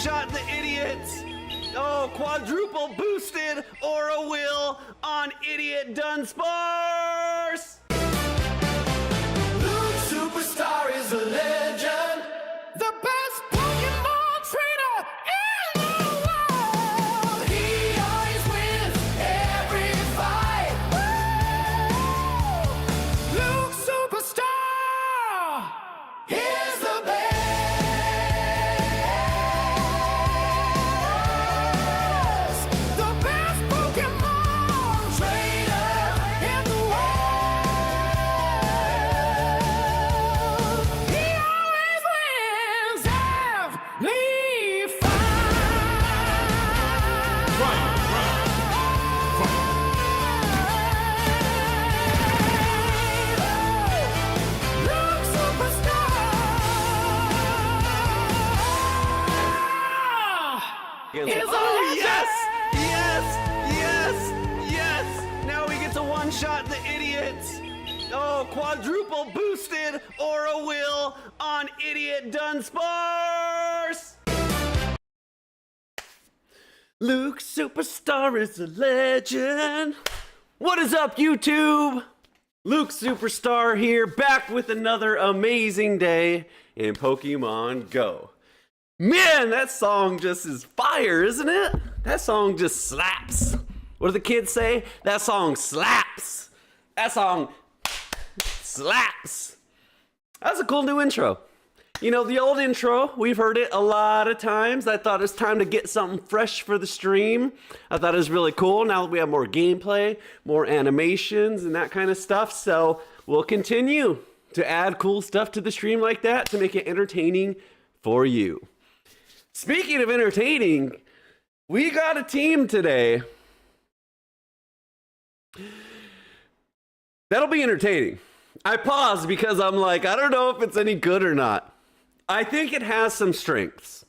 one-shot the idiots. Oh, quadruple boosted Aura Will on Idiot Dunsparce. Luke Superstar is a legend. The best Pokemon trainer in the world. He always wins every fight. Woo! Luke Superstar is the best. The best Pokemon trainer in the world. He always wins every fight. Luke Superstar is a Oh, yes! legend. Yes! Now we get to one-shot the idiots. Oh, quadruple boosted Aura Will on Idiot Dunsparce. Luke Superstar is a legend. What is up, YouTube? Luke Superstar here, back with another amazing day in Pokemon Go. Man, that song just is fire, isn't it? That song just slaps. What do the kids say? That song slaps. That song slaps. That's a cool new intro. You know, the old intro, we've heard it a lot of times. I thought it was time to get something fresh for the stream. I thought it was really cool. Now that we have more gameplay, more animations, and that kind of stuff. So we'll continue to add cool stuff to the stream like that to make it entertaining for you. Speaking of entertaining, we got a team today. That'll be entertaining. I paused because I'm like, I don't know if it's any good or not. I think it has some strengths.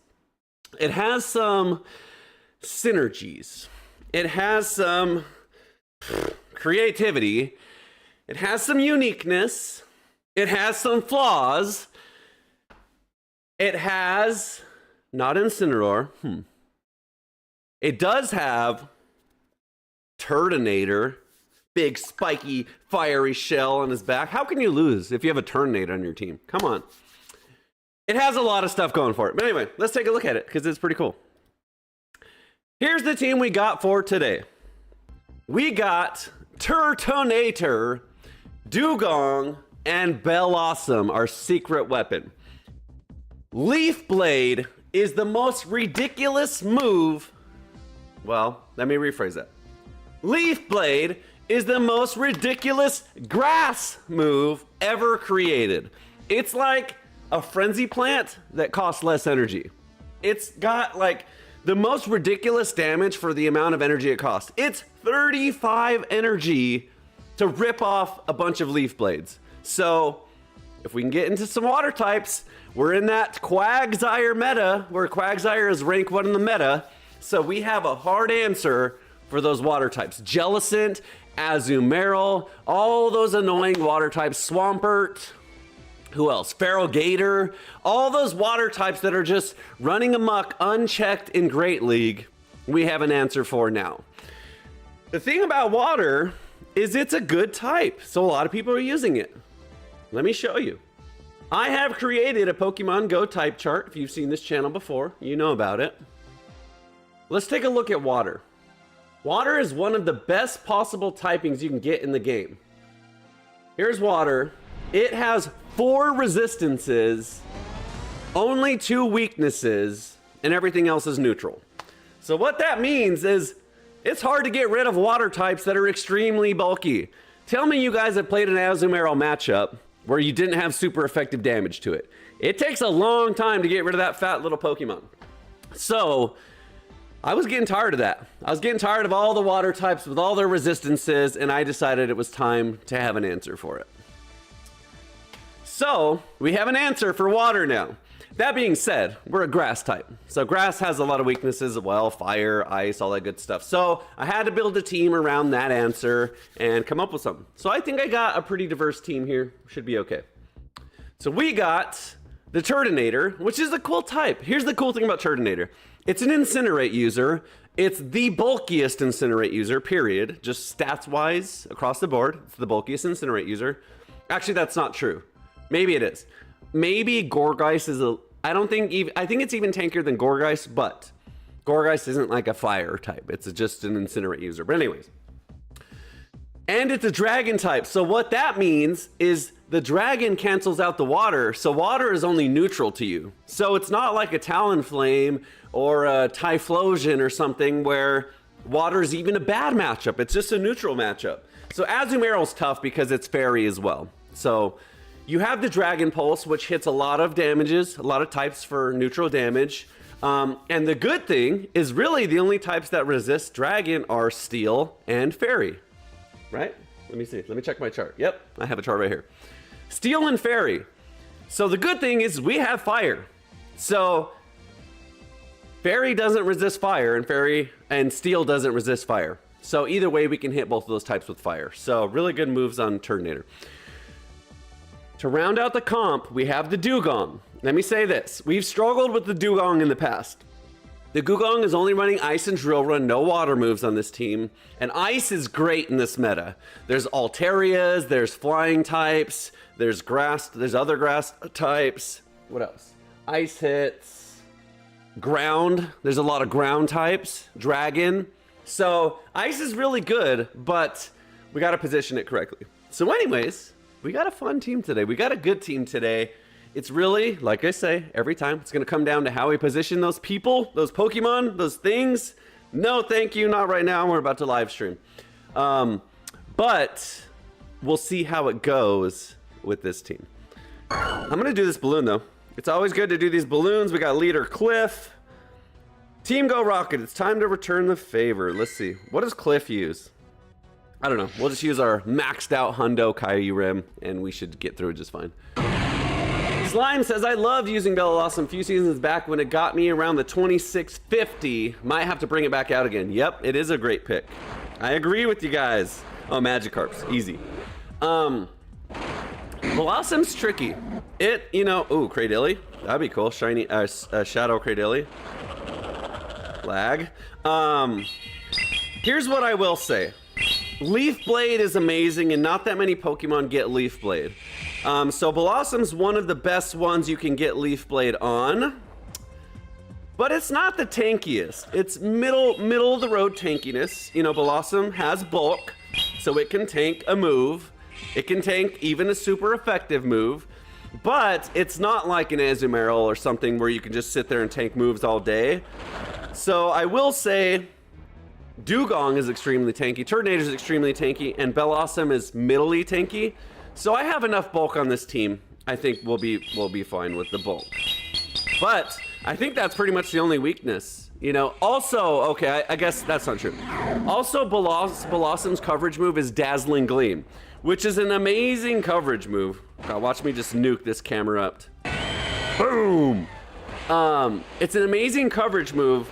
It has some synergies. It has some creativity. It has some uniqueness. It has some flaws. It has, not Incineroar. It does have Turtonator. Big, spiky, fiery shell on his back. How can you lose if you have a Turtonator on your team? Come on. It has a lot of stuff going for it. But anyway, let's take a look at it because it's pretty cool. Here's the team we got for today. We got Turtonator, Dugong, and Bellossom, our secret weapon. Leaf Blade is the most ridiculous move. Well, let me rephrase that. Leaf Blade is the most ridiculous grass move ever created. It's like a frenzy plant that costs less energy. It's got like the most ridiculous damage for the amount of energy it costs. It's 35 energy to rip off a bunch of leaf blades. So if we can get into some water types, we're in that Quagsire meta where Quagsire is rank 1 in the meta. So we have a hard answer for those water types. Jellicent, Azumarill, all those annoying water types, Swampert, who else? Feral Gator, all those water types that are just running amok unchecked in Great League, we have an answer for now. The thing about water is it's a good type, so a lot of people are using it. Let me show you. I have created a Pokemon Go type chart. If you've seen this channel before, you know about it. Let's take a look at water. Water is one of the best possible typings you can get in the game. Here's water. It has 4 resistances, only 2 weaknesses, and everything else is neutral. So what that means is it's hard to get rid of water types that are extremely bulky. Tell me you guys have played an Azumarill matchup where you didn't have super effective damage to it. It takes a long time to get rid of that fat little Pokemon. So I was getting tired of that. I was getting tired of all the water types with all their resistances, and I decided it was time to have an answer for it. So we have an answer for water now. That being said, we're a grass type. So grass has a lot of weaknesses as well, fire, ice, all that good stuff. So I had to build a team around that answer and come up with something. So I think I got a pretty diverse team here. Should be okay. So we got the Turtonator, which is a cool type. Here's the cool thing about Turtonator. It's an Incinerate user. It's the bulkiest Incinerate user, period. Just stats-wise, across the board, it's the bulkiest Incinerate user. Actually, that's not true. Maybe it is. Maybe Gourgeist is a... I think it's even tankier than Gourgeist, but Gourgeist isn't like a fire type. It's just an Incinerate user. But anyways. And it's a dragon type. So what that means is the dragon cancels out the water. So water is only neutral to you. So it's not like a Talonflame or a Typhlosion or something where water is even a bad matchup. It's just a neutral matchup. So Azumarill's tough because it's fairy as well. So you have the Dragon Pulse, which hits a lot of damages, a lot of types for neutral damage. And the good thing is really the only types that resist dragon are steel and fairy. Right? Let me see. Let me check my chart. Yep, I have a chart right here. Steel and fairy. So the good thing is we have fire. So fairy doesn't resist fire, and steel doesn't resist fire. So either way, we can hit both of those types with fire. So really good moves on Turtonator. To round out the comp, we have the Dugong. Let me say this. We've struggled with the Dugong in the past. The Dugong is only running Ice and Drill Run, no water moves on this team. And Ice is great in this meta. There's Altarias, there's flying types, there's grass, there's other grass types. What else? Ice hits, ground, there's a lot of ground types, dragon. So Ice is really good, but we gotta position it correctly. So anyways, we got a fun team today. We got a good team today. It's really, like I say, every time, it's going to come down to how we position those people, those Pokemon, those things. No, thank you, not right now. We're about to live stream. But we'll see how it goes with this team. I'm going to do this balloon, though. It's always good to do these balloons. We got leader Cliff. Team Go Rocket, it's time to return the favor. Let's see. What does Cliff use? I don't know. We'll just use our maxed out Hundo Kyurem, and we should get through it just fine. Slime says, I loved using Bellossom a few seasons back when it got me around the 2650. Might have to bring it back out again. Yep, it is a great pick. I agree with you guys. Oh, Magikarp's easy. Blossom's tricky. Ooh, Cradilly. That'd be cool. Shiny, Shadow Cradilly. Lag. Here's what I will say. Leaf Blade is amazing, and not that many Pokemon get Leaf Blade. So Blossom's one of the best ones you can get Leaf Blade on, but it's not the tankiest. It's middle of the road tankiness. Blossom has bulk, so it can tank a move. It can tank even a super effective move, but it's not like an Azumarill or something where you can just sit there and tank moves all day. So I will say Dugong is extremely tanky, Turtonator is extremely tanky, and Bellossom is middly tanky. So I have enough bulk on this team. I think we'll be fine with the bulk. But I think that's pretty much the only weakness. Also, okay, I guess that's not true. Also, Blossom's coverage move is Dazzling Gleam, which is an amazing coverage move. God, watch me just nuke this camera up. Boom! It's an amazing coverage move,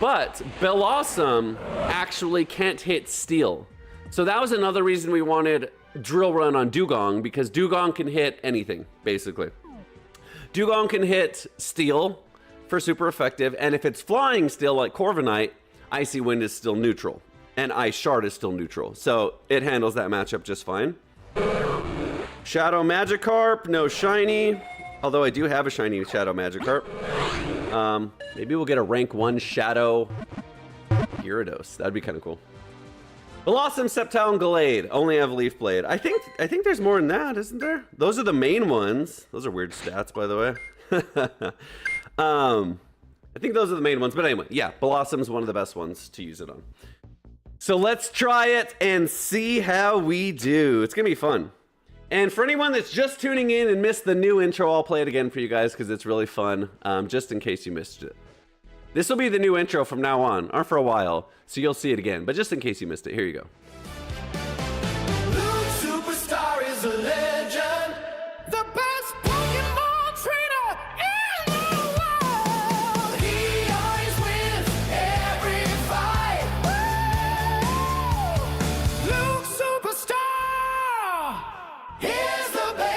but Bellossom actually can't hit Steel. So that was another reason we wanted Drill Run on Dugong, because Dugong can hit anything, basically. Dugong can hit Steel for super effective, and if it's flying Steel like Corviknight, Icy Wind is still neutral, and Ice Shard is still neutral. So it handles that matchup just fine. Shadow Magikarp, no shiny. Although I do have a shiny Shadow Magikarp. Maybe we'll get a rank 1 Shadow Gyarados. That'd be kind of cool. Blossom, Sceptile, and Gallade only have Leaf Blade. I think there's more than that, isn't there? Those are the main ones. Those are weird stats, by the way. I think those are the main ones. But anyway, yeah, Blossom's one of the best ones to use it on. So let's try it and see how we do. It's gonna be fun. And for anyone that's just tuning in and missed the new intro, I'll play it again for you guys because it's really fun, just in case you missed it. This will be the new intro from now on, or for a while, so you'll see it again. But just in case you missed it, here you go. Blue Superstar is a legend, the best Pokemon trainer in the world. He always wins every fight. Woo! Blue Superstar is the best.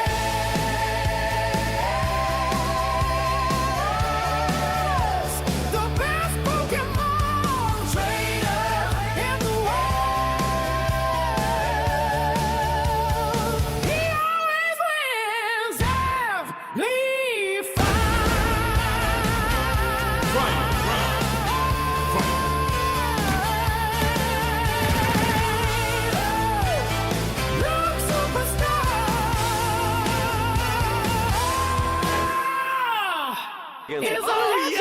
cancel. He's a Oh, legend!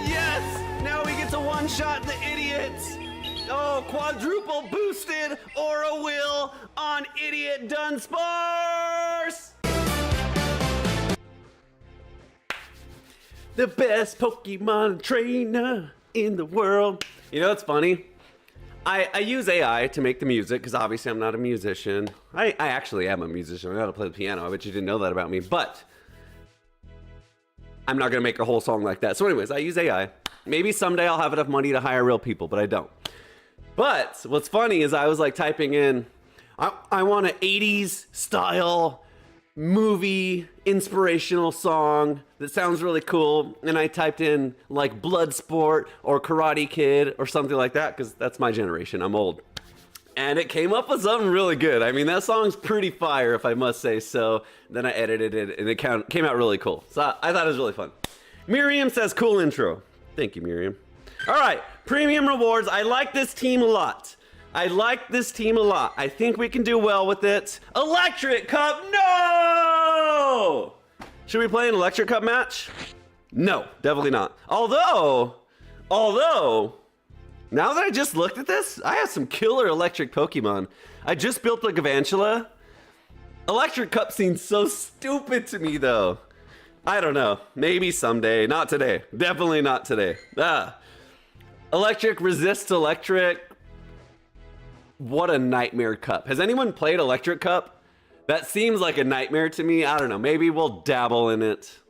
yes! Now we get to one-shot the idiots. Oh, quadruple boosted Aura Will on Idiot Dunsparce. The best Pokemon trainer in the world. You know what's funny? I use AI to make the music because obviously I'm not a musician. I actually am a musician. I know how to play the piano. I bet you didn't know that about me. But I'm not going to make a whole song like that. So anyways, I use AI. Maybe someday I'll have enough money to hire real people, but I don't. But what's funny is I was like typing in, I want an 80s style movie inspirational song that sounds really cool, and I typed in like Bloodsport or Karate Kid or something like that because that's my generation. I'm old, and it came up with something really good. I mean, that song's pretty fire, if I must say so. Then I edited it, and it came out really cool. So I thought it was really fun. Miriam says, "Cool intro." Thank you, Miriam. All right, premium rewards. I like this team a lot. I think we can do well with it. Electric Cup, no! Should we play an Electric Cup match? No, definitely not. Although, now that I just looked at this, I have some killer electric Pokemon. I just built a Galvantula. Electric Cup seems so stupid to me though. I don't know, maybe someday, not today. Definitely not today. Electric resists electric. What a nightmare cup. Has anyone played Electric Cup? That seems like a nightmare to me. I don't know. Maybe we'll dabble in it,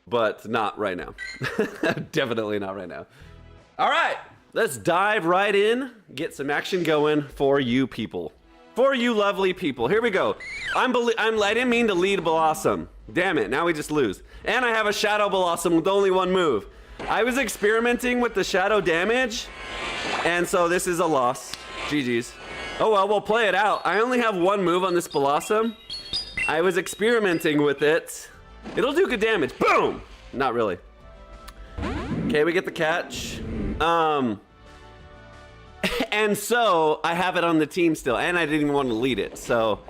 but not right now. Definitely not right now. All right, let's dive right in. Get some action going for you people. For you lovely people. Here we go. I didn't mean to lead Blossom. Damn it, now we just lose. And I have a Shadow Blossom with only one move. I was experimenting with the shadow damage, and so this is a loss. GG's. Oh well, we'll play it out. I only have one move on this Blossom. I was experimenting with it. It'll do good damage. Boom! Not really. Okay, we get the catch. And so I have it on the team still, and I didn't even want to lead it. So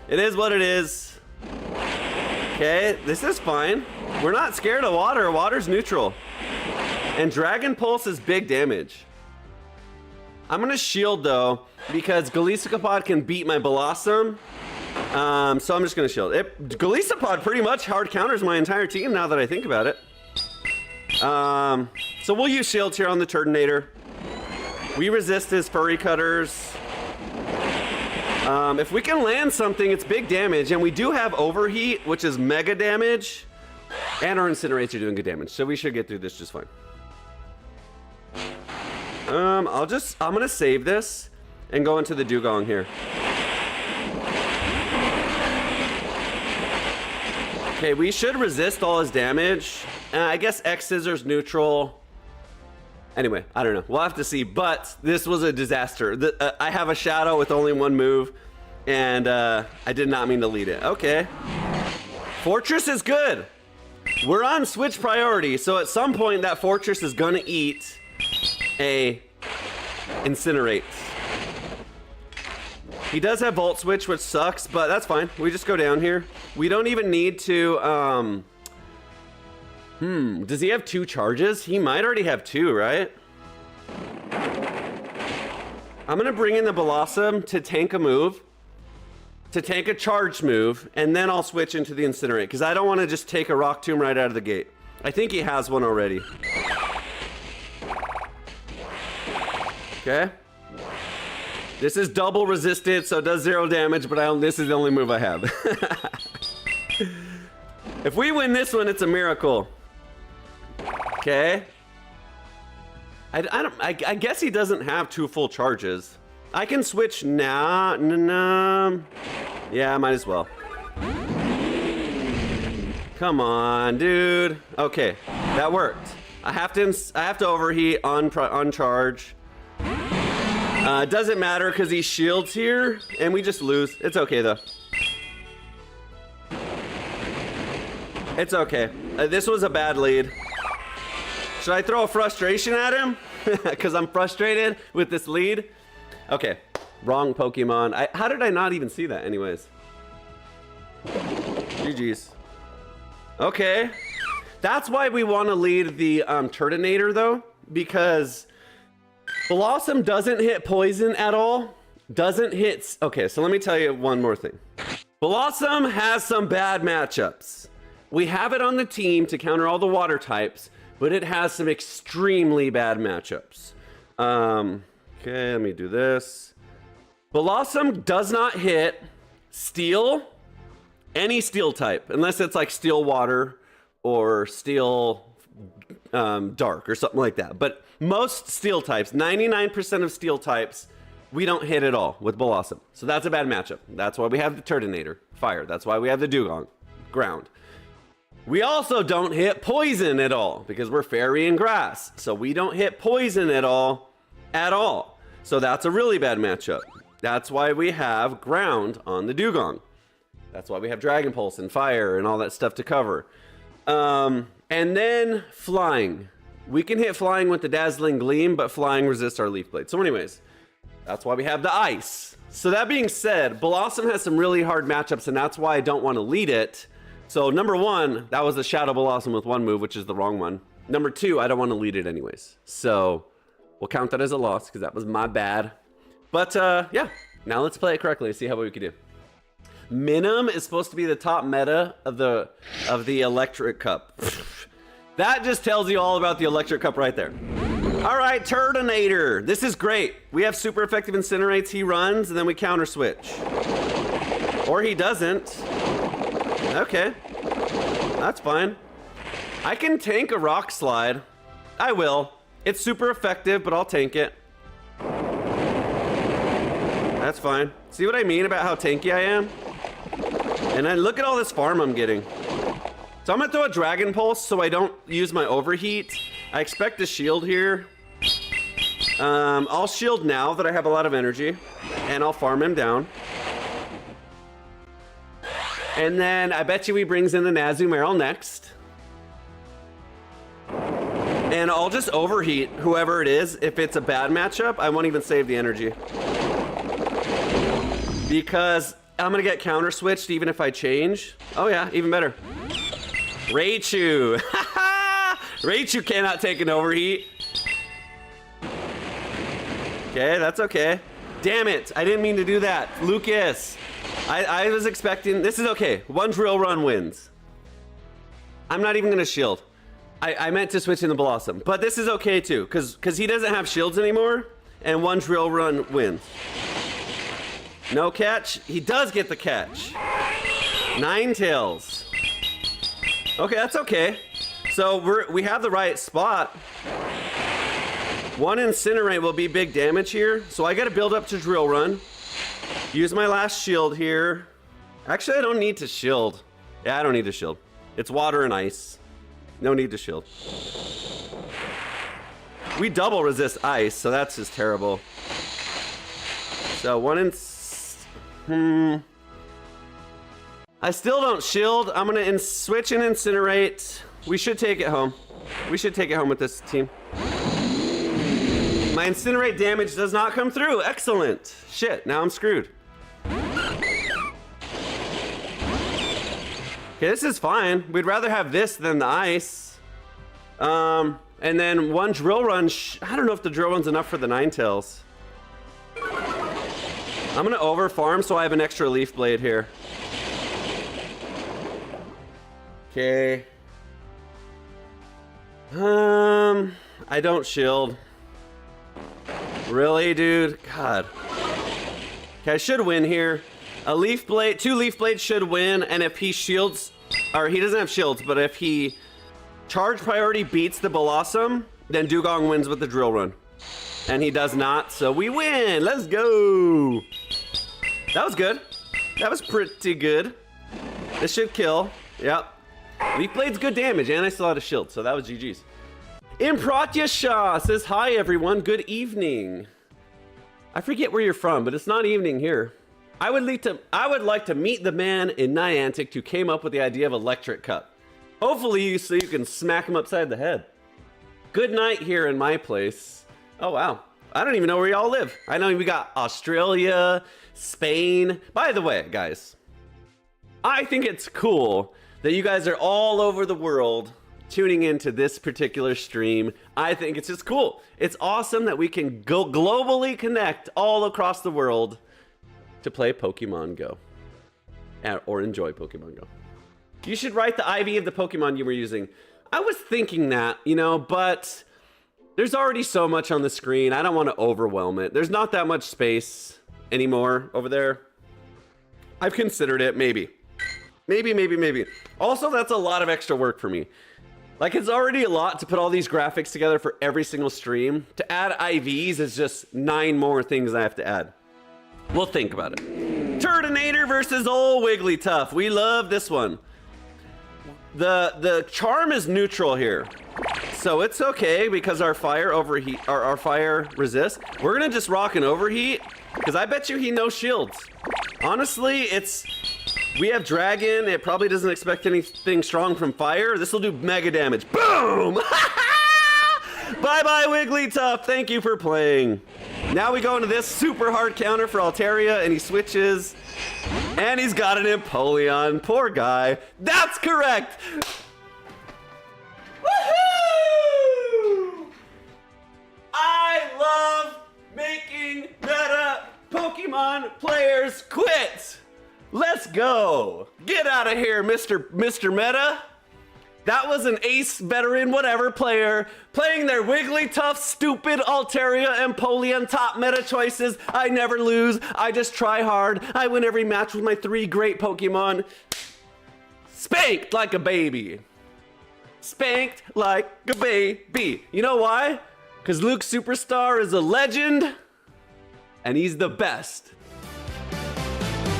it is what it is. Okay, this is fine. We're not scared of water. Water's neutral. And Dragon Pulse is big damage. I'm gonna shield though, because Golisopod can beat my Blossom. So I'm just gonna shield. Golisopod pretty much hard counters my entire team now that I think about it. So we'll use shields here on the Turtonator. We resist his Furry Cutters. If we can land something, it's big damage, and we do have Overheat, which is mega damage, and our Incinerates are doing good damage, so we should get through this just fine. I'm gonna save this and go into the Dugong here. Okay, we should resist all his damage. I guess X Scissors neutral. Anyway, I don't know. We'll have to see, but this was a disaster. I have a Shadow with only one move, and I did not mean to lead it. Okay. Fortress is good. We're on switch priority, so at some point that Fortress is gonna eat a Incinerate. He does have Volt Switch, which sucks, but that's fine. We just go down here. We don't even need to, does he have 2 charges? He might already have 2, right? I'm gonna bring in the Blossom to tank a move, to tank a charge move, and then I'll switch into the Incinerate, because I don't want to just take a Rock Tomb right out of the gate. I think he has one already. Okay. This is double resisted, so it does 0 damage, but this is the only move I have. If we win this one, it's a miracle. Okay. I guess he doesn't have 2 full charges. I can switch now. Yeah, might as well. Come on, dude. Okay, that worked. I have to overheat on charge. It doesn't matter because he shields here, and we just lose. It's okay though. It's okay. This was a bad lead. Should I throw a frustration at him? Because I'm frustrated with this lead. Okay, wrong Pokemon. How did I not even see that anyways? GG's. Okay. That's why we want to lead the Turtonator, though, because Blossom doesn't hit poison at all. Doesn't hit... Okay, so let me tell you one more thing. Blossom has some bad matchups. We have it on the team to counter all the water types, but it has some extremely bad matchups. Okay, let me do this. Blossom does not hit Steel, any Steel type, unless it's like Steel Water or Steel Dark or something like that. But most Steel types, 99% of Steel types, we don't hit at all with Blossom. So that's a bad matchup. That's why we have the Turtonator, Fire. That's why we have the Dugong, Ground. We also don't hit Poison at all because we're Fairy and Grass. So we don't hit Poison at all. So that's a really bad matchup. That's why we have Ground on the Dugong. That's why we have Dragon Pulse and Fire and all that stuff to cover. And then Flying. We can hit Flying with the Dazzling Gleam, but Flying resists our Leaf Blade. So anyways, that's why we have the Ice. So that being said, Blossom has some really hard matchups, and that's why I don't want to lead it. So number one, that was a Shadow Blossom with one move, which is the wrong one. Number two, I don't want to lead it anyways. So we'll count that as a loss because that was my bad. But yeah, now let's play it correctly and see how we can do. Minim is supposed to be the top meta of the Electric Cup. That just tells you all about the Electric Cup right there. All right, Turtonator. This is great. We have super effective Incinerates. He runs, and then we counter switch. Or he doesn't. Okay. That's fine. I can tank a Rock Slide. I will. It's super effective, but I'll tank it. That's fine. See what I mean about how tanky I am? And then look at all this farm I'm getting. So I'm gonna throw a Dragon Pulse so I don't use my Overheat. I expect to shield here. I'll shield now that I have a lot of energy, and I'll farm him down. And then I bet you he brings in the Nazumeral next. And I'll just Overheat whoever it is. If it's a bad matchup, I won't even save the energy. Because I'm gonna get counter switched even if I change. Oh yeah, even better. Raichu. Raichu cannot take an Overheat. Okay, that's okay. Damn it, I didn't mean to do that. Lucas, I was expecting, this is okay. One Drill Run wins. I'm not even gonna shield. I meant to switch in the Blossom, but this is okay too, because he doesn't have shields anymore, and one Drill Run wins. No catch, he does get the catch. Ninetales. Okay, that's okay. So we have the right spot. One Incinerate will be big damage here. So I gotta build up to Drill Run. Use my last shield here. Actually, I don't need to shield. Yeah, I don't need to shield. It's water and ice. No need to shield. We double resist ice, so that's just terrible. So one I still don't shield. I'm gonna switch and Incinerate. We should take it home. We should take it home with this team. My Incinerate damage does not come through. Excellent. Shit, now I'm screwed. Okay, this is fine. We'd rather have this than the ice. And then one Drill Run. I don't know if the Drill Run's enough for the Ninetales. I'm gonna over farm so I have an extra Leaf Blade here. Okay. I don't shield. Really, dude? God. Okay, I should win here. A Leaf Blade, 2 Leaf Blades should win, and if he shields, or he doesn't have shields, but if he charge priority beats the Blossom, then Dugong wins with the Drill Run. And he does not, so we win! Let's go! That was good. That was pretty good. This should kill. Yep. Leaf Blade's good damage, and I still had a shield, so that was GG's. Impratyasha says, hi everyone, good evening. I forget where you're from, but it's not evening here. I would like to meet the man in Niantic who came up with the idea of Electric Cup. Hopefully so you can smack him upside the head. Good night here in my place. Oh wow, I don't even know where y'all live. I know we got Australia, Spain. By the way, guys, I think it's cool that you guys are all over the world tuning into this particular stream. I think it's just cool. It's awesome that we can go globally connect all across the world to play Pokemon Go or enjoy Pokemon Go. You should write the IV of the Pokemon you were using. I was thinking that, you know, but there's already so much on the screen. I don't want to overwhelm it. There's not that much space anymore over there. I've considered it, maybe. Maybe. Also, that's a lot of extra work for me. Like, it's already a lot to put all these graphics together for every single stream. To add IVs is just 9 more things I have to add. We'll think about it. Turtonator versus old Wigglytuff. We love this one. The charm is neutral here. So it's okay because our fire overheat, our fire resists. We're gonna just rock an overheat because I bet you he knows shields. Honestly, we have dragon. It probably doesn't expect anything strong from fire. This will do mega damage. Boom! Bye-bye, Wigglytuff. Thank you for playing. Now we go into this super hard counter for Altaria, and he switches. And he's got an Empoleon. Poor guy. That's correct! Woohoo! I love making meta Pokemon players quit! Let's go! Get out of here, Mr. Meta! That was an ace veteran whatever player playing their Wigglytuff, stupid Altaria, Empoleon top meta choices. I never lose. I just try hard. I win every match with my 3 great Pokemon. Spanked like a baby. Spanked like a baby. You know why? Because Luke Superstar is a legend and he's the best.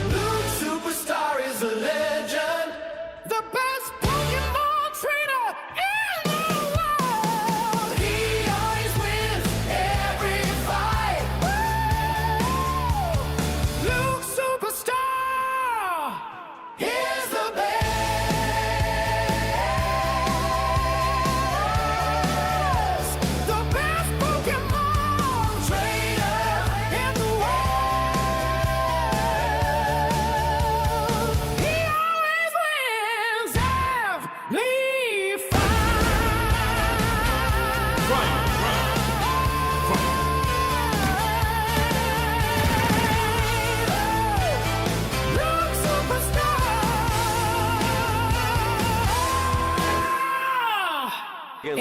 Luke Superstar is a legend. The best Pokemon trainer in the world. He always wins every fight. Woo! Luke Superstar is the best. The best Pokemon trainer in the world. He always wins every fight. Luke Superstar. Is a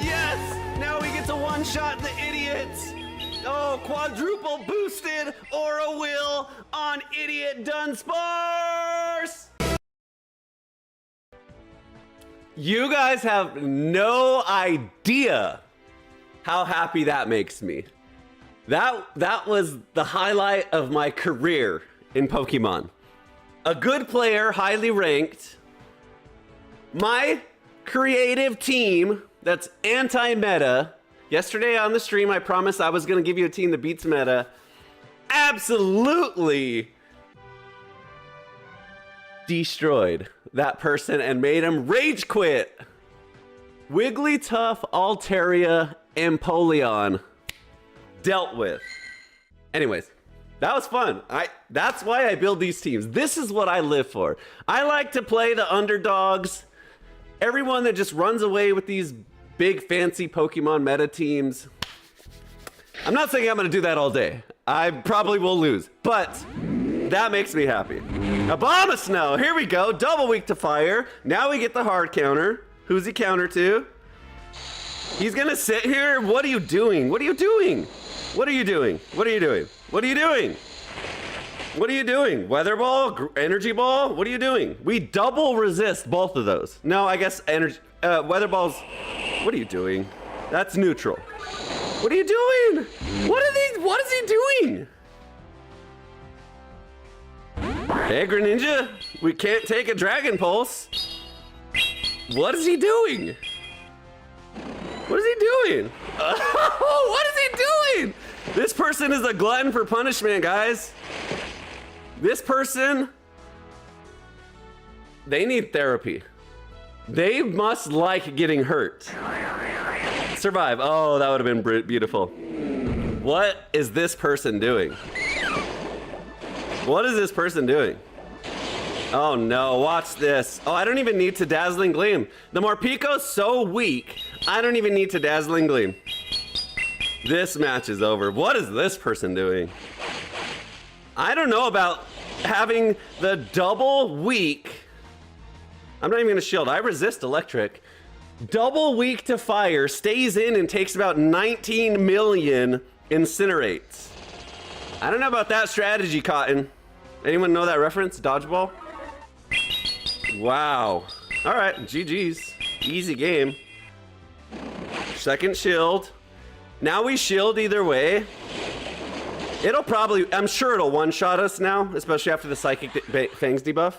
Yes! Now we get to one-shot the idiots. Oh, quadruple boosted Aura Will on Idiot Dunsparce. You guys have no idea how happy that makes me. That was the highlight of my career in Pokemon. A good player, highly ranked. My creative team that's anti-meta. Yesterday on the stream, I promised I was going to give you a team that beats meta. Absolutely destroyed that person and made him rage quit. Wigglytuff, Altaria, Empoleon dealt with. Anyways, that was fun. That's why I build these teams. This is what I live for. I like to play the underdogs. Everyone that just runs away with these big fancy Pokemon meta teams. I'm not saying I'm going to do that all day. I probably will lose, but that makes me happy. Abomasnow, here we go. Double weak to fire. Now we get the hard counter. Who's he counter to? He's going to sit here. What are you doing? What are you doing? What are you doing? What are you doing? What are you doing? What are you doing? Weather ball? Energy ball? What are you doing? We double resist both of those. No, I guess energy. Weather balls. What are you doing? That's neutral. What are you doing? What is he doing? Hey, Greninja. We can't take a Dragon Pulse. What is he doing? What is he doing? What is he doing? This person is a glutton for punishment, guys. This person, they need therapy. They must like getting hurt. Survive. Oh, that would have been beautiful. What is this person doing? What is this person doing? Oh no, watch this. Oh, I don't even need to Dazzling Gleam. The Morpeko's so weak, I don't even need to Dazzling Gleam. This match is over. What is this person doing? I don't know about having the double weak. I'm not even gonna shield. I resist electric. Double weak to fire, stays in and takes about 19 million incinerates. I don't know about that strategy, Cotton. Anyone know that reference? Dodgeball? Wow. All right, GG's. Easy game. Second shield. Now we shield either way. It'll probably, I'm sure it'll one-shot us now, especially after the Psychic Fangs debuff.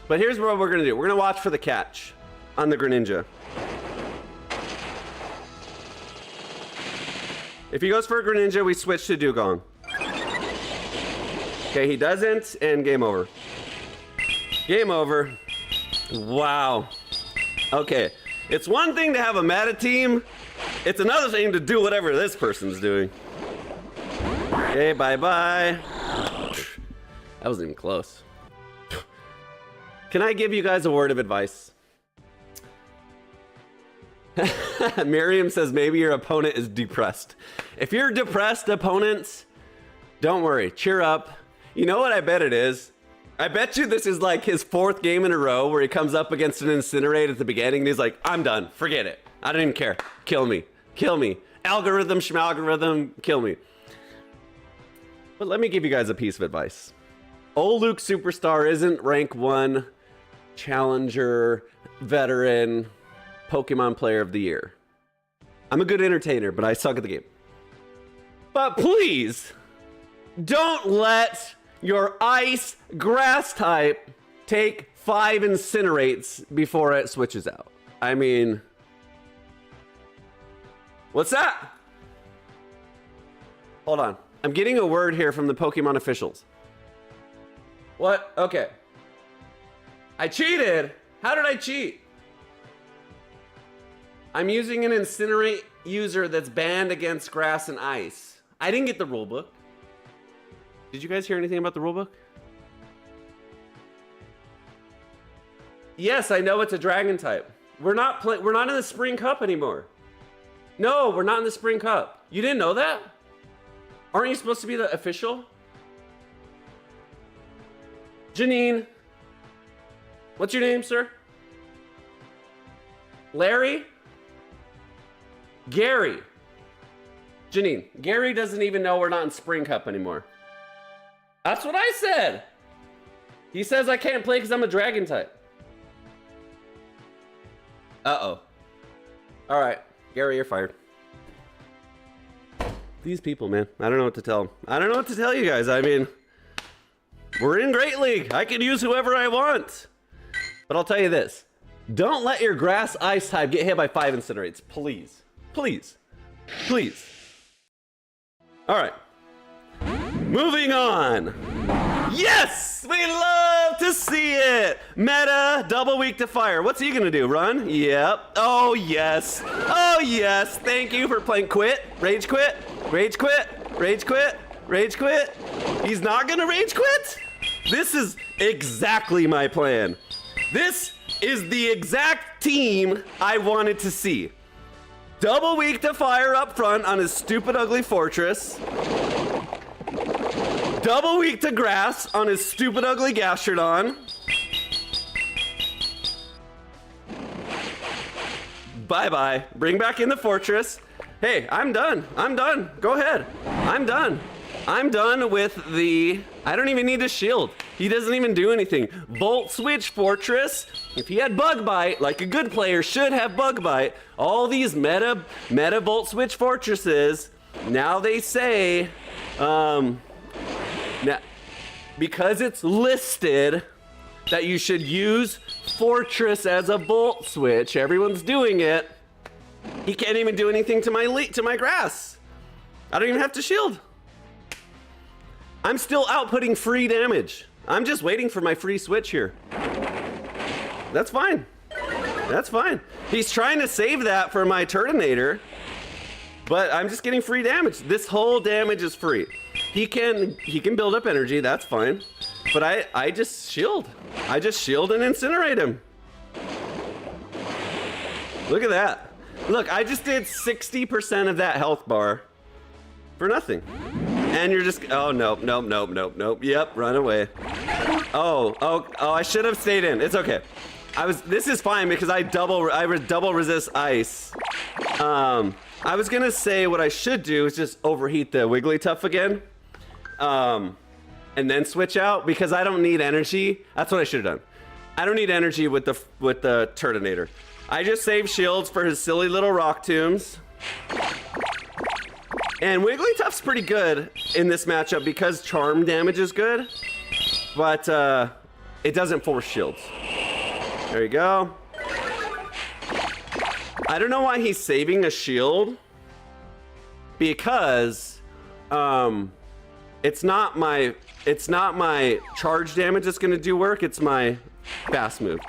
But here's what we're gonna do. We're gonna watch for the catch on the Greninja. If he goes for a Greninja, we switch to Dugong. Okay, he doesn't, and game over. Game over. Wow. Okay, it's one thing to have a meta team. It's another thing to do whatever this person's doing. Okay, bye-bye. That wasn't even close. Can I give you guys a word of advice? Miriam says maybe your opponent is depressed. If you're depressed, opponents, don't worry, cheer up. You know what I bet it is? I bet you this is like his 4th game in a row where he comes up against an Incinerate at the beginning and he's like, I'm done, forget it. I don't even care, kill me, kill me. Algorithm, schmalgorithm, kill me. But let me give you guys a piece of advice. Old Luke Superstar isn't rank 1 challenger, veteran, Pokemon player of the year. I'm a good entertainer, but I suck at the game. But please, don't let your ice grass type take 5 incinerates before it switches out. I mean, what's that? Hold on. I'm getting a word here from the Pokemon officials. What? Okay. I cheated. How did I cheat? I'm using an Incinerate user that's banned against grass and ice. I didn't get the rulebook. Did you guys hear anything about the rulebook? Yes, I know it's a dragon type. We're not in the Spring Cup anymore. No, we're not in the Spring Cup. You didn't know that? Aren't you supposed to be the official? Janine. What's your name, sir? Larry? Gary. Janine. Gary doesn't even know we're not in Spring Cup anymore. That's what I said. He says I can't play because I'm a dragon type. Uh-oh. All right, Gary, you're fired. These people, man, I don't know what to tell them. I don't know what to tell you guys. I mean, we're in Great League. I can use whoever I want. But I'll tell you this. Don't let your grass ice type get hit by 5 incinerates. Please. Please. Please. All right. Moving on. Yes! We love to see it! Meta, double weak to fire. What's he gonna do? Run? Yep. Oh, yes. Oh, yes. Thank you for playing quit. Rage quit. Rage quit. Rage quit. Rage quit. He's not gonna rage quit? This is exactly my plan. This is the exact team I wanted to see. Double weak to fire up front on his stupid ugly fortress. Double weak to grass on his stupid ugly Gastrodon. Bye-bye. Bring back in the fortress. Hey, I'm done. I'm done. Go ahead. I'm done. I'm done with the... I don't even need a shield. He doesn't even do anything. Volt Switch Fortress. If he had Bug Bite, like a good player should have Bug Bite, all these meta Volt Switch Fortresses, now they say... Now, because it's listed that you should use Fortress as a Volt Switch, everyone's doing it. He can't even do anything to my grass. I don't even have to shield. I'm still outputting free damage. I'm just waiting for my free switch here. That's fine. That's fine. He's trying to save that for my Turtonator, but I'm just getting free damage. This whole damage is free. He can build up energy, that's fine. But I just shield. I just shield and incinerate him. Look at that. Look, I just did 60% of that health bar for nothing. And you're just, oh, nope, nope, nope, nope, nope. Yep, run away. Oh, I should have stayed in. It's okay. This is fine because I double resist ice. I was gonna say what I should do is just overheat the Wigglytuff again. And then switch out because I don't need energy. That's what I should have done. I don't need energy with the Turtonator. I just save shields for his silly little rock tombs. And Wigglytuff's pretty good in this matchup because charm damage is good, but it doesn't force shields. There you go. I don't know why he's saving a shield because it's not my charge damage that's gonna do work, it's my fast move.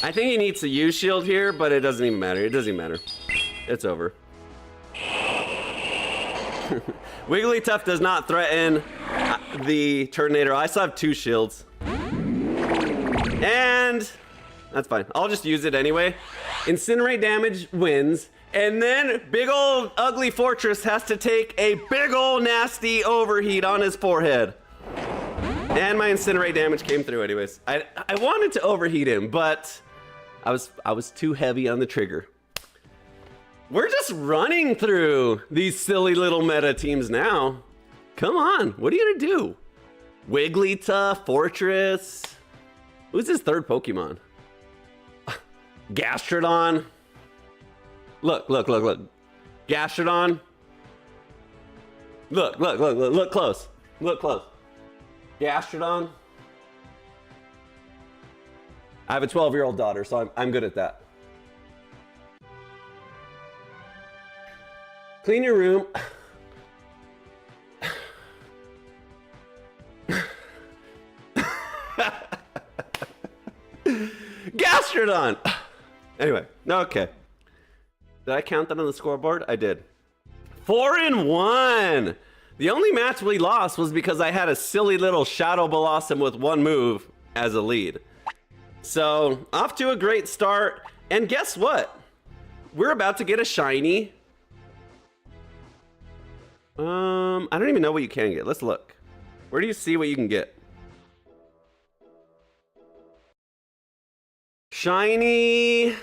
I think he needs to use shield here, but it doesn't even matter. It doesn't even matter. It's over. Wigglytuff does not threaten the Turtonator. I still have 2 shields. And that's fine. I'll just use it anyway. Incinerate damage wins. And then big old ugly Fortress has to take a big old nasty overheat on his forehead. And my Incinerate damage came through anyways. I wanted to overheat him, but I was too heavy on the trigger. We're just running through these silly little meta teams now. Come on, what are you gonna do? Wigglytuff, Fortress. Who's his third Pokemon? Gastrodon. Look. Gastrodon. Look close. Look close. Gastrodon. I have a 12-year-old daughter, so I'm good at that. Clean your room. Gastrodon. Anyway, okay. Did I count that on the scoreboard? I did. 4-1. The only match we lost was because I had a silly little Shadow Blossom with 1 move as a lead. So, off to a great start. And guess what? We're about to get a shiny. I don't even know what you can get. Let's look. Where do you see what you can get? Shiny.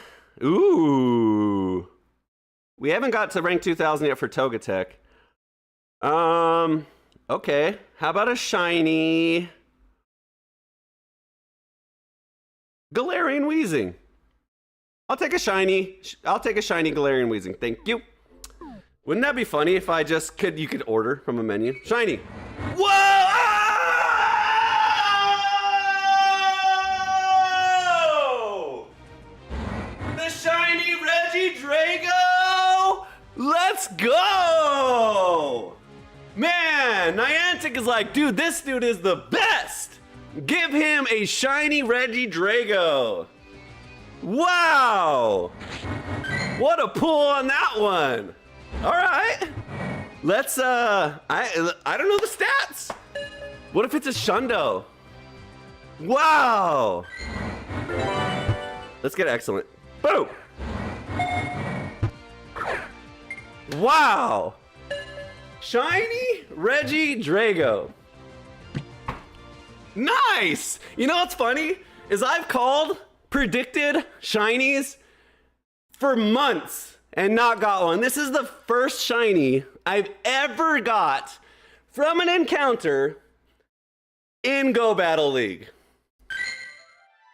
Ooh. We haven't got to rank 2000 yet for Togetic. Okay. How about a shiny Galarian Weezing? I'll take a shiny Galarian Weezing. Thank you. Wouldn't that be funny if I just you could order from a menu? Shiny. Whoa! The shiny Regidrago! Let's go! Man, Niantic is like, dude, this dude is the best! Give him a shiny Regidrago. Wow! What a pull on that one! All right, let's, I don't know the stats. What if it's a Shundo? Wow. Let's get excellent. Boom. Wow. Shiny Regidrago. Nice. You know what's funny? Is I've predicted shinies for months and not got one. This is the first shiny I've ever got from an encounter in Go Battle League.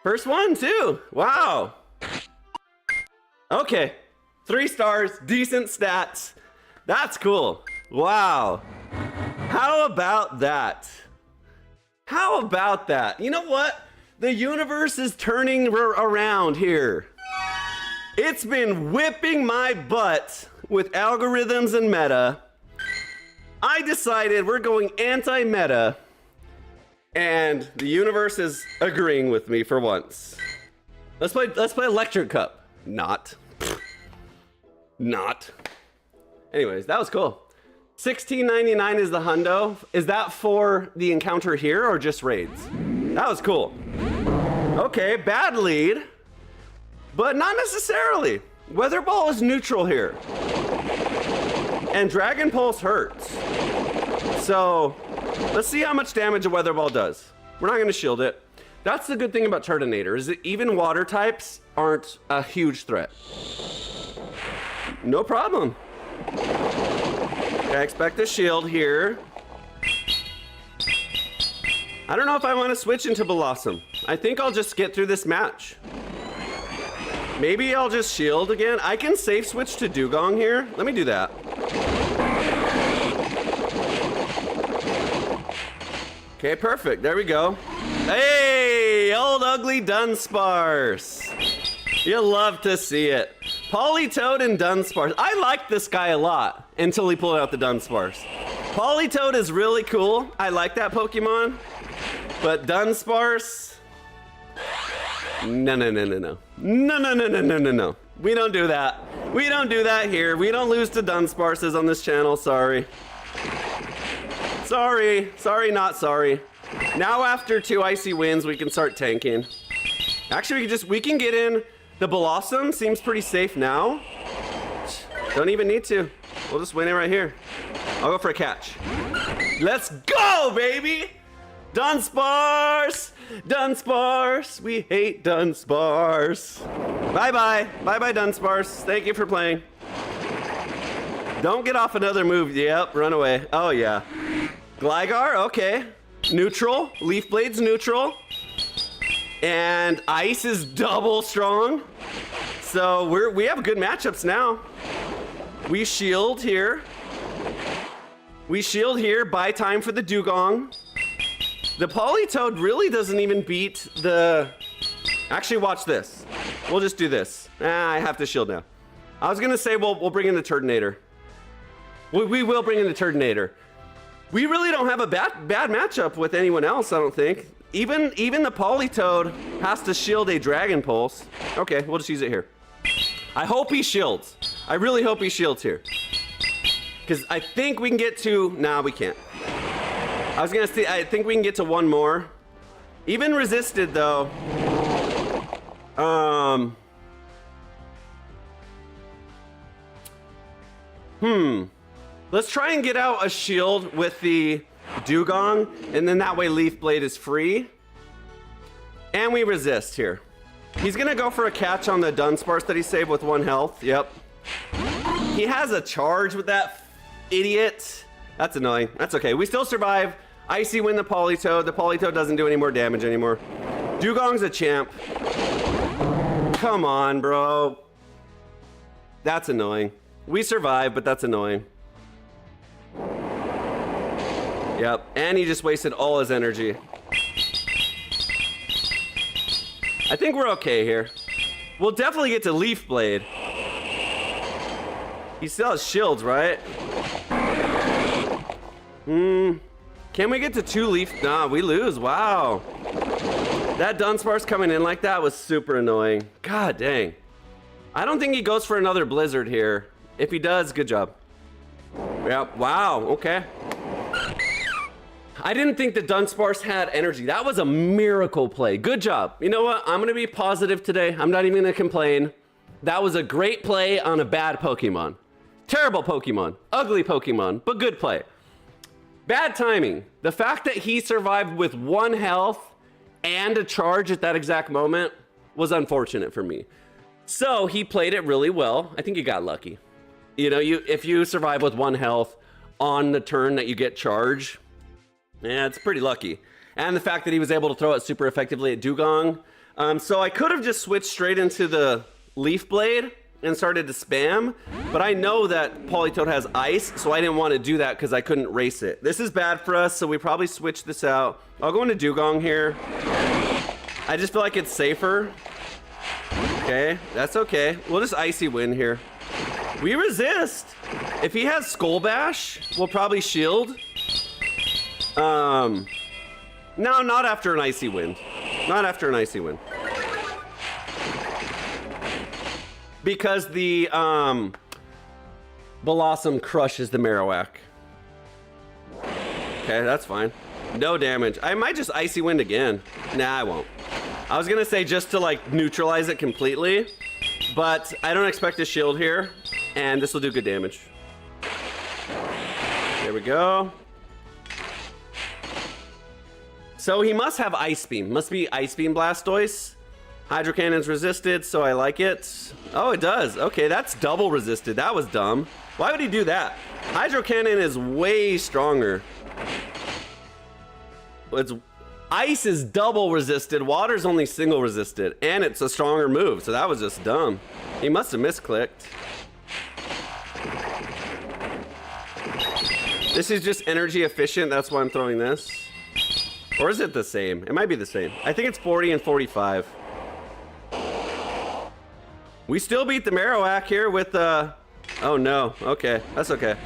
First one too. Wow. Okay. 3 stars, decent stats. That's cool. Wow. How about that? How about that? You know what? The universe is turning around here. It's been whipping my butt with algorithms and meta. I decided we're going anti-meta, and the universe is agreeing with me for once. Let's play Electric Cup. Not. Anyways, that was cool. $16.99 is the hundo. Is that for the encounter here or just raids? That was cool. Okay, bad lead, but not necessarily. Weather Ball is neutral here. And Dragon Pulse hurts. So let's see how much damage a Weather Ball does. We're not gonna shield it. That's the good thing about Turtonator, is that even water types aren't a huge threat. No problem. I expect a shield here. I don't know if I want to switch into Blossom. I think I'll just get through this match. Maybe I'll just shield again. I can safe switch to Dugong here. Let me do that. Okay, perfect. There we go. Hey, old ugly Dunsparce. You'll love to see it. Politoed and Dunsparce. I liked this guy a lot until he pulled out the Dunsparce. Politoed is really cool. I like that Pokemon. But Dunsparce, no. No. We don't do that. We don't do that here. We don't lose to Dunsparces on this channel, sorry. Sorry, not sorry. Now after 2 icy wins, we can start tanking. Actually, we can get in. The Blossom seems pretty safe now. Don't even need to. We'll just win it right here. I'll go for a catch. Let's go, baby! Dunsparce! Dunsparce! We hate Dunsparce. Bye-bye. Bye-bye, Dunsparce. Thank you for playing. Don't get off another move. Yep, run away. Oh, yeah. Gligar, okay. Neutral. Leaf Blade's neutral. And Ice is double strong. So we have good matchups now. We shield here. Buy time for the Dugong. The Politoed really doesn't even beat the... Actually, watch this. We'll just do this. I have to shield now. I was gonna say we'll bring in the Turtonator. We will bring in the Turtonator. We really don't have a bad matchup with anyone else, I don't think. Even the Politoed has to shield a Dragon Pulse. Okay, we'll just use it here. I hope he shields. I really hope he shields here. Because I think we can get to... Nah, we can't. I was gonna say, I think we can get to one more. Even resisted, though. Let's try and get out a shield with the Dugong, and then that way Leaf Blade is free. And we resist here. He's gonna go for a catch on the Dunsparce that he saved with 1 health. Yep. He has a charge with that idiot. That's annoying. That's okay. We still survive. Icy win the Politoed. The Politoed doesn't do any more damage anymore. Dugong's a champ. Come on, bro. That's annoying. We survive, but that's annoying. Yep, and he just wasted all his energy. I think we're okay here. We'll definitely get to Leaf Blade. He still has shields, right? Can we get to 2 Leaf? Nah, we lose. Wow. That Dunsparce coming in like that was super annoying. God dang. I don't think he goes for another Blizzard here. If he does, good job. Yep, wow, okay. I didn't think the Dunsparce had energy. That was a miracle play. Good job. You know what? I'm gonna be positive today. I'm not even gonna complain. That was a great play on a bad Pokemon. Terrible Pokemon. Ugly Pokemon, but good play. Bad timing. The fact that he survived with 1 health and a charge at that exact moment was unfortunate for me. So he played it really well. I think he got lucky. You know, if you survive with 1 health on the turn that you get charge, yeah, it's pretty lucky. And the fact that he was able to throw it super effectively at Dugong. So I could have just switched straight into the Leaf Blade and started to spam, but I know that Politoed has Ice, so I didn't want to do that because I couldn't race it. This is bad for us, so we probably switch this out. I'll go into Dugong here. I just feel like it's safer. Okay, that's okay. We'll just Icy win here. We resist. If he has Skull Bash, we'll probably shield. No, not after an Icy Wind. Not after an Icy Wind. Because the Blossom crushes the Marowak. Okay, that's fine. No damage. I might just Icy Wind again. Nah, I won't. I was gonna say just to like neutralize it completely, but I don't expect a shield here, and this will do good damage. There we go. So he must have Ice Beam. Must be Ice Beam Blastoise. Hydro Cannon's resisted, so I like it. Oh, it does. Okay, that's double resisted. That was dumb. Why would he do that? Hydro Cannon is way stronger. It's Ice is double resisted. Water's only single resisted, and it's a stronger move. So that was just dumb. He must have misclicked. This is just energy efficient. That's why I'm throwing this. Or is it the same? It might be the same. I think it's 40 and 45. We still beat the Marowak here with oh no. Okay, that's okay.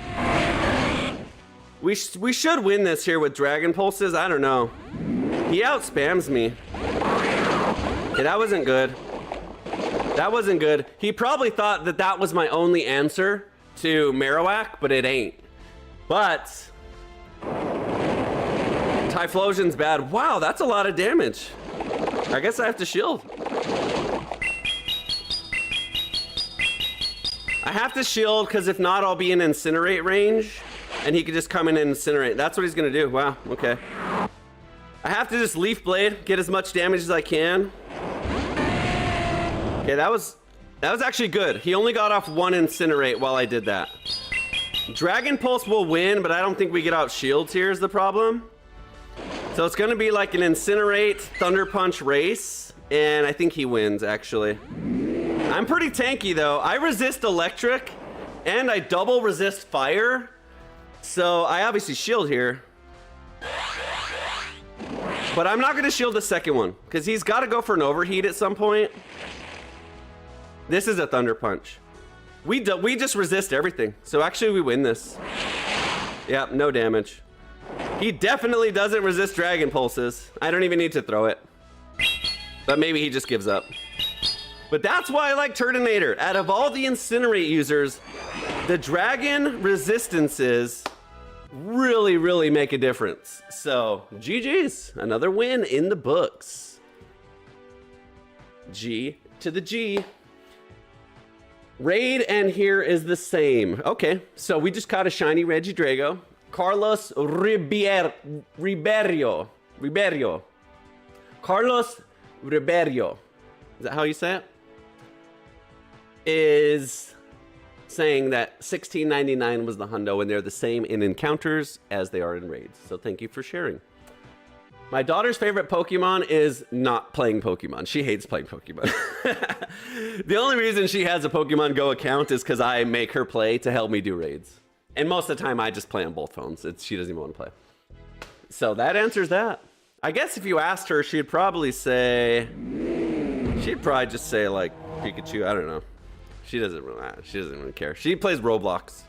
We should win this here with Dragon Pulses. I don't know. He outspams me. Okay, that wasn't good. That wasn't good. He probably thought that that was my only answer to Marowak, but it ain't. But Typhlosion's bad. Wow, that's a lot of damage. I guess I have to shield. I have to shield because if not, I'll be in Incinerate range. And he could just come in and Incinerate. That's what he's gonna do. Wow, okay. I have to just Leaf Blade, get as much damage as I can. Okay, that was actually good. He only got off one Incinerate while I did that. Dragon Pulse will win, but I don't think we get out shields here is the problem. So it's gonna be like an Incinerate, Thunder Punch race. And I think he wins, actually. I'm pretty tanky though. I resist electric and I double resist fire. So I obviously shield here. But I'm not gonna shield the second one because he's gotta go for an overheat at some point. This is a Thunder Punch. We just resist everything. So actually we win this. Yeah, no damage. He definitely doesn't resist Dragon Pulses. I don't even need to throw it. But maybe he just gives up. But that's why I like Turtonator. Out of all the Incinerate users, the Dragon resistances really, really make a difference. So, GG's. Another win in the books. G to the G. Raid and here is the same. Okay, so we just caught a shiny Regidrago. Carlos Ribeiro. Carlos Ribeiro. Is that how you say it? Is saying that $16.99 was the hundo and they're the same in encounters as they are in raids. So thank you for sharing. My daughter's favorite Pokemon is not playing Pokemon. She hates playing Pokemon. The only reason she has a Pokemon Go account is because I make her play to help me do raids. And most of the time I just play on both phones. She doesn't even want to play. So that answers that. I guess if you asked her, she'd probably just say like Pikachu. I don't know. She doesn't really care. She plays Roblox.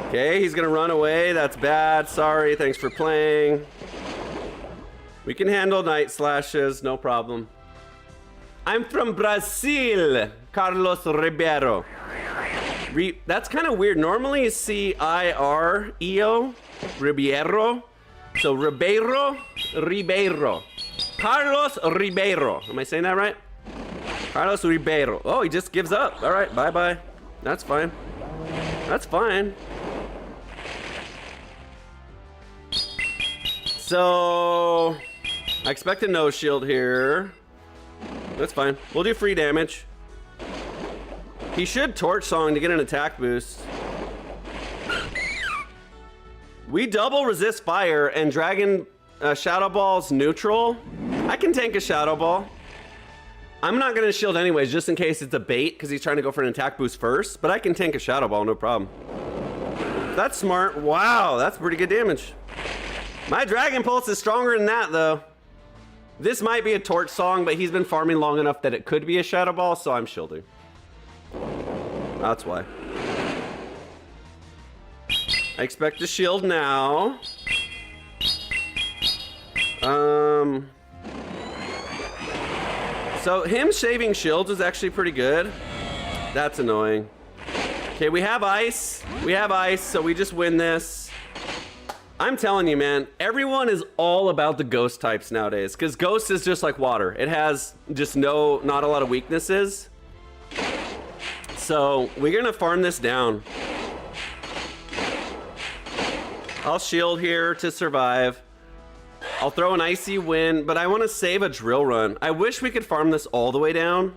Okay, he's gonna run away. That's bad. Sorry, thanks for playing. We can handle Night Slashes, no problem. I'm from Brazil, Carlos Ribeiro. That's kind of weird. Normally it's C-I-R-E-O, Ribeiro. So Ribeiro. Carlos Ribeiro. Am I saying that right? Carlos Ribeiro. Oh, he just gives up. All right, bye-bye. That's fine. That's fine. So, I expect a no shield here. That's fine. We'll do free damage. He should Torch Song to get an attack boost. We double resist fire and Dragon Shadow Ball's neutral. I can tank a Shadow Ball. I'm not gonna shield anyways, just in case it's a bait, because he's trying to go for an attack boost first, but I can tank a Shadow Ball, no problem. That's smart. Wow, that's pretty good damage. My Dragon Pulse is stronger than that, though. This might be a Torch Song, but he's been farming long enough that it could be a Shadow Ball, so I'm shielding. That's why. I expect to shield now. So him shaving shields is actually pretty good. That's annoying. Okay, we have ice. We have ice, so we just win this. I'm telling you, man, everyone is all about the ghost types nowadays because ghost is just like water. It has just not a lot of weaknesses. So we're gonna farm this down. I'll shield here to survive. I'll throw an icy wind, but I want to save a drill run. I wish we could farm this all the way down.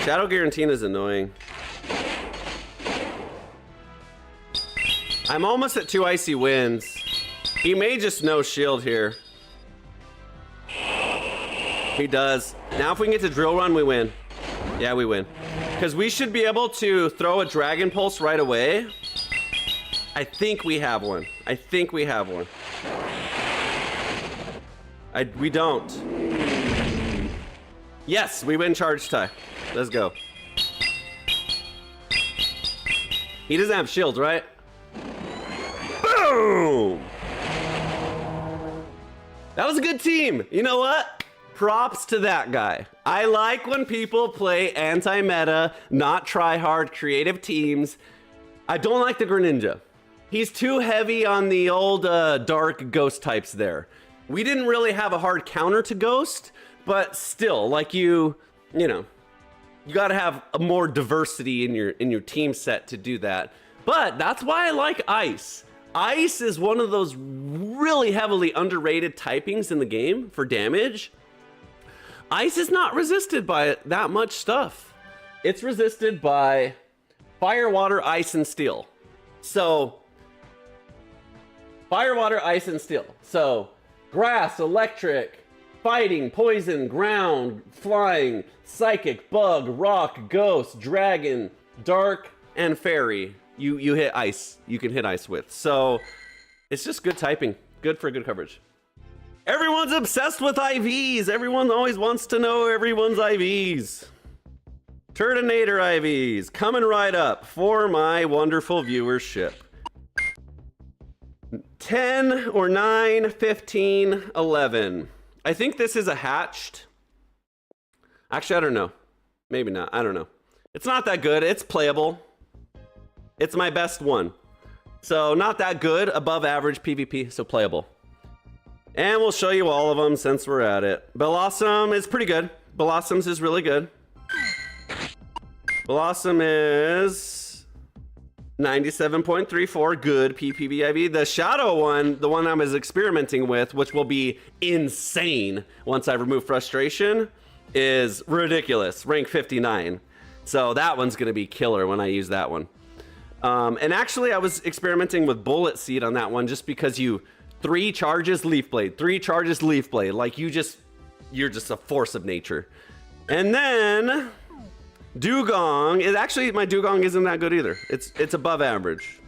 Shadow Guarantine is annoying. I'm almost at 2 icy winds. He may just no shield here. He does. Now if we can get to drill run, we win. Yeah, we win. Because we should be able to throw a dragon pulse right away. I think we have one. I think we have one. We don't. Yes, we win charge tie. Let's go. He doesn't have shields, right? Boom! That was a good team. You know what? Props to that guy. I like when people play anti-meta, not try-hard, creative teams. I don't like the Greninja. He's too heavy on the old dark ghost types there. We didn't really have a hard counter to ghost, but still, like you know, you got to have a more diversity in your team set to do that. But that's why I like ice. Ice is one of those really heavily underrated typings in the game for damage. Ice is not resisted by that much stuff. It's resisted by fire, water, ice, and steel. So, fire, water, ice, and steel. So, grass, electric, fighting, poison, ground, flying, psychic, bug, rock, ghost, dragon, dark, and fairy. You hit ice. You can hit ice with. So, it's just good typing. Good for good coverage. Everyone's obsessed with IVs. Everyone always wants to know everyone's IVs. Turtonator IVs coming right up for my wonderful viewership. 10 or 9, 15, 11. I think this is a hatched. Actually, I don't know. Maybe not. I don't know. It's not that good. It's playable. It's my best one. So not that good. Above average PvP. So playable. And we'll show you all of them since we're at it. Blossom is pretty good. Blossoms is really good. Blossom is 97.34, good PPBIV. The Shadow one, the one I was experimenting with, which will be insane once I remove Frustration, is ridiculous, rank 59. So that one's gonna be killer when I use that one. And actually I was experimenting with Bullet Seed on that one just because 3 charges Leaf Blade, 3 charges Leaf Blade. Like you're just a force of nature. And then Dugong is actually, my Dugong isn't that good either. It's above average.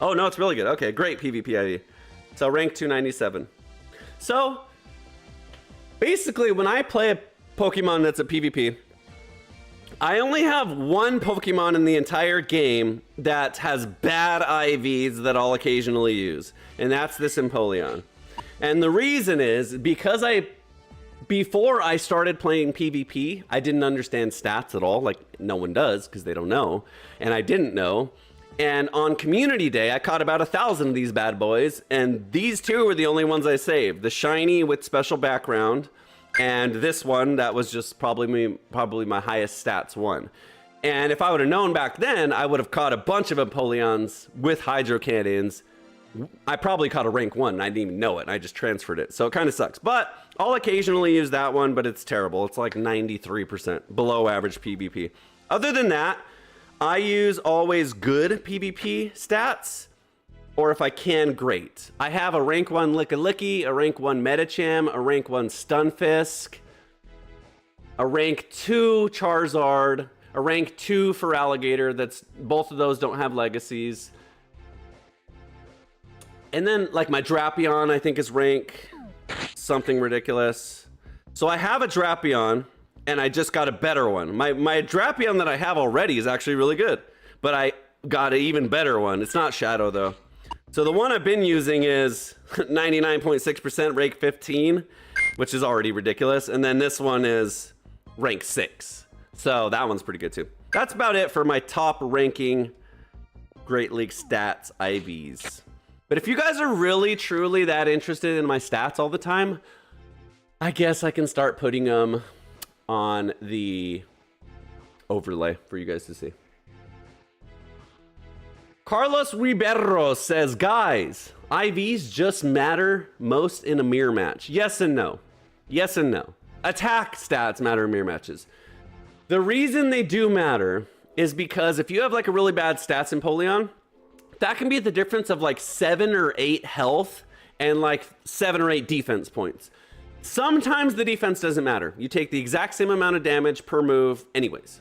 Oh no, it's really good. Okay, great PvP ID. So rank 297. So basically when I play a Pokemon that's a PvP, I only have one Pokemon in the entire game that has bad IVs that I'll occasionally use, and that's this Empoleon. And the reason is because before I started playing PvP, I didn't understand stats at all, like no one does because they don't know, and I didn't know. And on Community Day, I caught about 1,000 of these bad boys, and these 2 were the only ones I saved. The shiny with special background, and this one that was just probably my highest stats one. And if I would have known back then, I would have caught a bunch of Empoleons with Hydro Cannons. I probably caught a rank 1 and I didn't even know it. I just transferred it. So it kind of sucks. But I'll occasionally use that one, but it's terrible. It's like 93% below average PvP. Other than that, I use always good PvP stats, or if I can, great. I have a rank 1 Lickilicky, a rank 1 Medicham, a rank 1 Stunfisk, a rank 2 Charizard, a rank 2 for Alligator. Both of those don't have legacies. And then like my Drapion, I think is rank something ridiculous. So I have a Drapion and I just got a better one. My Drapion that I have already is actually really good, but I got an even better one. It's not Shadow though. So the one I've been using is 99.6% rank 15, which is already ridiculous. And then this one is rank 6. So that one's pretty good too. That's about it for my top ranking Great League stats IVs. But if you guys are really, truly that interested in my stats all the time, I guess I can start putting them on the overlay for you guys to see. Carlos Ribeiro says, guys, IVs just matter most in a mirror match. Yes and no. Yes and no. Attack stats matter in mirror matches. The reason they do matter is because if you have like a really bad stats in Polion, that can be the difference of like 7 or 8 health and like 7 or 8 defense points. Sometimes the defense doesn't matter. You take the exact same amount of damage per move anyways.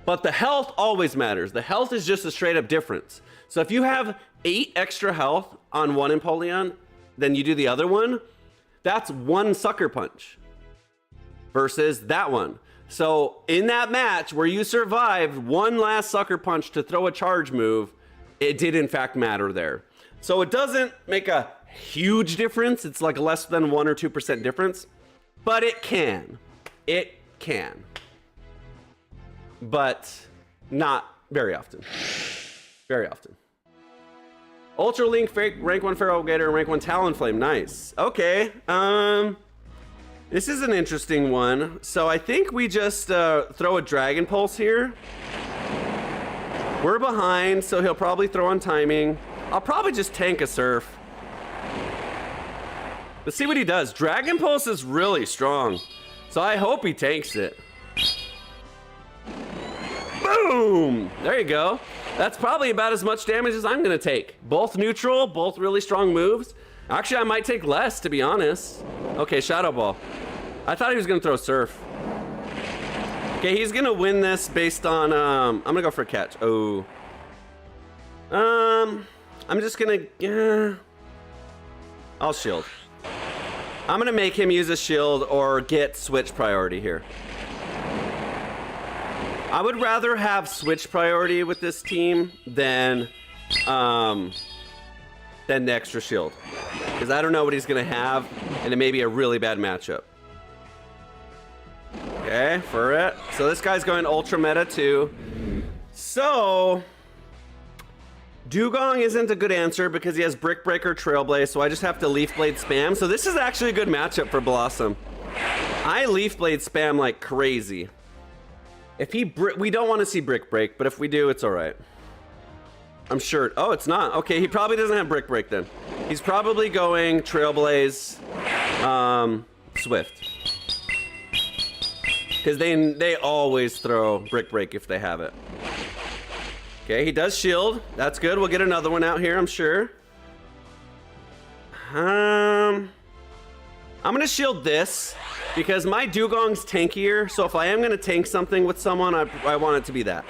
But the health always matters. The health is just a straight up difference. So if you have 8 extra health on one Empoleon, then you do the other one, that's 1 sucker punch versus that one. So in that match where you survived 1 last sucker punch to throw a charge move, it did in fact matter there. So it doesn't make a huge difference. It's like less than 1 or 2% difference, but it can. It can. But not very often. Very often. Ultra Link, rank 1 Feral Gator, rank 1 Talonflame. Nice. Okay. This is an interesting one. So I think we just throw a Dragon Pulse here. We're behind, so he'll probably throw on timing. I'll probably just tank a Surf. Let's see what he does. Dragon Pulse is really strong, so I hope he tanks it. Boom! There you go. That's probably about as much damage as I'm gonna take. Both neutral, both really strong moves. Actually, I might take less, to be honest. Okay, Shadow Ball. I thought he was gonna throw Surf. Okay, he's gonna win this based on, I'm gonna go for a catch. Oh. I'm just gonna, I'll shield. I'm gonna make him use a shield or get switch priority here. I would rather have switch priority with this team than the extra shield. Because I don't know what he's gonna have, and it may be a really bad matchup. Okay, for it. So this guy's going ultra meta too. So Dugong isn't a good answer because he has Brick Breaker, Trailblaze, so I just have to Leaf Blade spam. So this is actually a good matchup for Blossom. I Leaf Blade spam like crazy. If he we don't want to see Brick Break, but if we do, it's all right. I'm sure. Oh, it's not. Okay, he probably doesn't have Brick Break then. He's probably going Trailblaze, Swift. Because they always throw Brick Break if they have it. Okay, he does shield. That's good. We'll get another one out here, I'm sure. I'm gonna shield this because my Dugong's tankier. So if I am gonna tank something with someone, I want it to be that.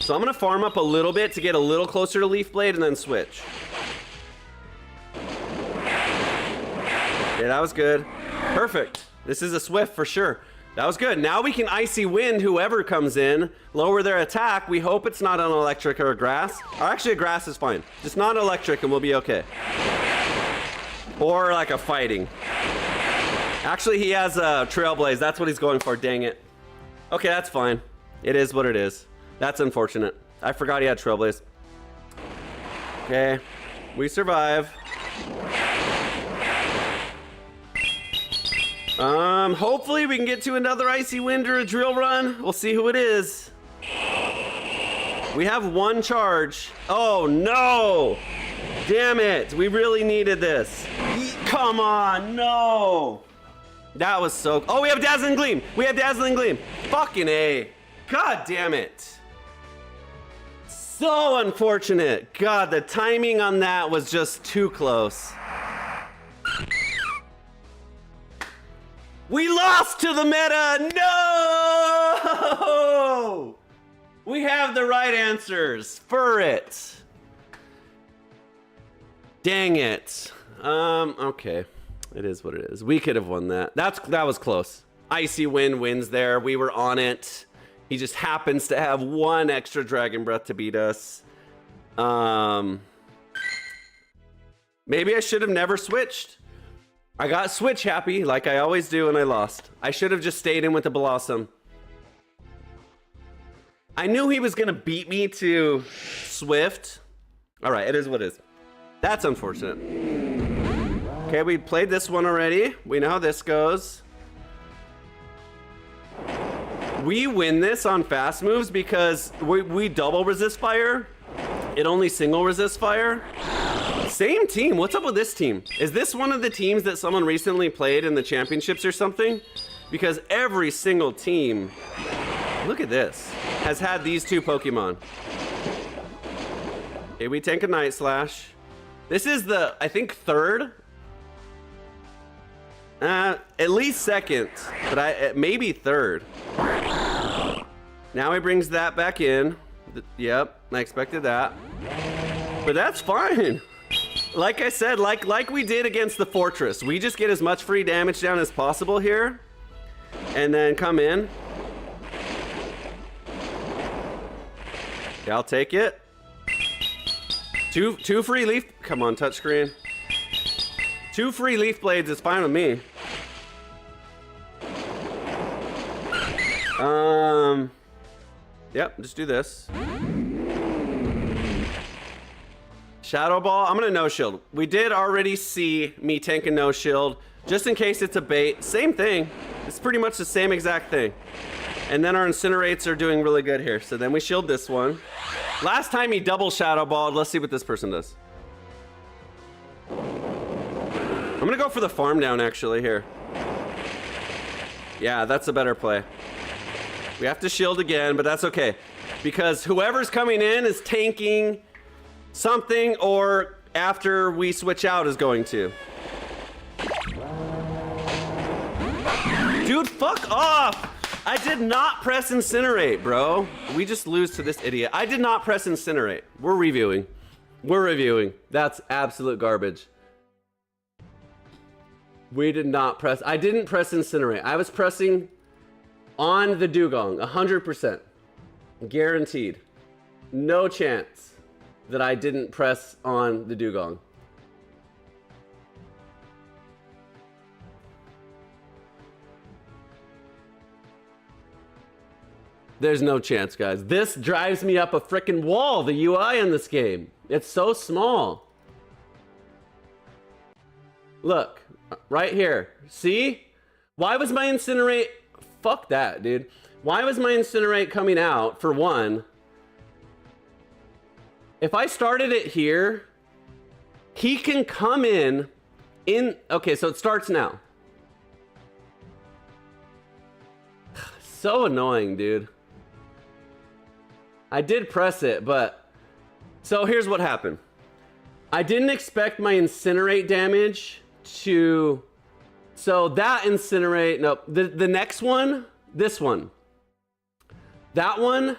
So I'm gonna farm up a little bit to get a little closer to Leaf Blade and then switch. Yeah, that was good. Perfect. This is a Swift for sure. That was good. Now we can Icy Wind whoever comes in, lower their attack. We hope it's not an electric or a grass. Or actually a grass is fine. Just not electric and we'll be okay. Or like a fighting. Actually, he has a Trailblaze. That's what he's going for. Dang it. Okay, that's fine. It is what it is. That's unfortunate. I forgot he had Trailblaze. Okay. We survive. Hopefully we can get to another Icy Wind or a Drill Run. We'll see who it is. We have 1 charge. Oh no! Damn it! We really needed this. Come on, no! That was so... Oh, we have Dazzling Gleam! We have Dazzling Gleam! Fucking A. God damn it. So unfortunate. God, the timing on that was just too close. We lost to the meta! No! We have the right answers for it. Dang it. Okay. It is what it is. We could have won that. That was close. Icy Wind wins there. We were on it. He just happens to have 1 extra Dragon Breath to beat us. Maybe I should have never switched. I got switch happy like I always do and I lost. I should have just stayed in with the Blossom. I knew he was gonna beat me to swift. All right, it is what it is. That's unfortunate. Okay, we played this one already. We know how this goes. We win this on fast moves because we double resist fire. It only single resist fire. Same team. What's up with this team? Is this one of the teams that someone recently played in the championships or something? Because every single team, look at this, has had these two Pokemon. Okay, we tank a Night Slash. This is the, I think, third. At least second, but maybe third. Now he brings that back in. Yep, I expected that. But that's fine. Like I said, like we did against the Fortress, we just get as much free damage down as possible here, and then come in. Okay, I'll take it. Two free leaf. Come on, touchscreen. 2 free leaf blades is fine with me. Yep, just do this. Shadow Ball, I'm gonna no shield. We did already see me tank a no shield, just in case it's a bait. Same thing, it's pretty much the same exact thing. And then our Incinerates are doing really good here. So then we shield this one. Last time he double Shadow Balled, let's see what this person does. I'm gonna go for the farm down actually here. Yeah, that's a better play. We have to shield again, but that's okay. Because whoever's coming in is tanking something, or after we switch out is going to. Dude, fuck off! I did not press Incinerate, bro. We just lose to this idiot. I did not press Incinerate. We're reviewing. We're reviewing. That's absolute garbage. We did not press. I didn't press Incinerate. I was pressing on the Dugong, 100%. Guaranteed. No chance that I didn't press on the Dugong. There's no chance, guys. This drives me up a freaking wall, the UI in this game. It's so small. Look, right here. See? Why was my Incinerate... Fuck that, dude. Why was my Incinerate coming out, for one? If I started it here, he can come in... Okay, so it starts now. So annoying, dude. I did press it, but... So here's what happened. I didn't expect my Incinerate damage to... So that Incinerate... No, the next one, this one. That one...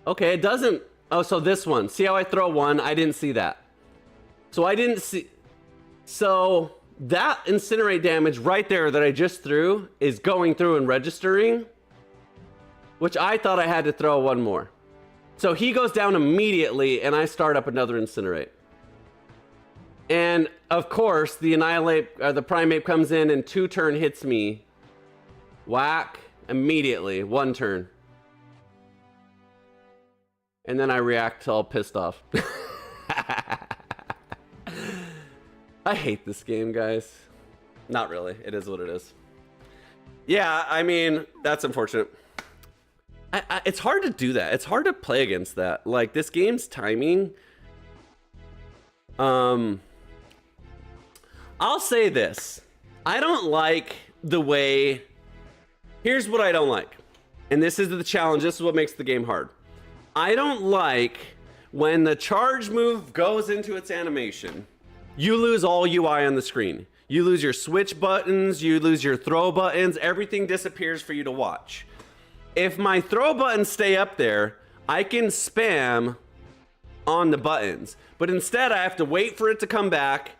Okay, it doesn't... Oh, so this one. See how I throw one? I didn't see that. So I didn't see... So that Incinerate damage right there that I just threw is going through and registering, which I thought I had to throw one more. So he goes down immediately and I start up another Incinerate. And of course, the the Primeape comes in and 2-turn hits me. Whack, immediately, 1 turn. And then I react all pissed off. I hate this game, guys. Not really, it is what it is. Yeah, I mean, that's unfortunate. It's hard to do that. It's hard to play against that. Like, this game's timing. I'll say this. I don't like the way... Here's what I don't like. And this is the challenge. This is what makes the game hard. I don't like when the charge move goes into its animation, you lose all UI on the screen. You lose your switch buttons, you lose your throw buttons, everything disappears for you to watch. If my throw buttons stay up there, I can spam on the buttons. But instead, I have to wait for it to come back.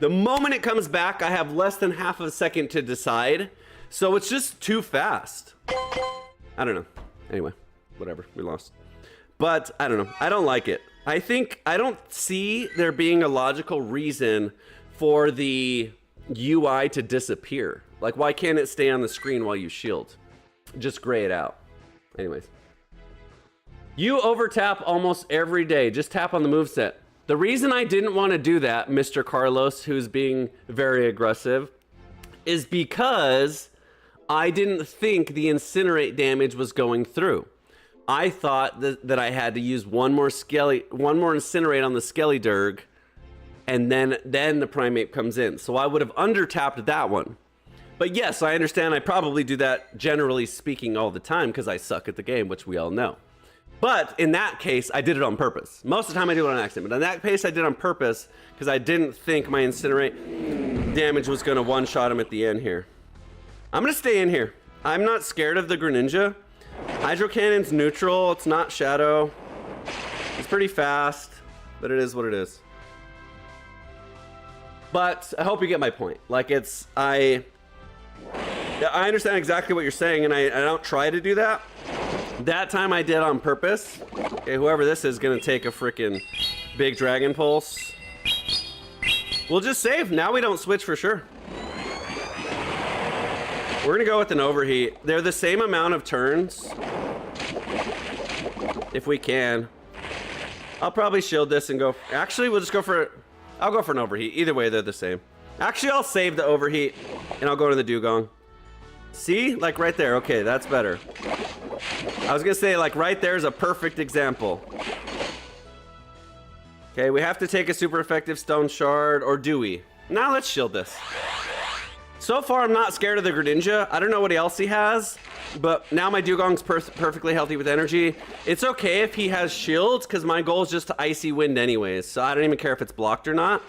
The moment it comes back, I have less than half a second to decide. So it's just too fast. I don't know. Anyway, whatever, we lost. But I don't know, I don't like it. I don't see there being a logical reason for the UI to disappear. Like, why can't it stay on the screen while you shield? Just gray it out. Anyways. You overtap almost every day. Just tap on the moveset. The reason I didn't want to do that, Mr. Carlos, who's being very aggressive, is because I didn't think the incinerate damage was going through. I thought that I had to use one more incinerate on the Skelly Durg, and then the Primeape comes in. So I would have undertapped that one. But yes, I understand I probably do that generally speaking all the time because I suck at the game, which we all know. But in that case, I did it on purpose. Most of the time I do it on accident, but in that case I did it on purpose because I didn't think my incinerate damage was going to one-shot him at the end here. I'm going to stay in here. I'm not scared of the Greninja. Hydro Cannon's neutral. It's not Shadow. It's pretty fast, but it is what it is. But I hope you get my point. Like, I understand exactly what you're saying, and I don't try to do that. That time I did on purpose. Okay, whoever this is gonna take a freaking big Dragon Pulse. We'll just save. Now we don't switch for sure. We're gonna go with an Overheat. They're the same amount of turns. If we can. I'll probably shield this and go. Actually, we'll just go for. I'll go for an Overheat. Either way, they're the same. Actually, I'll save the Overheat and I'll go to the Dugong. See? Like right there. Okay, that's better. I was gonna say, like right there's a perfect example. Okay, we have to take a super effective Stone Shard, or do we? Now let's shield this. So far, I'm not scared of the Greninja. I don't know what else he has, but now my Dugong's perfectly healthy with energy. It's okay if he has shields, because my goal is just to Icy Wind anyways, so I don't even care if it's blocked or not.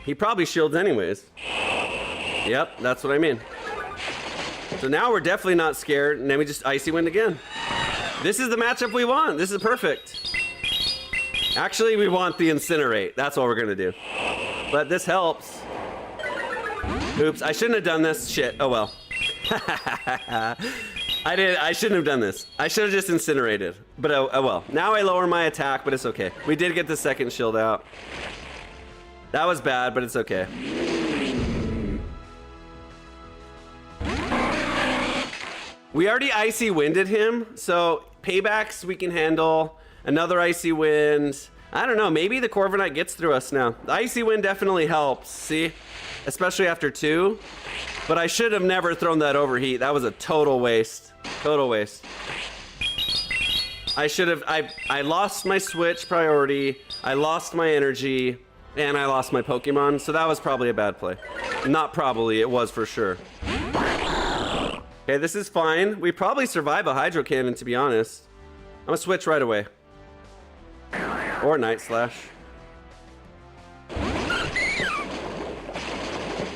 He probably shields anyways. Yep, that's what I mean. So now we're definitely not scared, and then we just Icy Wind again. This is the matchup we want. This is perfect. Actually, we want the Incinerate. That's what we're gonna do. But this helps. Oops, I shouldn't have done this. Shit, oh well. I shouldn't have done this. I should have just incinerated. But oh well. Now I lower my attack, but it's okay. We did get the second shield out. That was bad, but it's okay. We already Icy Winded him, so paybacks we can handle. Another Icy Wind. I don't know, maybe the Corviknight gets through us now. The Icy Wind definitely helps, see? Especially after 2. But I should have never thrown that Overheat. That was a total waste. Total waste. I should have, I lost my switch priority, I lost my energy, and I lost my Pokemon, so that was probably a bad play. Not probably, it was for sure. Okay, this is fine. We probably survive a Hydro Cannon, to be honest. I'm gonna switch right away. Or Night Slash.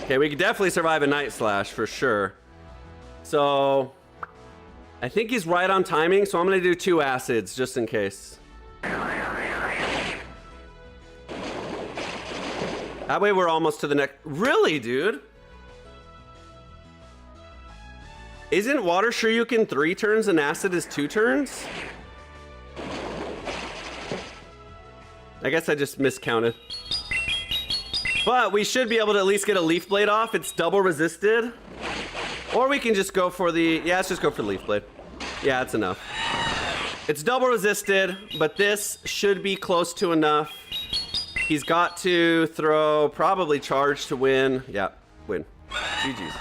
Okay, we could definitely survive a Night Slash for sure. So, I think he's right on timing, so I'm gonna do 2 Acids just in case. That way we're almost to the next. Really, dude? Isn't Water Shoryuken 3 turns and Acid is 2 turns? I guess I just miscounted. But we should be able to at least get a Leaf Blade off. It's double resisted. Or we can just go for the... Yeah, let's just go for the Leaf Blade. Yeah, that's enough. It's double resisted, but this should be close to enough. He's got to throw probably Charge to win. Yeah, win. GG's.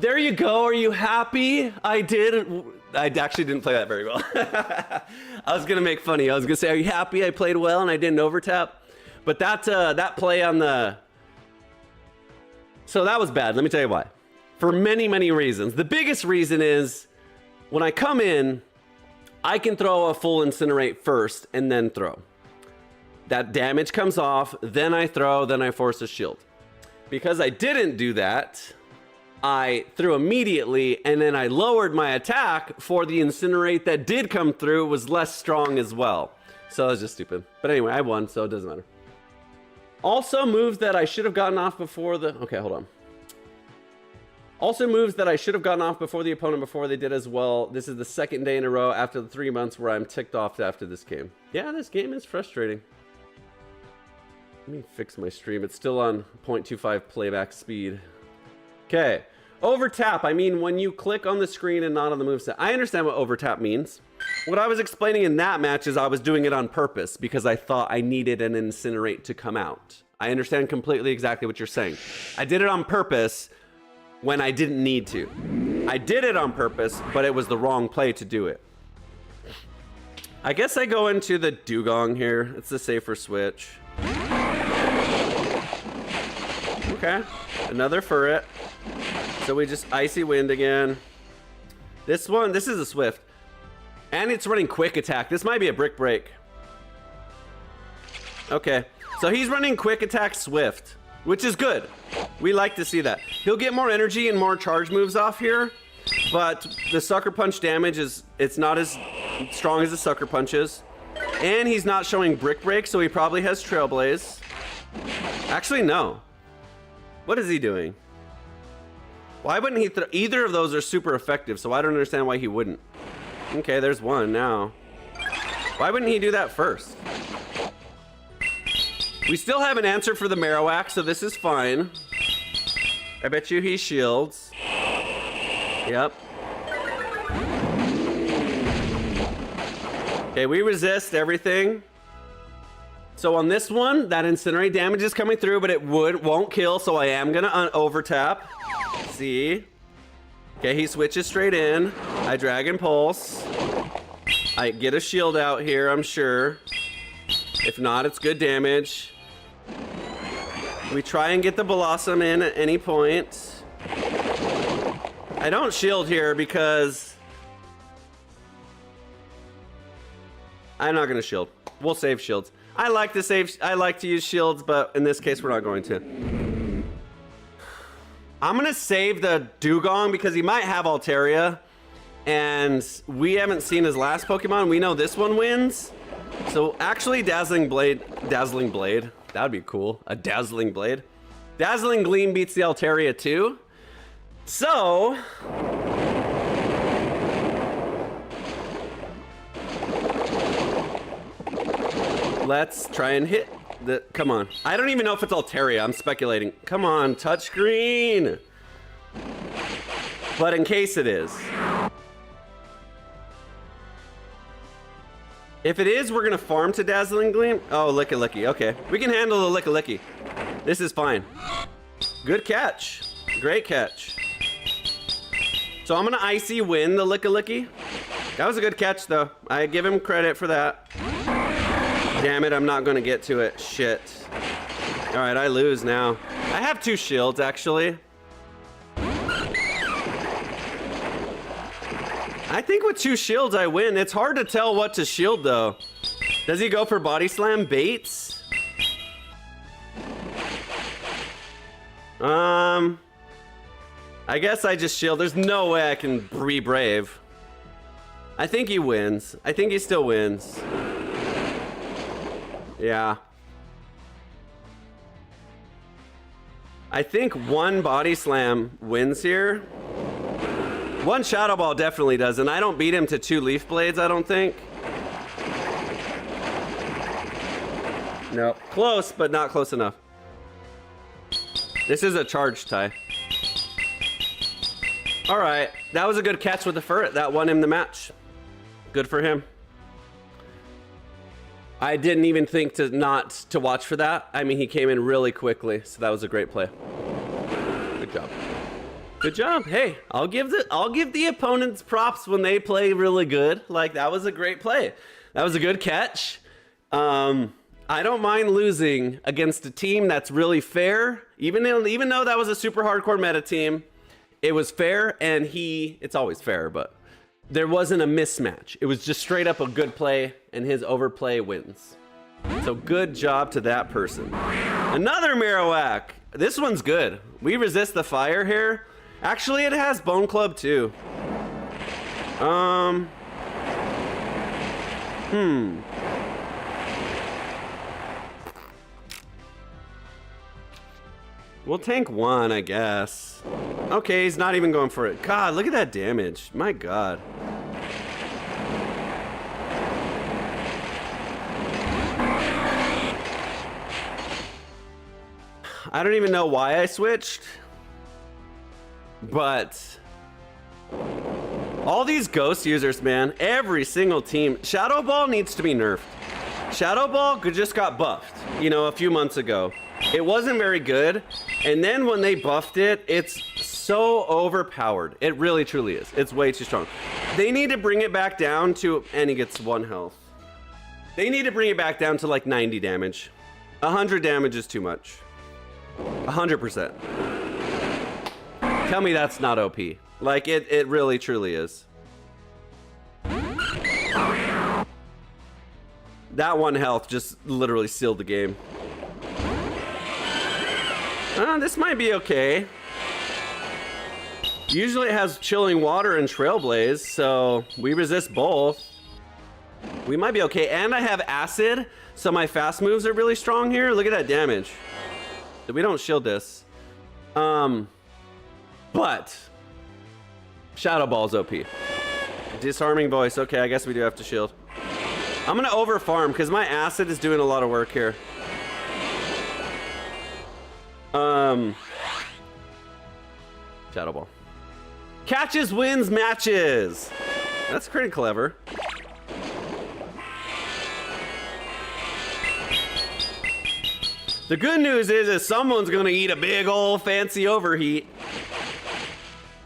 There you go. Are you happy? I actually didn't play that very well. I was gonna make funny. I was gonna say, "Are you happy? I played well and I didn't overtap." But that play on the... So that was bad. Let me tell you why. For many, many reasons. The biggest reason is when I come in, I can throw a full Incinerate first and then throw. That damage comes off, then I throw, then I force a shield. Because I didn't do that, I threw immediately, and then I lowered my attack for the Incinerate that did come through, was less strong as well. So it was just stupid. But anyway, I won, so it doesn't matter. Also, moves that I should have gotten off before the... Okay, hold on. Also, moves that I should have gotten off before the opponent before they did as well. This is the 2nd day in a row after the 3 months where I'm ticked off after this game. Yeah, this game is frustrating. Let me fix my stream. It's still on 0.25 playback speed. Okay. Over tap, I mean when you click on the screen and not on the moveset. I understand what over tap means. What I was explaining in that match is I was doing it on purpose because I thought I needed an incinerate to come out. I understand completely exactly what you're saying. I did it on purpose when I didn't need to. I did it on purpose, but it was the wrong play to do it. I guess I go into the dugong here. It's the safer switch. Okay, another ferret. So we just icy wind again. This is a swift. And it's running quick attack. This might be a brick break. Okay, so he's running quick attack swift, which is good. We like to see that. He'll get more energy and more charge moves off here, but the sucker punch damage it's not as strong as the sucker punches. And he's not showing brick break, so he probably has trailblaze. Actually, no. What is he doing? Why wouldn't he either of those are super effective, so I don't understand why he wouldn't. Okay, there's one now. Why wouldn't he do that first? We still have an answer for the Marowak, so this is fine. I bet you he shields. Yep. Okay, we resist everything. So on this one, that incinerate damage is coming through, but it won't kill, so I am gonna over tap. See? Okay, he switches straight in. I Dragon Pulse. I get a shield out here, I'm sure. If not, it's good damage. We try and get the Blossom in at any point. I don't shield here because I'm not gonna shield. We'll save shields. I like to use shields, but in this case, we're not going to. I'm gonna save the Dugong because he might have Altaria, and we haven't seen his last Pokemon. We know this one wins. So actually, Dazzling Blade, that would be cool. A Dazzling Blade. Dazzling Gleam beats the Altaria too. So let's try and hit the, come on. I don't even know if it's Altaria, I'm speculating. Come on, touchscreen. But in case it is. If it is, we're gonna farm to Dazzling Gleam. Oh, Licky. Okay, we can handle the Licky. This is fine. Good catch. Great catch. So I'm gonna Icy win the Licky. That was a good catch though. I give him credit for that. Damn it, I'm not gonna get to it. Shit. All right, I lose now. I have 2 shields actually. I think with 2 shields I win. It's hard to tell what to shield though. Does he go for Body Slam baits? I guess I just shield. There's no way I can be brave. I think he wins. I think he still wins. Yeah. I think 1 Body Slam wins here. 1 Shadow Ball definitely does, and I don't beat him to 2 Leaf Blades, I don't think. No, close, but not close enough. This is a charge tie. All right, that was a good catch with the ferret. That won him the match. Good for him. I didn't even think to watch for that. I mean, he came in really quickly, so that was a great play. Good job. Good job. Hey, I'll give the opponents props when they play really good. Like, that was a great play. That was a good catch. I don't mind losing against a team that's really fair. Even though that was a super hardcore meta team, it was fair, and it's always fair, but there wasn't a mismatch. It was just straight up a good play, and his overplay wins. So good job to that person. Another Marowak. This one's good. We resist the fire here. Actually, it has Bone Club too. We'll tank 1, I guess. Okay, he's not even going for it. God, look at that damage. My God. I don't even know why I switched. But all these ghost users, man, every single team. Shadow Ball needs to be nerfed. Shadow Ball just got buffed, you know, a few months ago. It wasn't very good. And then when they buffed it, it's so overpowered. It really, truly is. It's way too strong. They need to bring it back down to, and he gets 1 health. They need to bring it back down to like 90 damage. 100 damage is too much. 100%. Tell me that's not OP. Like, it really, truly is. That 1 health just literally sealed the game. This might be okay. Usually it has Chilling Water and Trailblaze, so we resist both. We might be okay. And I have Acid, so my fast moves are really strong here. Look at that damage. We don't shield this. But Shadow Ball's OP. Disarming Voice. Okay, I guess we do have to shield. I'm gonna over farm because my Acid is doing a lot of work here. Shadow Ball. Catches, wins, matches. That's pretty clever. The good news is someone's gonna eat a big old fancy overheat.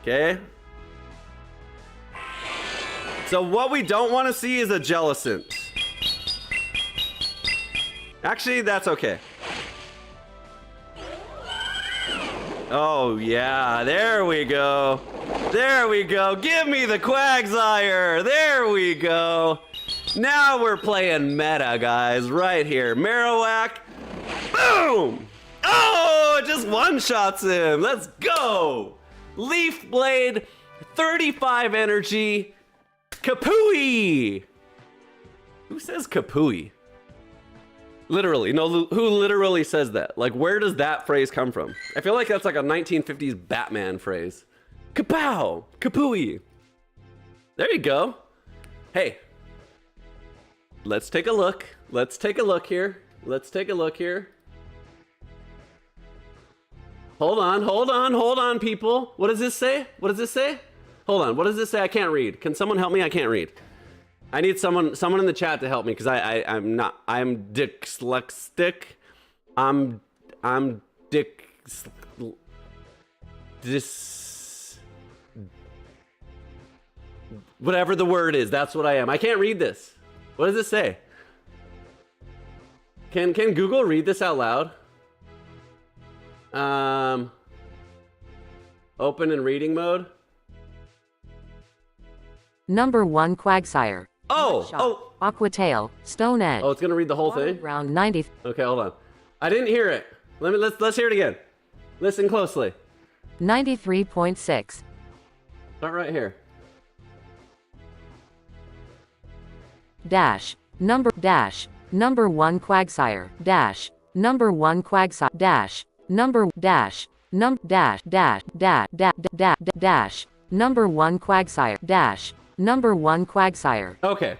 Okay. So what we don't want to see is a Jellicent. Actually, that's okay. Oh, yeah. There we go. There we go. Give me the Quagsire. There we go. Now we're playing meta, guys. Right here. Marowak. Boom. Oh, it just one-shots him. Let's go. Leaf Blade. 35 energy. Kapooey. Who says Kapooey? Literally, no, who literally says that? Like, where does that phrase come from? I feel like that's like a 1950s Batman phrase. Kapow! Kapooey! There you go. Hey. Let's take a look. Let's take a look here. Let's take a look here. Hold on, people. What does this say? What does this say? Hold on, what does this say? I can't read. Can someone help me? I can't read. I need someone in the chat to help me because I'm dyslexic. I'm whatever the word is, that's what I am. I can't read this. What does this say? Can Google read this out loud? Open in reading mode. Number 1 Quagsire. Oh! Aqua Tail, Stone Edge. Oh, it's gonna read the whole thing? Round 90. Okay, hold on. I didn't hear it. Let's hear it again. Listen closely. 93.6. Start right here. Number 1 Quagsire. Number 1 Quagsire. Number 1 Quagsire. Number 1 Quagsire. Okay.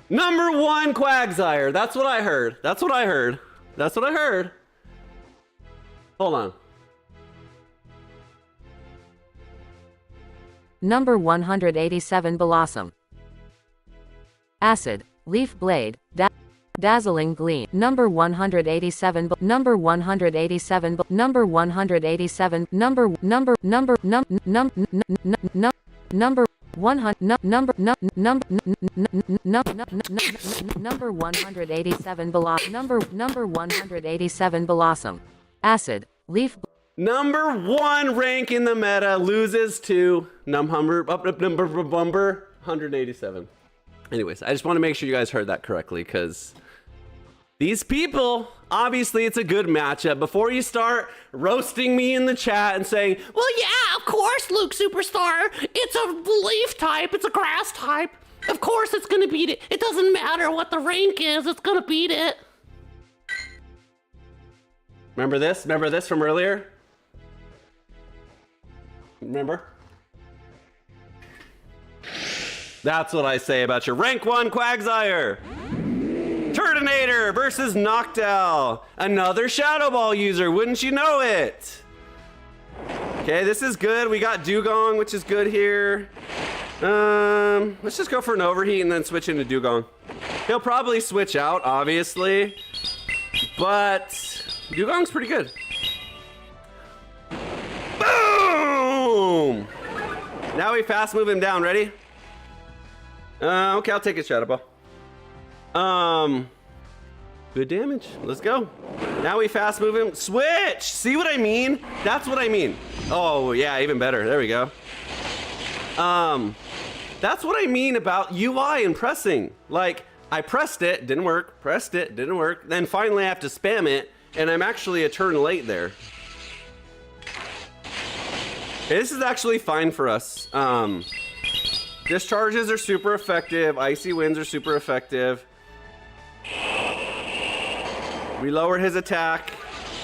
Number 1 Quagsire. That's what I heard. That's what I heard. That's what I heard. Hold on. Number 187 Blossom. Acid, Leaf Blade, Dazzling Gleam. Number 187. Number 187. Number 187. Number 100. Number 187 Blossom. Number 187 Blossom. Acid, Leaf. Number 1 rank in the meta loses to number 187. Anyways, I just want to make sure you guys heard that correctly because these people, obviously it's a good matchup. Before you start roasting me in the chat and saying, well, yeah, of course, Luke Superstar, it's a leaf type, it's a grass type. Of course it's going to beat it. It doesn't matter what the rank is, it's going to beat it. Remember this? Remember this from earlier? Remember? That's what I say about your rank 1 Quagsire. Turtonator versus Noctowl. Another Shadow Ball user, wouldn't you know it? Okay, this is good. We got Dugong, which is good here. Let's just go for an overheat and then switch into Dugong. He'll probably switch out, obviously, but Dugong's pretty good. Boom! Now we fast move him down. Ready? Okay, I'll take his Shadow Ball. Good damage. Let's go. Now we fast move him. Switch! See what I mean? That's what I mean. Oh, yeah, even better. There we go. That's what I mean about UI and pressing. Like, I pressed it, didn't work. Pressed it, didn't work. Then finally I have to spam it, and I'm actually a turn late there. This is actually fine for us. Discharges are super effective. Icy winds are super effective. We lower his attack.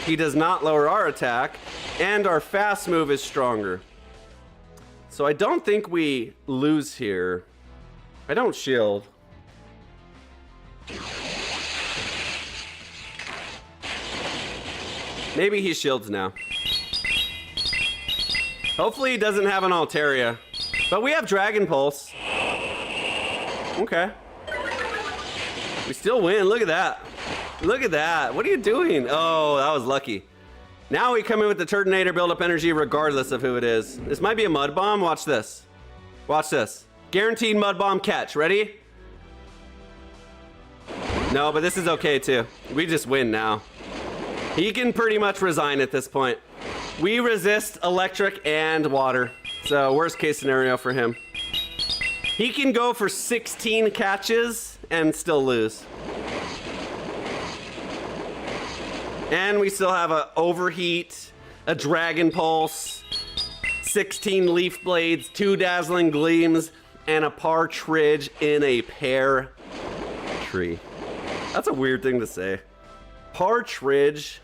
He does not lower our attack. And our fast move is stronger. So I don't think we lose here. I don't shield. Maybe he shields now. Hopefully he doesn't have an Altaria. But we have Dragon Pulse. Okay. We still win. Look at that. Look at that. What are you doing? Oh, that was lucky. Now we come in with the Turtonator, build up energy regardless of who it is. This might be a Mud Bomb. Watch this. Watch this. Guaranteed Mud Bomb catch. Ready? No, but this is okay too. We just win now. He can pretty much resign at this point. We resist electric and water. So worst case scenario for him. He can go for 16 catches and still lose. And we still have a Overheat, a Dragon Pulse, 16 Leaf Blades, 2 Dazzling Gleams, and a Partridge in a pear tree. That's a weird thing to say. Partridge.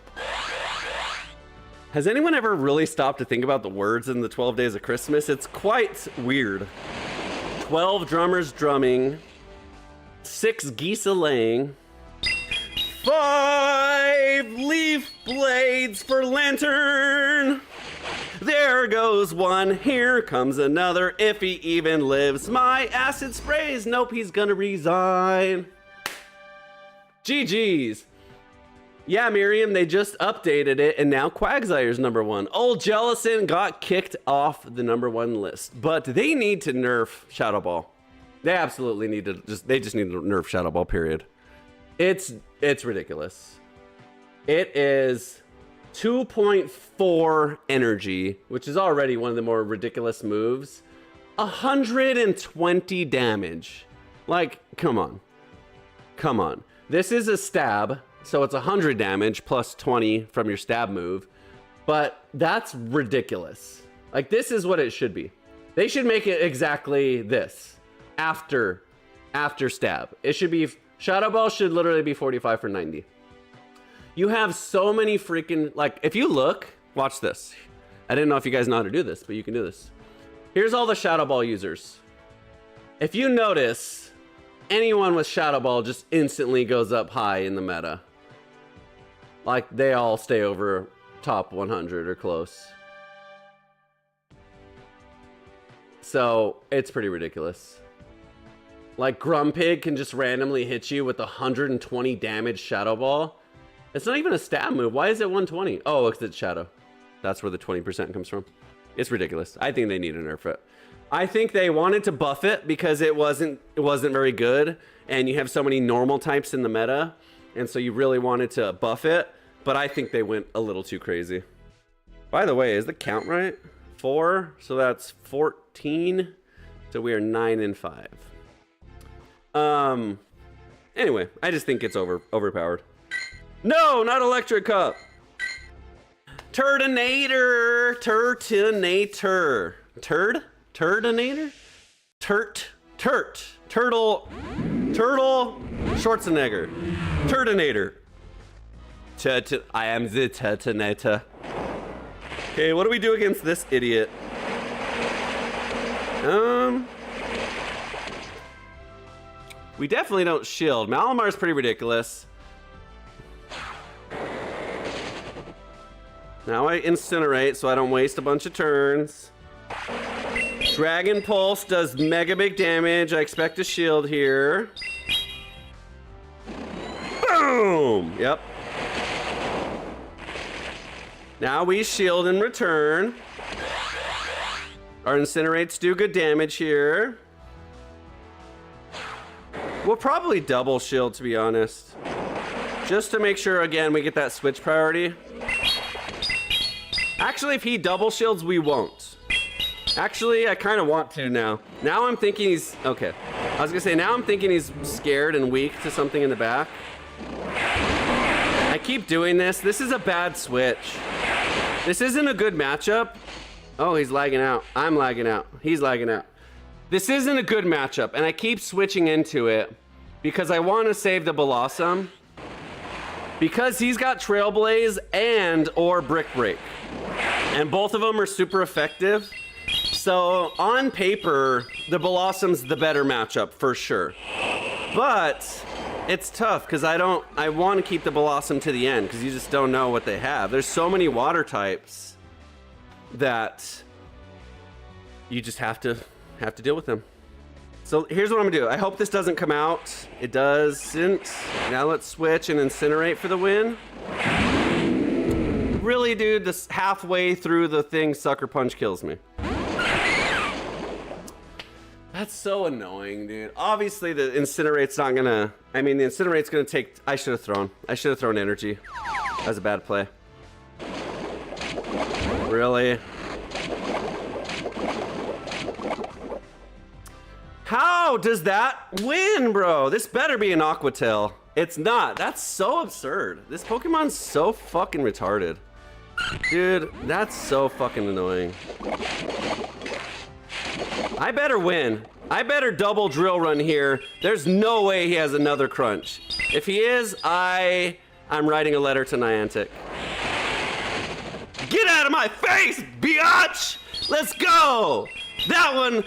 Has anyone ever really stopped to think about the words in the 12 Days of Christmas? It's quite weird. 12 drummers drumming, 6 geese a-laying, 5 leaf blades for lantern. There goes one, here comes another, if he even lives. My acid sprays, nope, he's gonna resign. GG's. Yeah, Miriam, they just updated it, and now Quagsire's #1. Old Jellison got kicked off the #1 list, but they need to nerf Shadow Ball. They absolutely need to they just need to nerf Shadow Ball, period. It's ridiculous. It is 2.4 energy, which is already one of the more ridiculous moves. 120 damage. Like, come on. Come on. This is a stab, so it's 100 damage plus 20 from your stab move. But that's ridiculous. Like, this is what it should be. They should make it exactly this. After stab. It should be... Shadow Ball should literally be 45 for 90. You have so many freaking... Like, if you look... Watch this. I didn't know if you guys know how to do this, but you can do this. Here's all the Shadow Ball users. If you notice, anyone with Shadow Ball just instantly goes up high in the meta. Like, they all stay over top 100 or close. So, it's pretty ridiculous. Like, Grumpig can just randomly hit you with 120 damage Shadow Ball. It's not even a stab move. Why is it 120? Oh, because it's Shadow. That's where the 20% comes from. It's ridiculous. I think they need to nerf it. I think they wanted to buff it because it wasn't very good, and you have so many normal types in the meta, and so you really wanted to buff it, but I think they went a little too crazy. By the way, is the count right? 4, so that's 14. So we are 9 and 5. Anyway, I just think it's overpowered. No, not Electric Cup. Turtonator. Turtonator. Turtonator? Turtle. Schwarzenegger. Turtonator. I am the Turtonator. Okay, what do we do against this idiot? We definitely don't shield. Malamar's pretty ridiculous. Now I incinerate so I don't waste a bunch of turns. Dragon Pulse does mega big damage. I expect a shield here. Boom! Yep. Now we shield in return. Our incinerates do good damage here. We'll probably double shield, to be honest. Just to make sure, again, we get that switch priority. Actually, if he double shields, we won't. Actually, I kind of want to now. Now I'm thinking he's... Okay. I was going to say, now I'm thinking he's scared and weak to something in the back. I keep doing this. This is a bad switch. This isn't a good matchup. Oh, he's lagging out. I'm lagging out. He's lagging out. This isn't a good matchup, and I keep switching into it because I want to save the Blossom because he's got Trailblaze and or Brick Break, and both of them are super effective. So on paper, the Blossom's the better matchup for sure, but it's tough because I want to keep the Blossom to the end because you just don't know what they have. There's so many water types that you just have to deal with them. So here's what I'm gonna do. I hope this doesn't come out. It doesn't. Now let's switch and incinerate for the win. Really, dude, this halfway through the thing, Sucker Punch kills me. That's so annoying, dude. Obviously the incinerate's not gonna, I mean, the incinerate's gonna take, I should have thrown energy. That was a bad play. Really? How does that win, bro? This better be an Aqua Tail. It's not. That's so absurd. This Pokemon's so fucking retarded. Dude, that's so fucking annoying. I better win. I better double drill run here. There's no way he has another crunch. If he is, I'm writing a letter to Niantic. Get out of my face, biatch! Let's go! That one.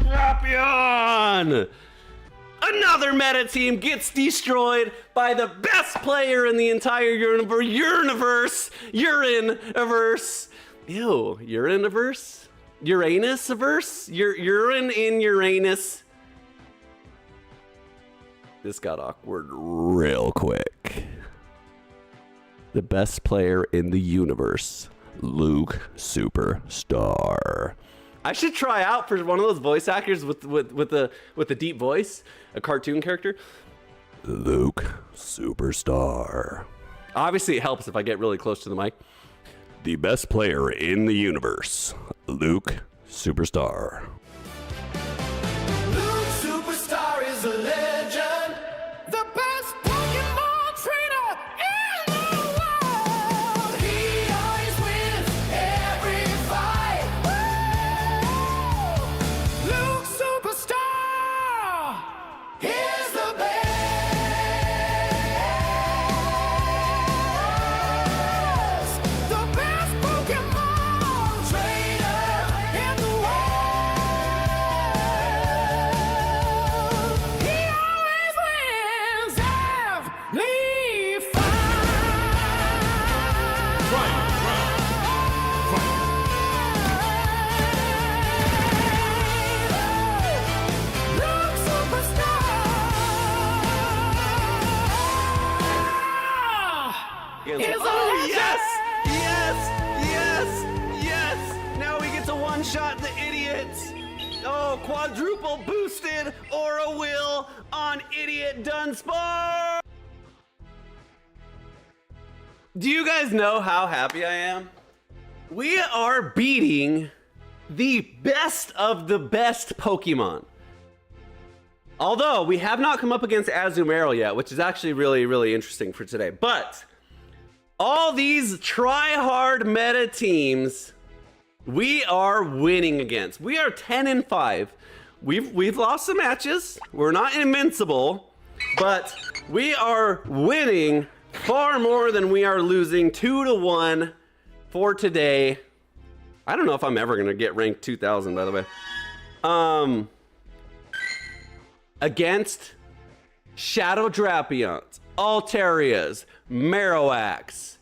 Drapion! Another meta team gets destroyed by the best player in the entire universe. Uraniverse. Ew, Uraniverse? Uranus-averse? Urine in Uranus. This got awkward real quick. The best player in the universe, Luke Superstar. I should try out for one of those voice actors with the deep voice, a cartoon character. Luke Superstar. Obviously, it helps if I get really close to the mic. The best player in the universe, Luke Superstar. Luke Superstar is a legend, the best Pokemon trainer in the world. He always wins every fight. Woo! Luke Superstar, here's the best, the best Pokemon trainer in the world. He always wins every fight. Luke Superstar. Is a legend. Yes! Now we get to one-shot the idiots. Oh, quadruple boosted Aura Will on Idiot Dunsparce. Do you guys know how happy I am? We are beating the best of the best Pokemon. Although we have not come up against Azumarill yet, which is actually really, really interesting for today. But all these try-hard meta teams we are winning against. We are 10-5. We've lost some matches. We're not invincible, but we are winning far more than we are losing. 2-1 for today. I don't know if I'm ever gonna get ranked 2000, by the way. Against Shadow Drapions, Altarias, Marowaks,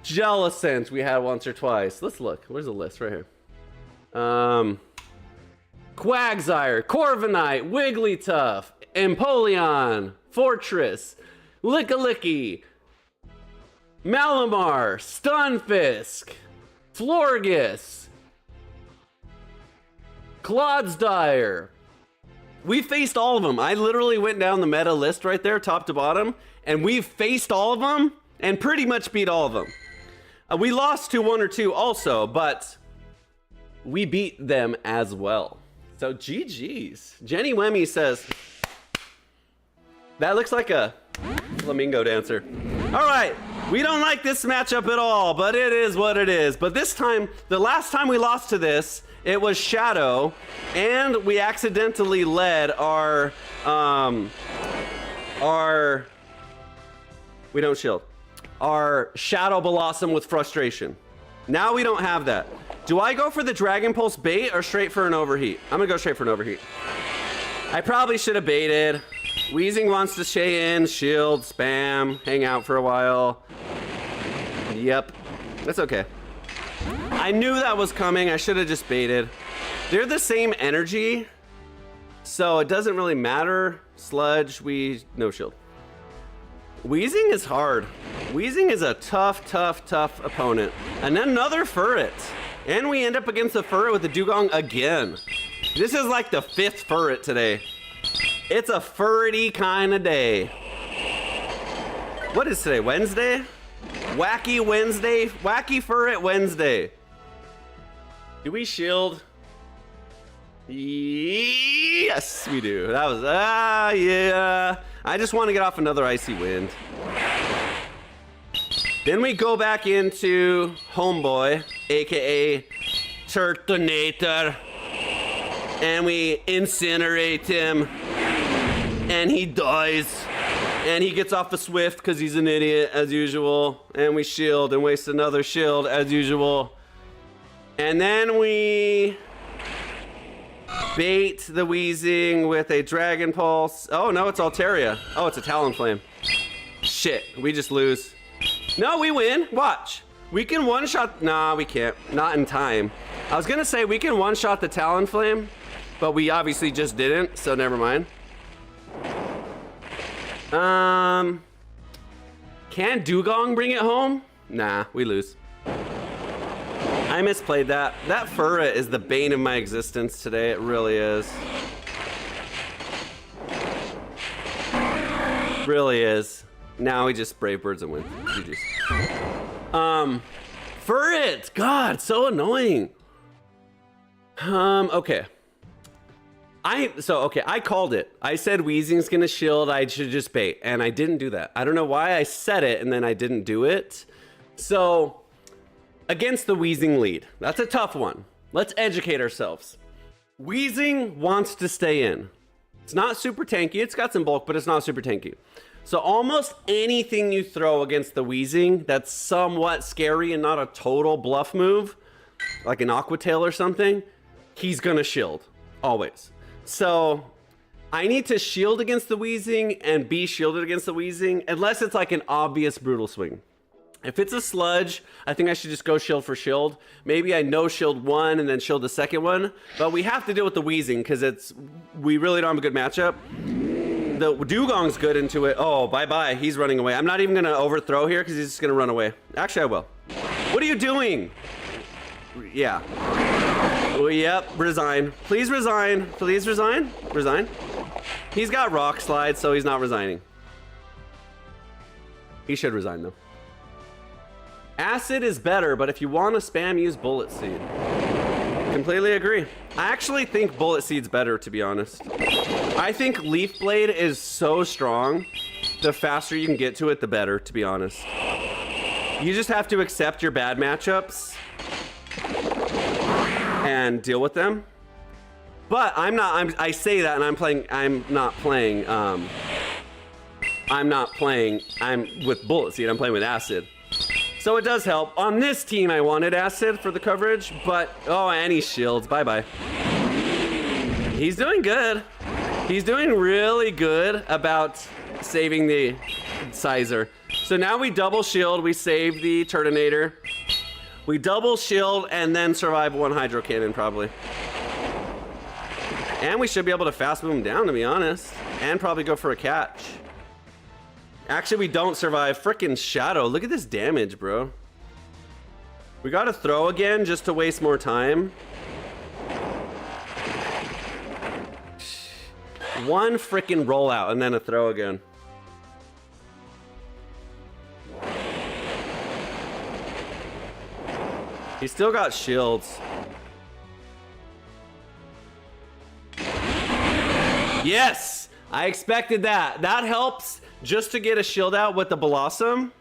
Jellicent we had once or twice. Let's look. Where's the list? Right here. Quagsire, Corviknight, Wigglytuff, Empoleon, Fortress, Lickalicky, Malamar, Stunfisk, Florges, Clodsire. We faced all of them. I literally went down the meta list right there, top to bottom, and we faced all of them and pretty much beat all of them. We lost to one or two also, but we beat them as well. So GG's. Jenny Wemmy says, that looks like a flamingo dancer. All right, we don't like this matchup at all, but it is what it is. But this time, the last time we lost to this, it was Shadow, and we accidentally led our we don't shield. Our Shadow Blossom with Frustration. Now we don't have that. Do I go for the Dragon Pulse bait or straight for an overheat? I'm gonna go straight for an overheat. I probably should have baited. Weezing wants to stay in, shield, spam, hang out for a while. Yep, that's okay. I knew that was coming. I should have just baited. They're the same energy, so it doesn't really matter. Sludge, no shield. Weezing is hard. Weezing is a tough opponent. And then another Furret. And we end up against the Furret with the Dugong again. This is like the 5th Furret today. It's a Furret-y kind of day. What is today, Wednesday? Wacky Wednesday, Wacky Furret Wednesday. Do we shield? Yes, we do. That was, yeah. I just want to get off another Icy Wind. Then we go back into Homeboy, aka Turtonator, and we incinerate him, and he dies, and he gets off a Swift because he's an idiot as usual, and we shield and waste another shield as usual, and then we bait the Weezing with a Dragon Pulse. Oh no, it's Altaria. Oh, it's a Talonflame. Shit, we just lose. No, we win. Watch. We can one-shot. Nah, we can't. Not in time. I was gonna say we can one-shot the Talonflame, but we obviously just didn't, so never mind. Can Dugong bring it home? Nah, we lose. I misplayed that. That Furret is the bane of my existence today. It really is. Really is. Now we just Brave Birds and win. GG's. Furret! God, so annoying. Okay. I called it. I said Weezing's gonna shield, I should just bait, and I didn't do that. I don't know why I said it and then I didn't do it. So, against the Weezing lead, that's a tough one. Let's educate ourselves. Weezing wants to stay in. It's not super tanky, it's got some bulk, but it's not super tanky. So almost anything you throw against the Weezing that's somewhat scary and not a total bluff move, like an Aqua Tail or something, he's gonna shield, always. So I need to shield against the Weezing and be shielded against the Weezing, unless it's like an obvious brutal swing. If it's a Sludge, I think I should just go shield for shield. Maybe I no shield one and then shield the second one, but we have to deal with the Weezing because we really don't have a good matchup. The Dugong's good into it. Oh, bye-bye. He's running away. I'm not even going to overthrow here because he's just going to run away. Actually, I will. What are you doing? Yeah. Oh, yep. Resign. Please resign. Please resign. Resign. He's got Rock Slide, so he's not resigning. He should resign, though. Acid is better, but if you want to spam, use Bullet Seed. Completely agree. I actually think Bullet Seed's better, to be honest. I think Leaf Blade is so strong, the faster you can get to it, the better, to be honest. You just have to accept your bad matchups and deal with them. But I say that and I'm with Bullet Seed, I'm playing with Acid. So it does help. On this team, I wanted Acid for the coverage, but, oh, and he shields. Bye-bye. He's doing good. He's doing really good about saving the Sizer. So now we double shield, we save the Turtonator. We double shield and then survive one Hydro Cannon probably. And we should be able to fast move him down, to be honest. And probably go for a catch. Actually, we don't survive. Frickin' Shadow. Look at this damage, bro. We gotta throw again just to waste more time. One frickin' rollout and then a throw again. He's still got shields. Yes! I expected that. That helps just to get a shield out with the Blossom.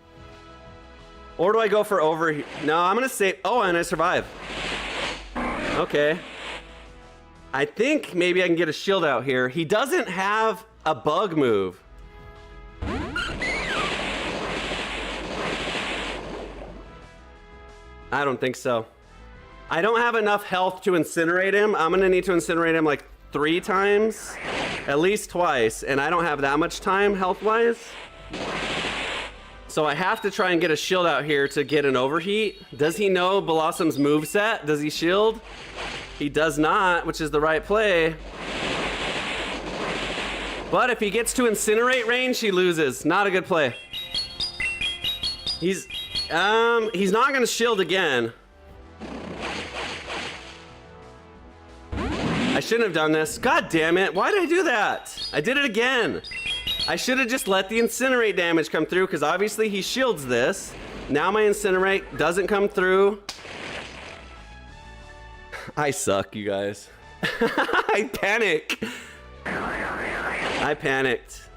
Or do I go for over? No, I'm gonna save. Oh, and I survive. Okay. I think maybe I can get a shield out here. He doesn't have a bug move. I don't think so. I don't have enough health to incinerate him. I'm gonna need to incinerate him like 3 times, at least twice, and I don't have that much time health-wise. So I have to try and get a shield out here to get an overheat. Does he know Blossom's moveset? Does he shield? He does not, which is the right play. But if he gets to incinerate range, he loses. Not a good play. He's not gonna shield again. I shouldn't have done this. God damn it, why did I do that? I did it again. I should have just let the incinerate damage come through because obviously he shields this. Now my incinerate doesn't come through. I suck, you guys. I panic. I panicked.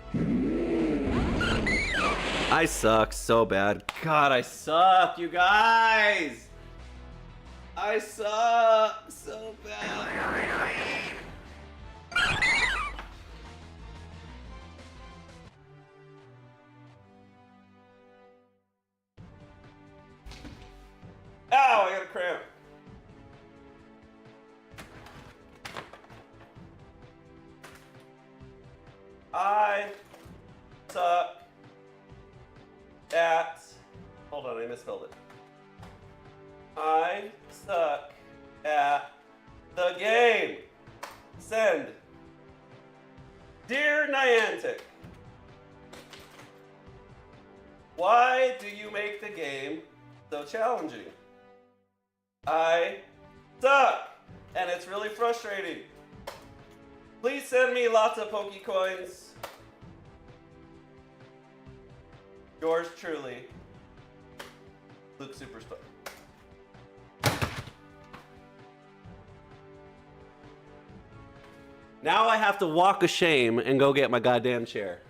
I suck so bad. God, I suck, you guys. I suck so bad. Ow, I got a cramp. I suck at... Hold on, I misspelled it. I suck at the game. Send. Dear Niantic, why do you make the game so challenging? I suck, and it's really frustrating. Please send me lots of Pokecoins. Yours truly, Luke Superstar. Now I have to walk of shame and go get my goddamn chair.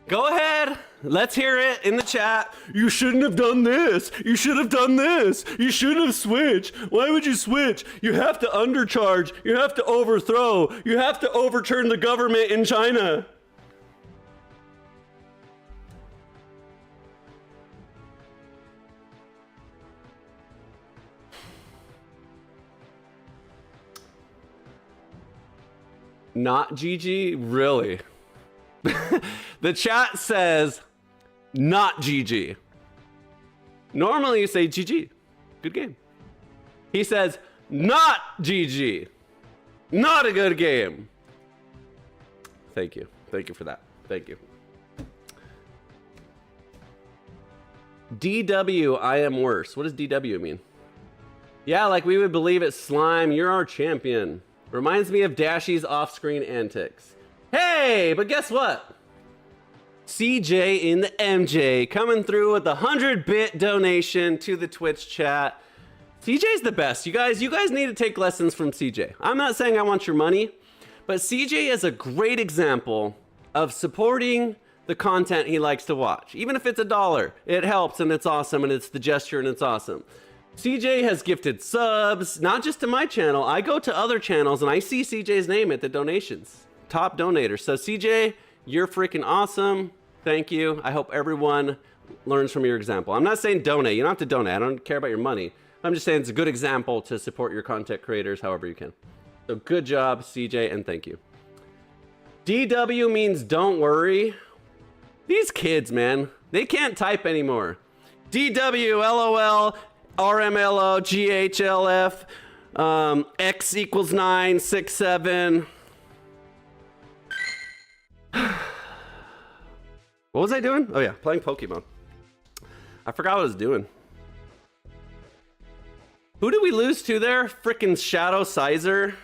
Go ahead. Let's hear it in the chat. You shouldn't have done this. You should have done this. You shouldn't have switched. Why would you switch? You have to undercharge. You have to overthrow. You have to overturn the government in China. Not GG? Really? The chat says not GG. Normally you say GG. Good game. He says not GG. Not a good game. Thank you. Thank you for that. Thank you. DW, I am worse. What does DW mean? Yeah, like we would believe it, Slime. You're our champion. Reminds me of Dashy's off-screen antics. Hey, but guess what? CJ in the MJ coming through with a 100-bit donation to the Twitch chat. CJ's the best. You guys need to take lessons from CJ. I'm not saying I want your money, but CJ is a great example of supporting the content he likes to watch. Even if it's $1, it helps and it's awesome and it's the gesture and it's awesome. CJ has gifted subs, not just to my channel. I go to other channels and I see CJ's name at the donations. Top donator. So CJ, you're freaking awesome. Thank you. I hope everyone learns from your example. I'm not saying donate. You don't have to donate. I don't care about your money. I'm just saying it's a good example to support your content creators however you can. So good job, CJ, and thank you. DW means don't worry. These kids, man, they can't type anymore. DW, LOL, RMLO, GHLF, X equals 9, 6, 7. What was I doing? Oh yeah, playing Pokemon. I forgot what I was doing. Who did we lose to there? Frickin' Shadow Sizer.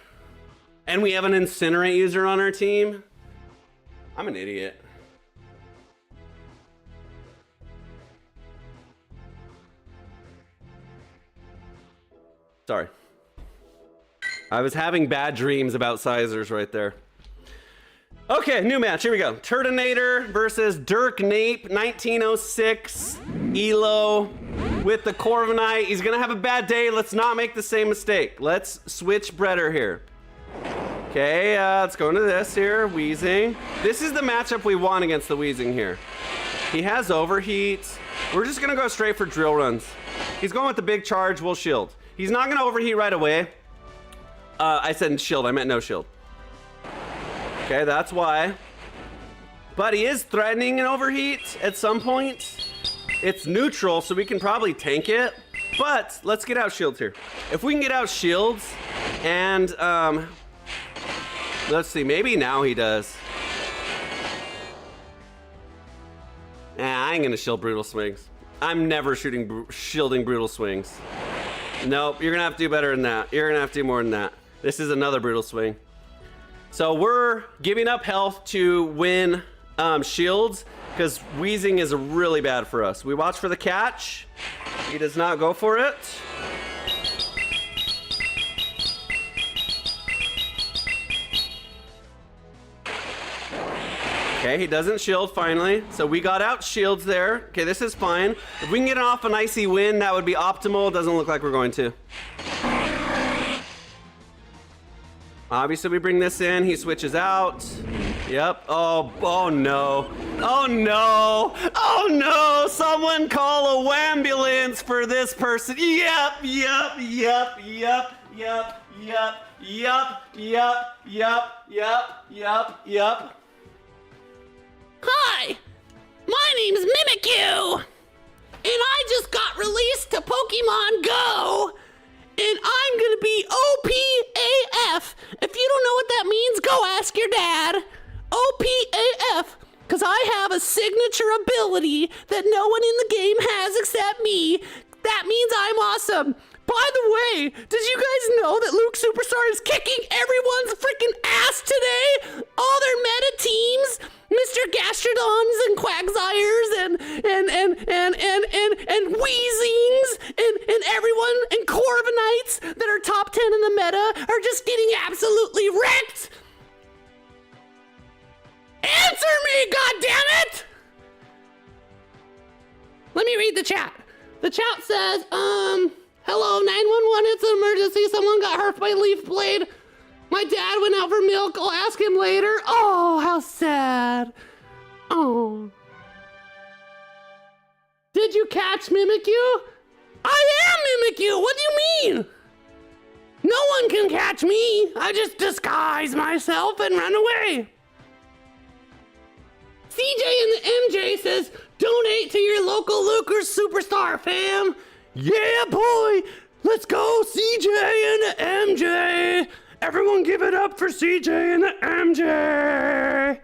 And we have an Incinerate user on our team. I'm an idiot. Sorry. I was having bad dreams about Sizers right there. Okay, new match. Here we go. Turtonator versus Dirk Nape, 1906. Elo with the Corviknight. He's gonna have a bad day. Let's not make the same mistake. Let's switch Bretter here. Okay, let's go into this here. Weezing. This is the matchup we want against the Weezing here. He has Overheat. We're just gonna go straight for drill runs. He's going with the big charge. We'll shield. He's not gonna overheat right away. I said shield. I meant no shield. Okay, that's why. But he is threatening an overheat at some point. It's neutral, so we can probably tank it. But let's get out shields here. If we can get out shields, and let's see, maybe now he does. Nah, I ain't gonna shield brutal swings. I'm never shielding brutal swings. Nope, you're gonna have to do better than that. You're gonna have to do more than that. This is another brutal swing. So we're giving up health to win shields because Weezing is really bad for us. We watch for the catch. He does not go for it. Okay, he doesn't shield finally. So we got out shields there. Okay, this is fine. If we can get off an icy win, that would be optimal. Doesn't look like we're going to. Obviously, we bring this in. He switches out. Yep. Oh no. Oh no. Oh no. Someone call a wambulance for this person. Yep. Hi, my name's Mimikyu, and I just got released to Pokemon Go, and I'm gonna be OPAF. If you don't know what that means, go ask your dad. OPAF, because I have a signature ability that no one in the game has except me. That means I'm awesome. By the way, did you guys know that Luke Superstar is kicking everyone's freaking ass today? All their meta teams, Mr. Gastrodons and Quagsires and Weezings and everyone and Corviknights that are top 10 in the meta are just getting absolutely wrecked. Answer me, goddammit! Let me read the chat. The chat says, hello, 911, it's an emergency. Someone got hurt by a leaf blade. My dad went out for milk. I'll ask him later. Oh, how sad. Oh. Did you catch Mimikyu? I am Mimikyu. What do you mean? No one can catch me. I just disguise myself and run away. CJ in the MJ says, donate to your local Lucas Superstar, fam. Yeah, boy. Let's go, CJ and the MJ. Everyone give it up for CJ and the MJ.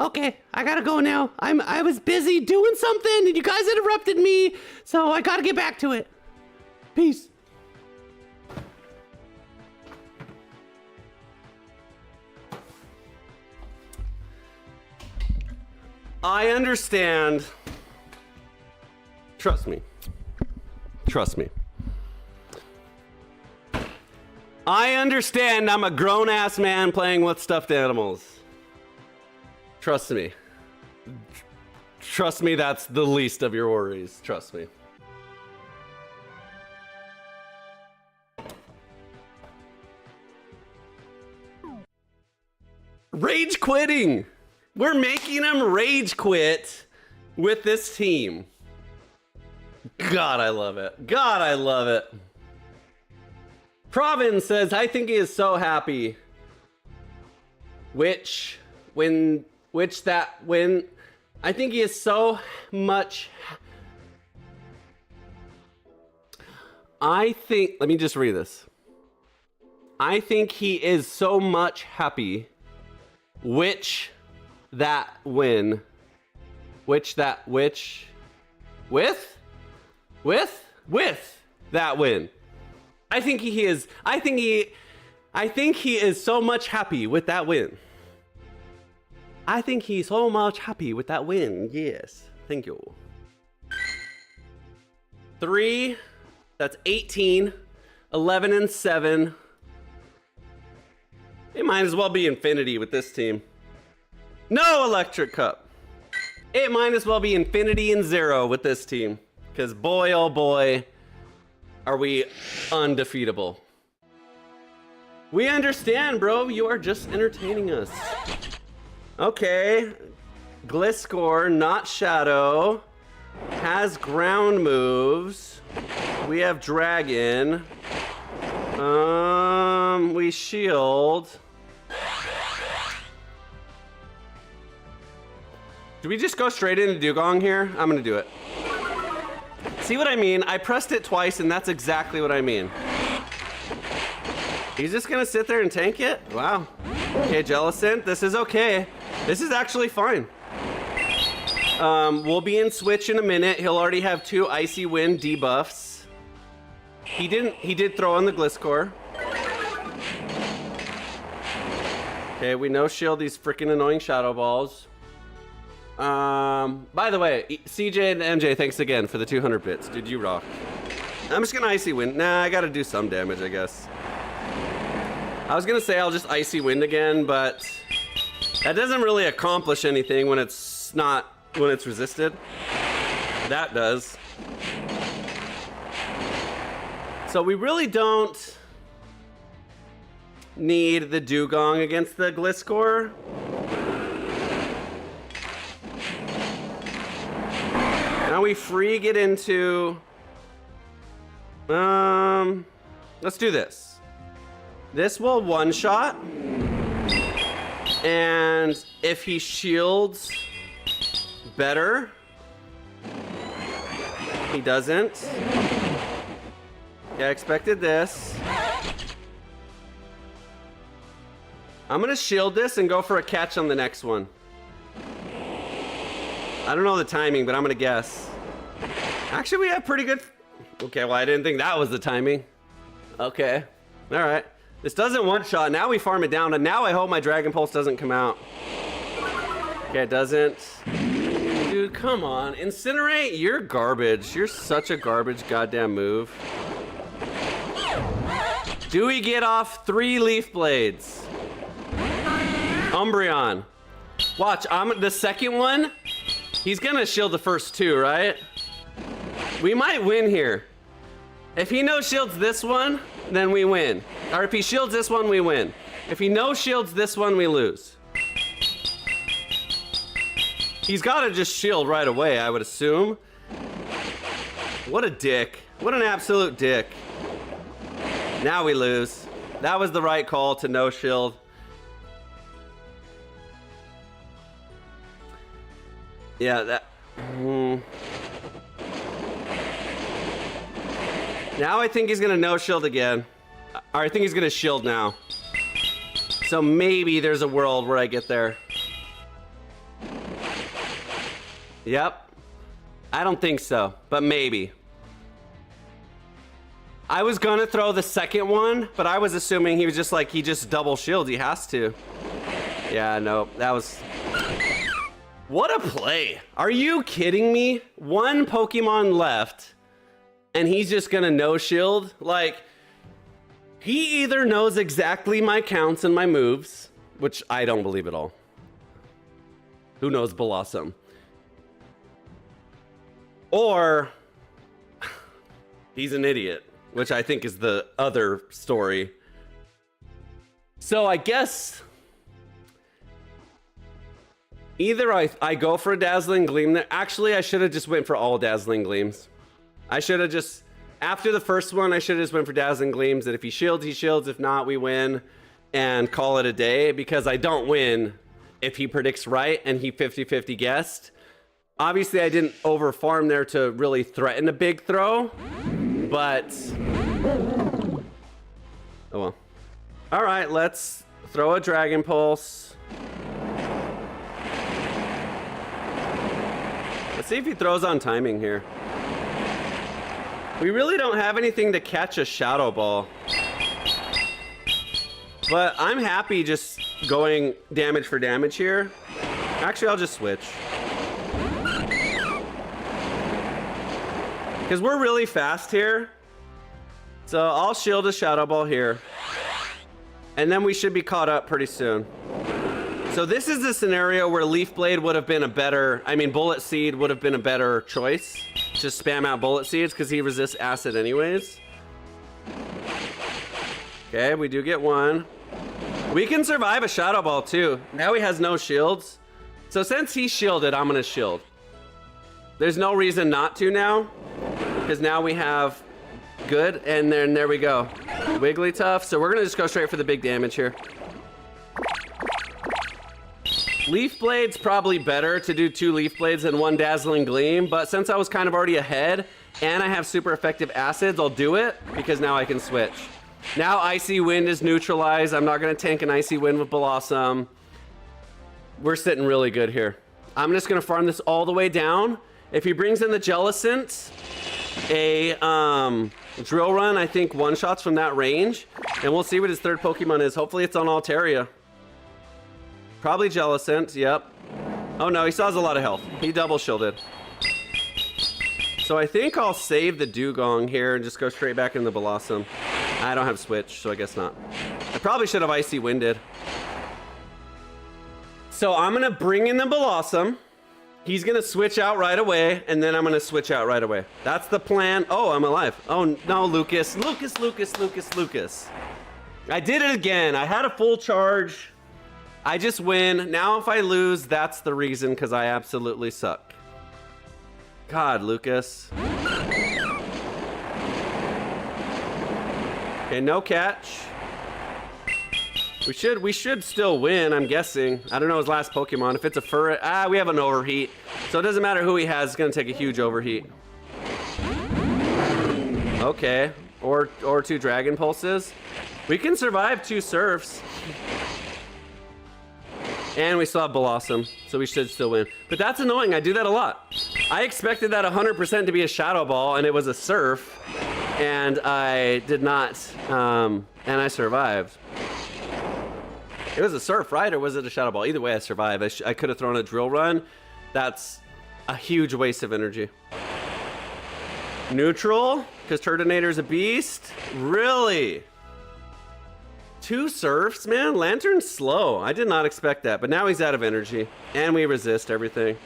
Okay, I gotta go now. I was busy doing something and you guys interrupted me, so I gotta get back to it. Peace. I understand. Trust me. Trust me. I understand I'm a grown-ass man playing with stuffed animals. Trust me. Trust me, that's the least of your worries. Trust me. Rage quitting! We're making him rage quit with this team. God, I love it. God, I love it. Provin says, I think he is so happy. I think he is so much. Let me just read this. I think he is so much happy. With that win. I think he is so much happy with that win. I think he's so much happy with that win. Yes. Thank you. 3. That's 18. 11 and 7. It might as well be infinity with this team. No electric cup. It might as well be infinity and 0 with this team. Because boy, oh boy, are we undefeatable. We understand, bro. You are just entertaining us. Okay. Gliscor, not Shadow. Has ground moves. We have Dragon. We shield. Do we just go straight into Dugong here? I'm gonna do it. See what I mean? I pressed it twice and that's exactly what I mean. He's just gonna sit there and tank it? Wow. Okay, Jellicent, this is okay. This is actually fine. We'll be in Switch in a minute. He'll already have 2 Icy Wind debuffs. He did throw on the Gliscor. Okay, we no shield these freaking annoying Shadow Balls. By the way, CJ and MJ, thanks again for the 200 bits. Dude, you rock. I'm just gonna Icy Wind. Nah, I gotta do some damage, I guess. I was gonna say I'll just Icy Wind again, but that doesn't really accomplish anything when it's resisted. That does. So we really don't need the Dugong against the Gliscor. Now we free get into... let's do this. This will one-shot. And if he shields better, he doesn't. Yeah, I expected this. I'm gonna shield this and go for a catch on the next one. I don't know the timing, but I'm gonna guess. Actually, we have pretty good... Okay, well, I didn't think that was the timing. Okay, all right. This doesn't one-shot. Now we farm it down, and now I hope my Dragon Pulse doesn't come out. Okay, it doesn't. Dude, come on. Incinerate? You're garbage. You're such a garbage goddamn move. Do we get off 3 Leaf Blades? Umbreon. Watch, the second one, he's gonna shield the first 2, right? We might win here. If he no shields this one, then we win. Or if he shields this one, we win. If he no shields this one, we lose. He's gotta just shield right away, I would assume. What a dick. What an absolute dick. Now we lose. That was the right call to no shield. Yeah, that... Now I think he's gonna no shield again. Or I think he's gonna shield now. So maybe there's a world where I get there. Yep. I don't think so, but maybe. I was gonna throw the second one, but I was assuming he was just like, he just double shields, he has to. Yeah, no, that was... What a play. Are you kidding me? 1 Pokemon left, and he's just gonna no shield? Like, he either knows exactly my counts and my moves, which I don't believe at all. Who knows Blossom? Or he's an idiot, which I think is the other story. So I guess Either I go for a Dazzling Gleam there. Actually, I should have just went for all Dazzling Gleams. I should have just, after the first one, I should have just went for Dazzling Gleams. That if he shields, he shields. If not, we win and call it a day, because I don't win if he predicts right and he 50-50 guessed. Obviously, I didn't over farm there to really threaten a big throw, but oh well. All right, let's throw a Dragon Pulse. Let's see if he throws on timing here. We really don't have anything to catch a Shadow Ball, but I'm happy just going damage for damage here. Actually, I'll just switch, because we're really fast here. So I'll shield a Shadow Ball here, and then we should be caught up pretty soon. So this is the scenario where Leaf Blade would have been a better, Bullet Seed would have been a better choice. Just spam out Bullet Seeds because he resists acid anyways. Okay, we do get one. We can survive a Shadow Ball too. Now he has no shields. So since he's shielded, I'm gonna shield. There's no reason not to now, because now we have good, and then there we go. Wigglytuff, so we're gonna just go straight for the big damage here. Leaf Blade's probably better to do 2 Leaf Blades than 1 Dazzling Gleam, but since I was kind of already ahead and I have super effective acids, I'll do it because now I can switch. Now Icy Wind is neutralized. I'm not gonna tank an Icy Wind with Blossom. We're sitting really good here. I'm just gonna farm this all the way down. If he brings in the Jellicent, a Drill Run, I think one-shots from that range, and we'll see what his third Pokemon is. Hopefully it's on Altaria. Probably Jellicent, yep. Oh no, he still has a lot of health. He double shielded. So I think I'll save the Dugong here and just go straight back into Blossom. I don't have Switch, so I guess not. I probably should have Icy Winded. So I'm gonna bring in the Blossom. He's gonna switch out right away, and then I'm gonna switch out right away. That's the plan. Oh, I'm alive. Oh no, Lucas. Lucas. I did it again. I had a full charge. I just win. Now if I lose, that's the reason, because I absolutely suck. God, Lucas. Okay, no catch. We should still win, I'm guessing. I don't know his last Pokemon. If it's a fur, we have an overheat. So it doesn't matter who he has, it's gonna take a huge overheat. Okay, or 2 Dragon Pulses. We can survive 2 Surfs. And we still have Blossom, so we should still win. But that's annoying, I do that a lot. I expected that 100% to be a Shadow Ball, and it was a Surf. And I did not, and I survived. It was a Surf, right? Or was it a Shadow Ball? Either way, I survived. I could have thrown a Drill Run. That's a huge waste of energy. Neutral, because Turtonator's a beast. Really? 2 Surfs, man? Lantern's slow. I did not expect that, but now he's out of energy. And we resist everything.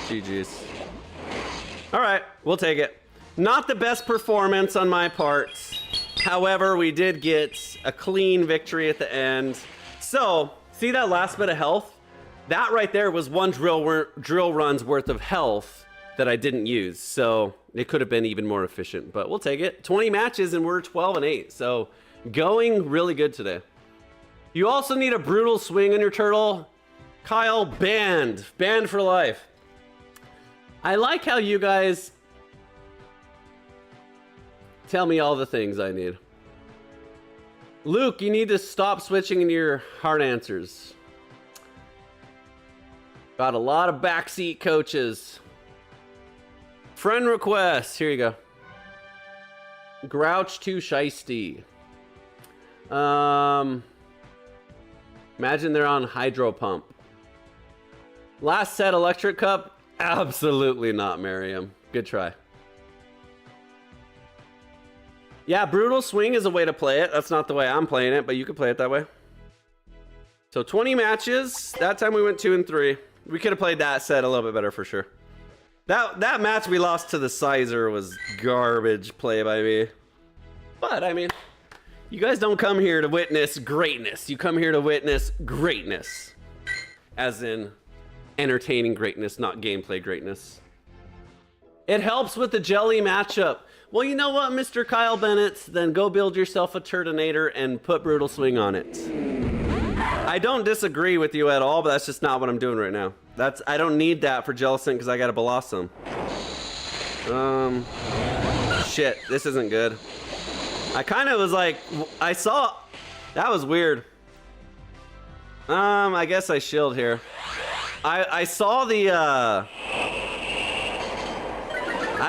GG's. All right, we'll take it. Not the best performance on my part. However, we did get a clean victory at the end. So, see that last bit of health? That right there was 1 drill run's worth of health that I didn't use. So, it could have been even more efficient, but we'll take it. 20 matches and we're 12-8. So, going really good today. You also need a brutal swing on your turtle. Kyle, banned. Banned for life. I like how you guys tell me all the things I need. Luke, you need to stop switching into your hard answers. Got a lot of backseat coaches. Friend request. Here you go. Grouch 2 Shiesty. Imagine they're on Hydro Pump. Last set Electric Cup. Absolutely not, Miriam. Good try. Yeah, Brutal Swing is a way to play it. That's not the way I'm playing it, but you could play it that way. So 20 matches. That time we went 2 and 3. We could have played that set a little bit better for sure. That match we lost to the Sizer was garbage play by me. But, I mean, You guys don't come here to witness greatness. You come here to witness greatness. As in entertaining greatness, not gameplay greatness. It helps with the jelly matchup. Well, you know what, Mr. Kyle Bennett? Then go build yourself a Turtonator and put Brutal Swing on it. I don't disagree with you at all, but that's just not what I'm doing right now. I don't need that for Jellicent because I got a Blossom. Shit, this isn't good. I kind of was like, I saw, that was weird. I guess I shield here. I saw the, I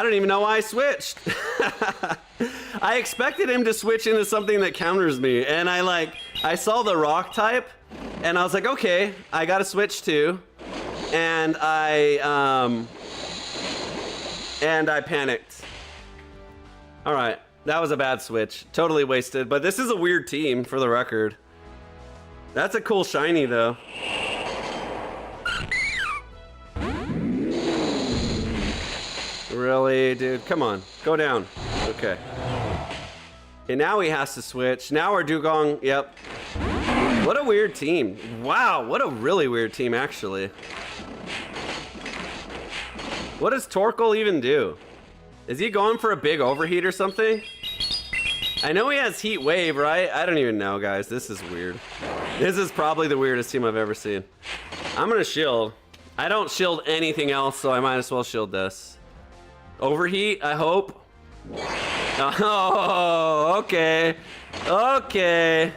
don't even know why I switched. I expected him to switch into something that counters me, and I saw the rock type, and I was like, okay, I gotta switch too, and I panicked. All right, that was a bad switch, totally wasted. But this is a weird team, for the record. That's a cool shiny though. Really, dude? Come on, go down. Okay. Okay, now he has to switch. Now our Dugong, yep. What a weird team. Wow, what a really weird team, actually. What does Torkoal even do? Is he going for a big overheat or something? I know he has Heat Wave, right? I don't even know, guys. This is weird. This is probably the weirdest team I've ever seen. I'm gonna shield. I don't shield anything else, so I might as well shield this. Overheat, I hope. Oh, okay. Okay.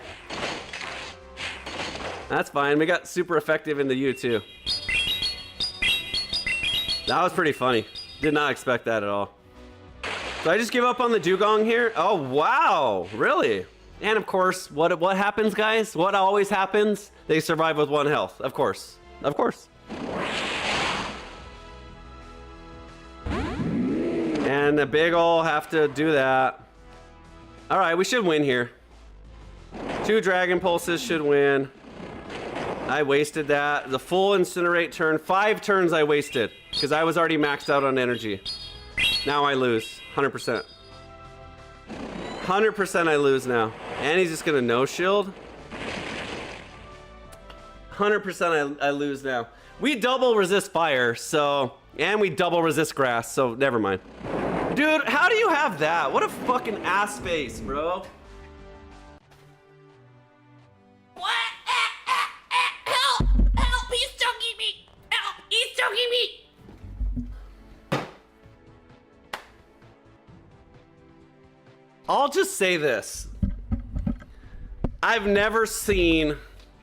That's fine. We got super effective in the U too. That was pretty funny. Did not expect that at all. So I just give up on the Dugong here? Oh, wow. Really? And of course, what happens, guys? What always happens? They survive with 1 health. Of course. Of course. And the big ol' have to do that. All right, we should win here. 2 Dragon Pulses should win. I wasted that. The full Incinerate turn. 5 turns I wasted because I was already maxed out on energy. Now I lose. 100%. 100% I lose now. And he's just gonna no shield. 100% I lose now. We double resist fire, so, and we double resist grass, so never mind. Dude, how do you have that? What a fucking ass face, bro. What? Help! Help! He's choking me! Help! He's choking me! I'll just say this. I've never seen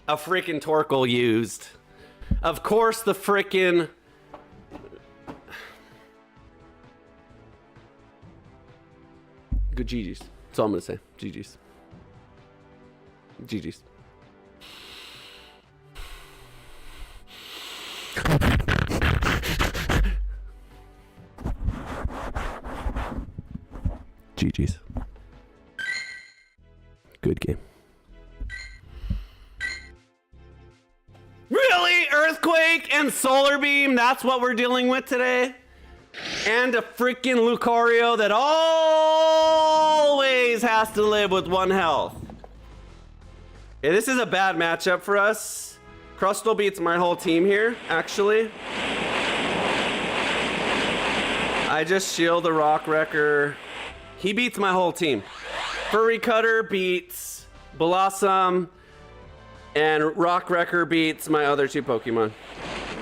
a freaking Torkoal used. Of course, the freaking... Good GG's. That's all I'm gonna say. GG's. GG's. GG's. Good game. Really? Earthquake and Solar Beam? That's what we're dealing with today? And a freaking Lucario that always has to live with 1 health. Okay, this is a bad matchup for us. Crustal beats my whole team here, actually. I just shield the Rock Wrecker. He beats my whole team. Furry Cutter beats Blossom, and Rock Wrecker beats my other 2 Pokemon.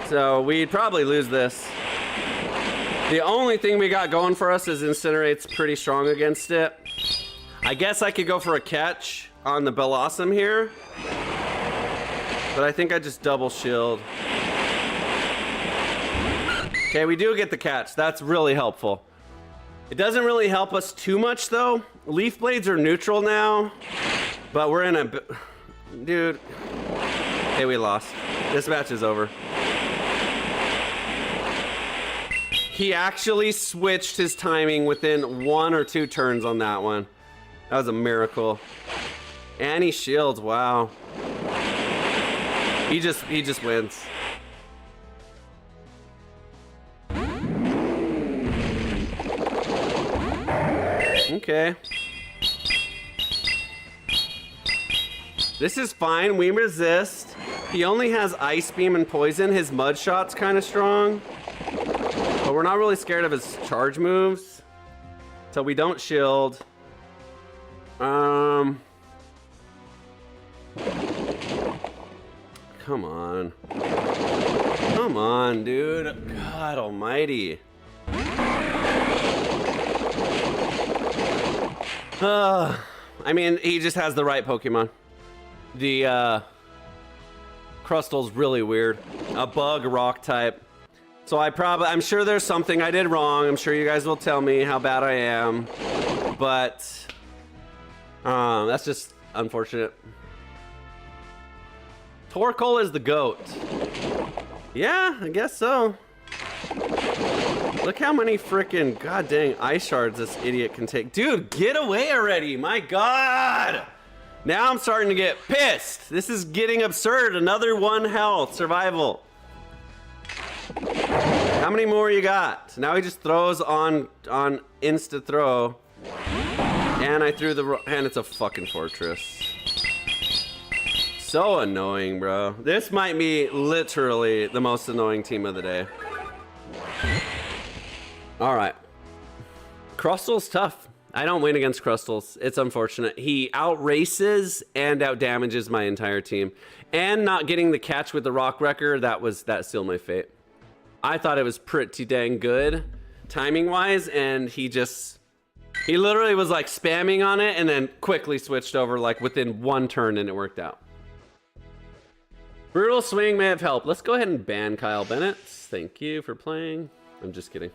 So we'd probably lose this. The only thing we got going for us is Incinerate's pretty strong against it. I guess I could go for a catch on the Blossom here, but I think I just double shield. Okay, we do get the catch. That's really helpful. It doesn't really help us too much though. Leaf Blades are neutral now, but we're in a... Dude. Okay, we lost. This match is over. He actually switched his timing within 1 or 2 turns on that one. That was a miracle. And he shields, wow. He just wins. Okay. This is fine. We resist. He only has Ice Beam and Poison. His Mud Shot's kind of strong. But we're not really scared of his charge moves. So we don't shield. Come on. Come on, dude. God almighty. I mean, he just has the right Pokemon. The Crustal's really weird. A bug rock type. So I'm sure there's something I did wrong. I'm sure you guys will tell me how bad I am. But that's just unfortunate. Torkoal is the GOAT. Yeah, I guess so. Look how many freaking god dang ice shards this idiot can take. Dude, get away already. My god. Now I'm starting to get pissed. This is getting absurd. Another 1 health survival. How many more you got? Now he just throws on insta throw. And I threw and it's a fucking fortress. So annoying, bro. This might be literally the most annoying team of the day. All right. Crustal's tough. I don't win against Crustals. It's unfortunate. He outraces and outdamages my entire team. And not getting the catch with the Rock Wrecker, that sealed my fate. I thought it was pretty dang good timing-wise, and he literally was like spamming on it and then quickly switched over like within 1 turn and it worked out. Brutal Swing may have helped. Let's go ahead and ban Kyle Bennett. Thank you for playing. I'm just kidding.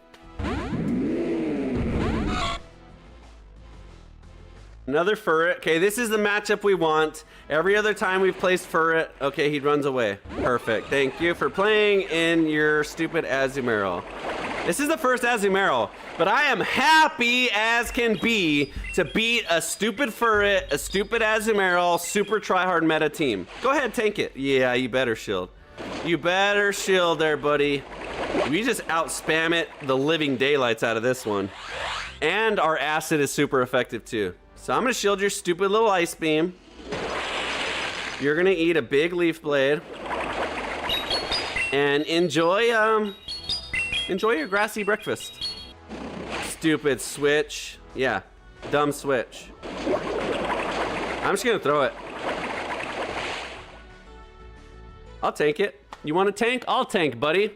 Another Furret. Okay, this is the matchup we want. Every other time we've placed Furret, okay, he runs away. Perfect. Thank you for playing in your stupid Azumarill. This is the first Azumarill, but I am happy as can be to beat a stupid Furret, a stupid Azumarill, super tryhard meta team. Go ahead, tank it. Yeah, you better shield. You better shield there, buddy. We just out-spam it the living daylights out of this one. And our acid is super effective too. So I'm gonna shield your stupid little Ice Beam. You're gonna eat a big Leaf Blade. And enjoy your grassy breakfast. Stupid switch. Yeah, dumb switch. I'm just gonna throw it. I'll tank it. You want a tank? I'll tank, buddy.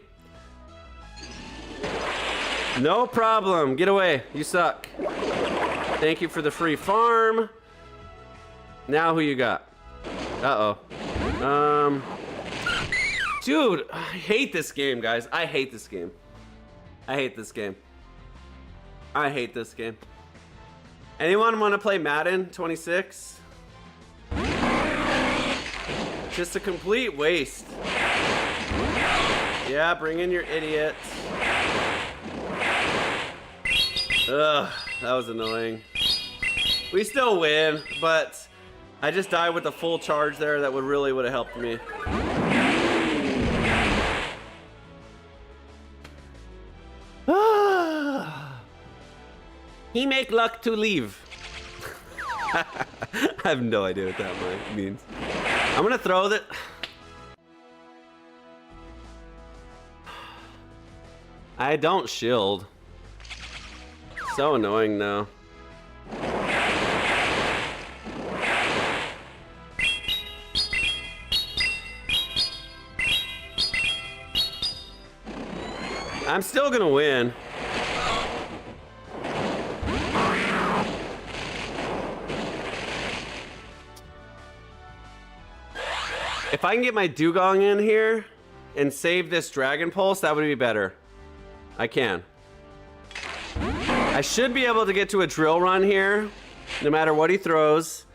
No problem. Get away. You suck. Thank you for the free farm. Now who you got? Uh-oh. Dude, I hate this game, guys. I hate this game. I hate this game. I hate this game. Anyone want to play Madden 26? Just a complete waste. Yeah, bring in your idiots. Ugh, that was annoying. We still win, but I just died with a full charge there. That would have helped me. He make luck to leave. I have no idea what that means. I'm gonna throw that. I don't shield. So annoying though. I'm still gonna win. If I can get my Dugong in here and save this Dragon Pulse, that would be better. I can. I should be able to get to a Drill Run here, no matter what he throws.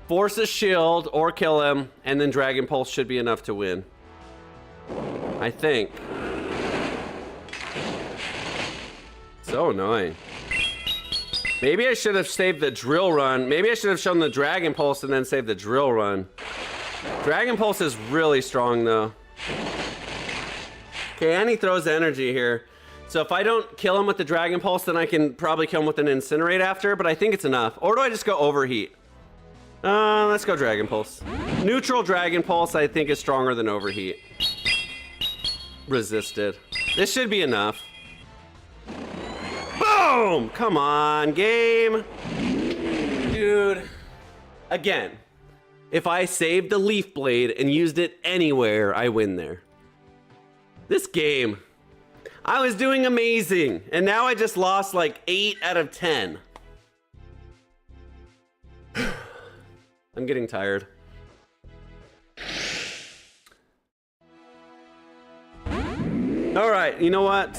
Force a shield or kill him, and then Dragon Pulse should be enough to win. I think. So annoying. Maybe I should have saved the Drill Run. Maybe I should have shown the Dragon Pulse and then saved the Drill Run. Dragon Pulse is really strong though. Okay, and he throws energy here. So if I don't kill him with the Dragon Pulse, then I can probably kill him with an Incinerate after, but I think it's enough. Or do I just go Overheat? Let's go Dragon Pulse. Neutral Dragon Pulse, I think, is stronger than Overheat. Resisted. This should be enough. Boom! Come on, game. Dude. Again, if I saved the Leaf Blade and used it anywhere, I win there. This game, I was doing amazing, and now I just lost like 8 out of 10. I'm getting tired. All right, you know what?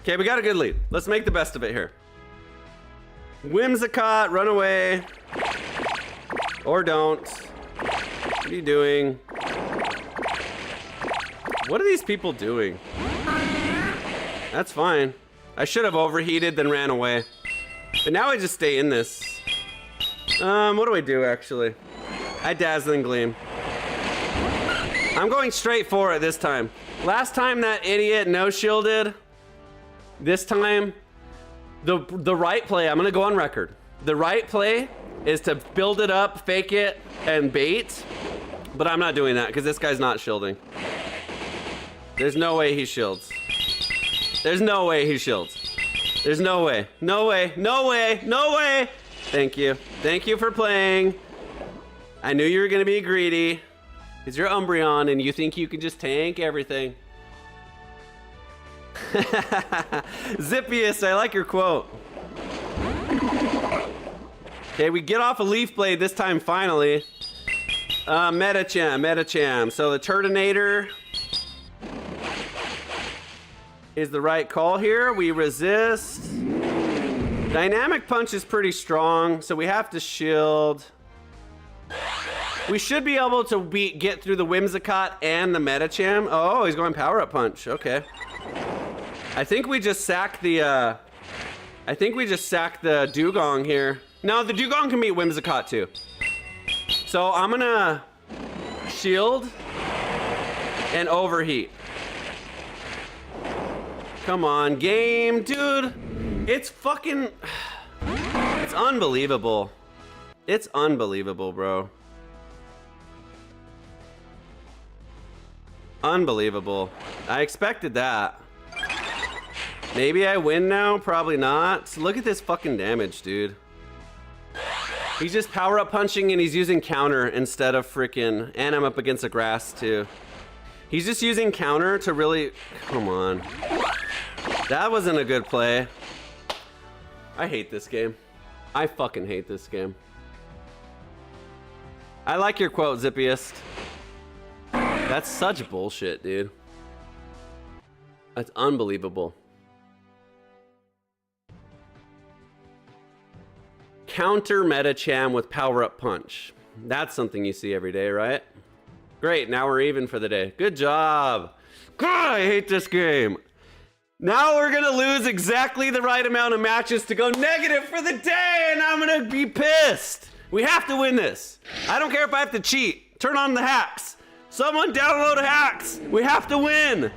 Okay, we got a good lead. Let's make the best of it here. Whimsicott, run away. Or don't. What are you doing? What are these people doing? That's fine. I should have overheated, then ran away. But now I just stay in this. What do I do, actually? I Dazzling Gleam. I'm going straight for it this time. Last time that idiot no-shielded. This time, the right play, I'm gonna go on record. The right play is to build it up, fake it, and bait. But I'm not doing that, because this guy's not shielding. There's no way he shields. There's no way he shields. There's no way. No way. No way. No way. Thank you. Thank you for playing. I knew you were gonna be greedy. Because you're Umbreon and you think you can just tank everything. Zippius, I like your quote. Okay, we get off a Leaf Blade this time finally. Metacham. So the Turtonator is the right call here. We resist. Dynamic Punch is pretty strong, so we have to shield. We should be able to get through the Whimsicott and the Metacham. Oh, he's going Power Up Punch. Okay. I think we just sack the Dugong here. No, the Dugong can beat Whimsicott too. So I'm gonna shield and overheat. Come on, game, dude. It's fucking, it's unbelievable. It's unbelievable, bro. Unbelievable. I expected that. Maybe I win now? Probably not. Look at this fucking damage, dude. He's just power up punching and he's using counter instead of freaking... And I'm up against the grass too. He's just using counter to really... Come on. That wasn't a good play. I hate this game. I fucking hate this game. I like your quote, Zippiest. That's such bullshit, dude. That's unbelievable. Counter Metacham with Power Up Punch. That's something you see every day, right? Great, now we're even for the day. Good job. God, I hate this game. Now we're gonna lose exactly the right amount of matches to go negative for the day, and I'm gonna be pissed. We have to win this. I don't care if I have to cheat. Turn on the hacks. Someone download hacks. We have to win.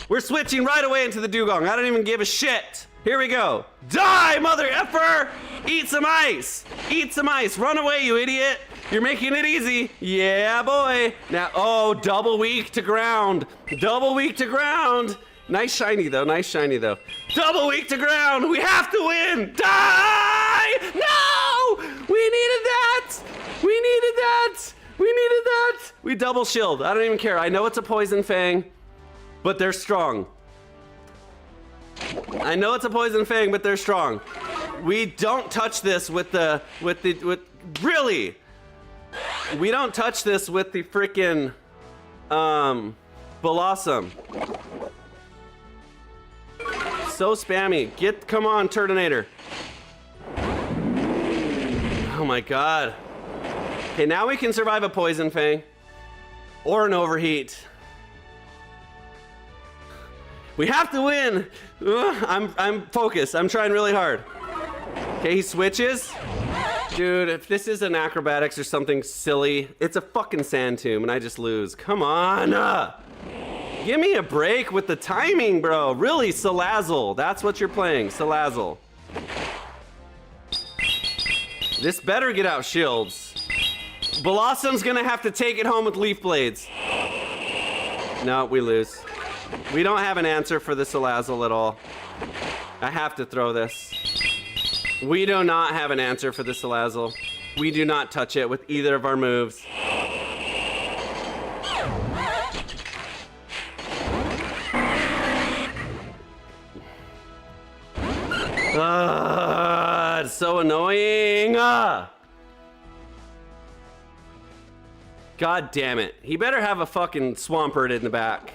We're switching right away into the Dugong. I don't even give a shit. Here we go. Die, mother effer! Eat some ice. Eat some ice. Run away, you idiot. You're making it easy. Yeah, boy. Now, oh, double weak to ground. Double weak to ground. Nice shiny, though. Nice shiny, though. Double weak to ground. We have to win. Die! No! We needed that. We needed that. We needed that. We double shield. I don't even care. I know it's a Poison Fang, but they're strong. I know it's a Poison Fang, but they're strong. We don't touch this with really. We don't touch this with the freaking Blossom. So spammy. Come on, Turtonator. Oh my god. Okay, now we can survive a Poison Fang or an Overheat. We have to win. Ugh, I'm focused. I'm trying really hard. Okay, he switches. Dude, if this is an acrobatics or something silly, it's a fucking Sand Tomb and I just lose. Come on. Give me a break with the timing, bro. Really, Salazzle. That's what you're playing, Salazzle. This better get out shields. Blossom's gonna have to take it home with Leaf Blades. No, we lose. We don't have an answer for the Salazzle at all. I have to throw this. We do not have an answer for the Salazzle. We do not touch it with either of our moves. It's so annoying. God damn it. He better have a fucking Swampert in the back.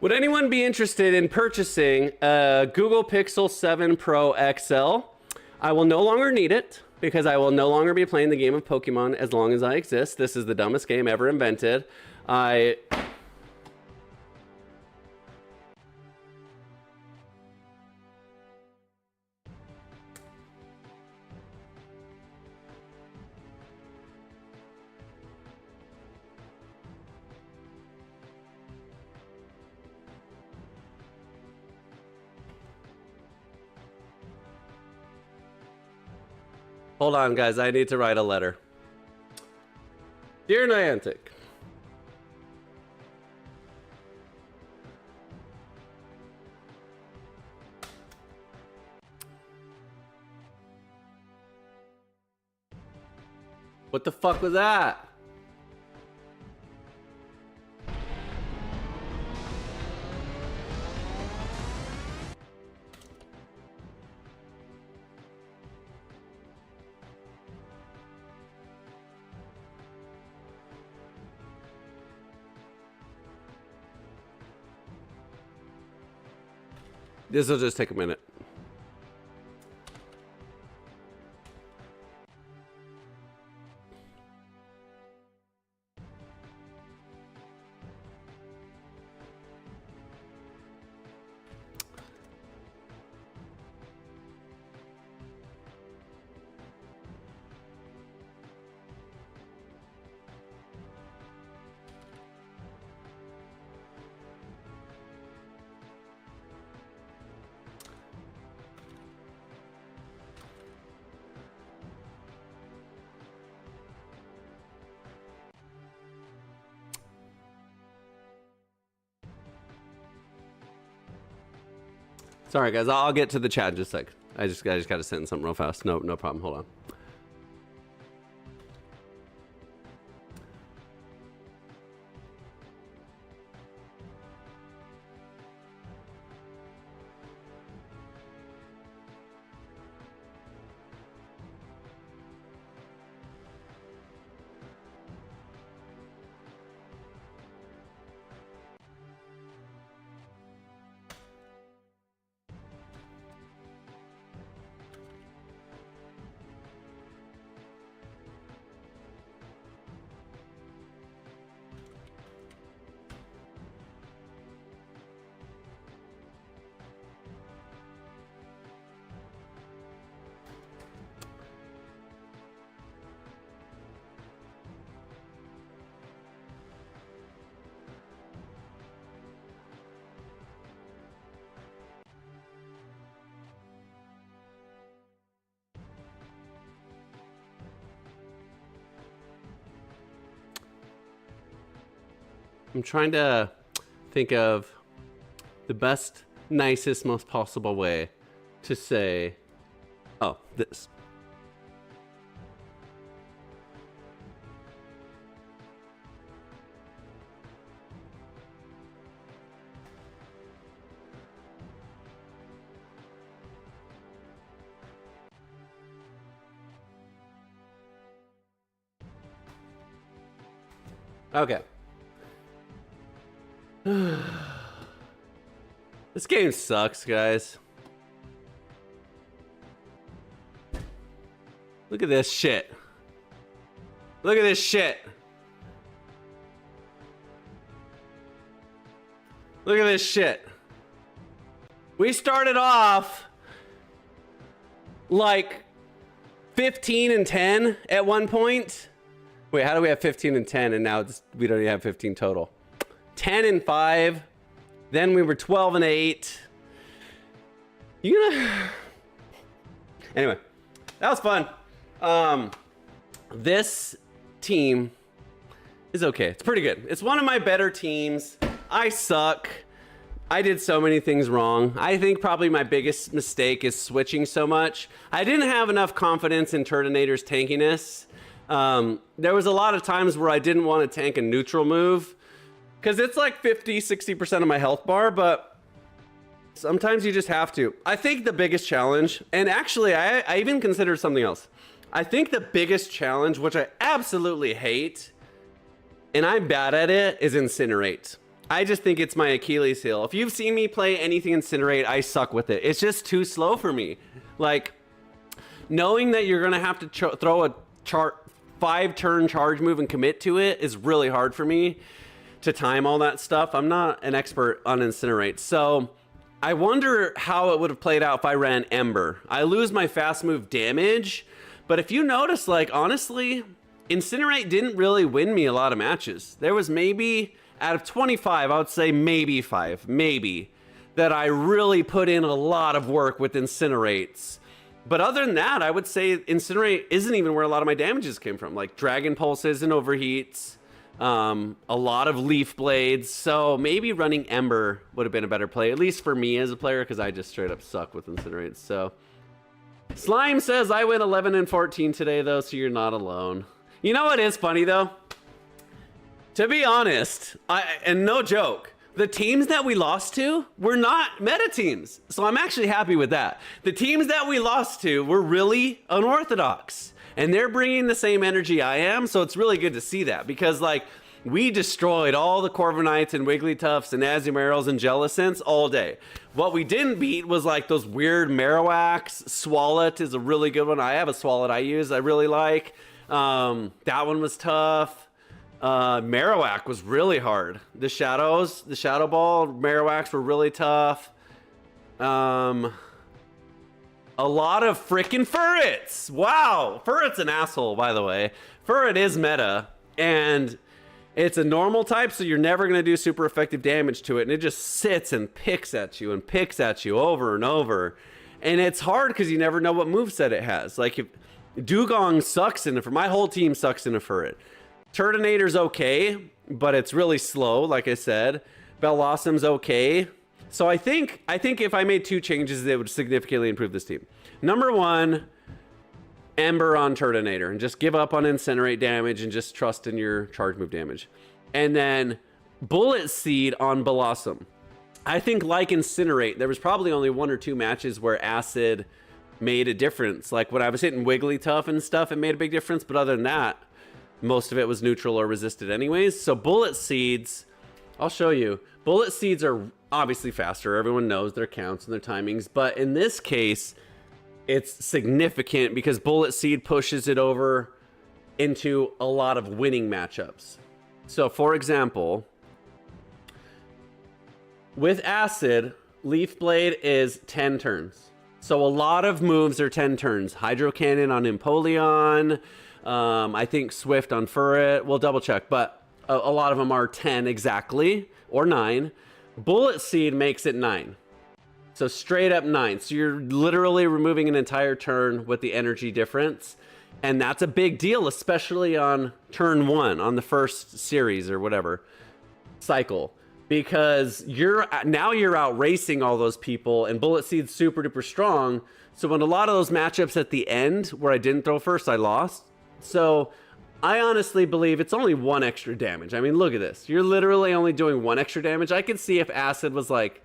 Would anyone be interested in purchasing a Google Pixel 7 Pro XL? I will no longer need it because I will no longer be playing the game of Pokemon as long as I exist. This is the dumbest game ever invented. Hold on, guys. I need to write a letter. Dear Niantic, what the fuck was that? This will just take a minute. Sorry, guys. I'll get to the chat in just a sec. I just got to send something real fast. No problem. Hold on. I'm trying to think of the best, nicest, most possible way to say, oh, this. Okay. This game sucks, guys. Look at this shit. Look at this shit. Look at this shit. We started off like 15 and 10 at one point. Wait, how do we have 15 and 10 and now we don't even have 15 total? 10 and 5. Then we were 12 and 8. You know. Anyway, that was fun. This team is okay. It's pretty good. It's one of my better teams. I suck. I did so many things wrong. I think probably my biggest mistake is switching so much. I didn't have enough confidence in Turtonator's tankiness. There was a lot of times where I didn't want to tank a neutral move because it's like 50-60% of my health bar, but sometimes you just have to. I think the biggest challenge, and actually I even considered something else. I think the biggest challenge, which I absolutely hate, and I'm bad at it, is Incinerate. I just think it's my Achilles heel. If you've seen me play anything Incinerate, I suck with it. It's just too slow for me. Like, knowing that you're gonna have to throw a 5-turn charge move and commit to it is really hard for me to time all that stuff. I'm not an expert on Incinerate. So I wonder how it would have played out if I ran Ember. I lose my fast move damage, but if you notice, like, honestly, Incinerate didn't really win me a lot of matches. There was maybe, out of 25, I would say maybe 5, maybe, that I really put in a lot of work with Incinerates. But other than that, I would say Incinerate isn't even where a lot of my damages came from. Like Dragon Pulses and Overheats, a lot of Leaf Blades. So maybe running Ember would have been a better play, at least for me as a player, because I just straight up suck with Incinerates. So Slime says I went 11 and 14 today, though, so you're not alone. You know what is funny, though? To be honest, and no joke, the teams that we lost to were not meta teams. So I'm actually happy with that. The teams that we lost to were really unorthodox. And they're bringing the same energy I am, so it's really good to see that. Because, like, we destroyed all the Corviknights and Wigglytuffs and Azumarils and Jellicents all day. What we didn't beat was, like, those weird Marowaks. Swalot is a really good one. I have a Swalot I use I really like. That one was tough. Marowak was really hard. The Shadow Ball, Marowaks were really tough. A lot of freaking Furrets. Wow. Furret's an asshole, by the way. Furret is meta, and it's a normal type, so you're never going to do super effective damage to it, and it just sits and picks at you over and over. And it's hard because you never know what moveset it has. Like, if Dugong sucks in it, my whole team sucks in a Furret. Turtonator's okay, but it's really slow, like I said. Bellossom's okay. So I think if I made 2 changes, it would significantly improve this team. Number 1, Ember on Turtonator, and just give up on Incinerate damage and just trust in your charge move damage. And then Bullet Seed on Blossom. I think, like Incinerate, there was probably only 1 or 2 matches where Acid made a difference. Like when I was hitting Wigglytuff and stuff, it made a big difference. But other than that, most of it was neutral or resisted anyways. So Bullet Seeds, I'll show you. Bullet Seeds are obviously faster. Everyone knows their counts and their timings. But in this case, it's significant because Bullet Seed pushes it over into a lot of winning matchups. So for example, with Acid, Leaf Blade is 10 turns. So a lot of moves are 10 turns. Hydro Cannon on Empoleon. I think Swift on Furret. We'll double check, but a lot of them are 10 exactly, or 9. Bullet Seed makes it 9. So straight up 9. So you're literally removing an entire turn with the energy difference. And that's a big deal, especially on turn 1, on the first series or whatever cycle. Because you're out racing all those people, and Bullet Seed's super duper strong. So when a lot of those matchups at the end where I didn't throw first, I lost. So I honestly believe it's only 1 extra damage. I mean, look at this. You're literally only doing 1 extra damage. I could see if Acid was like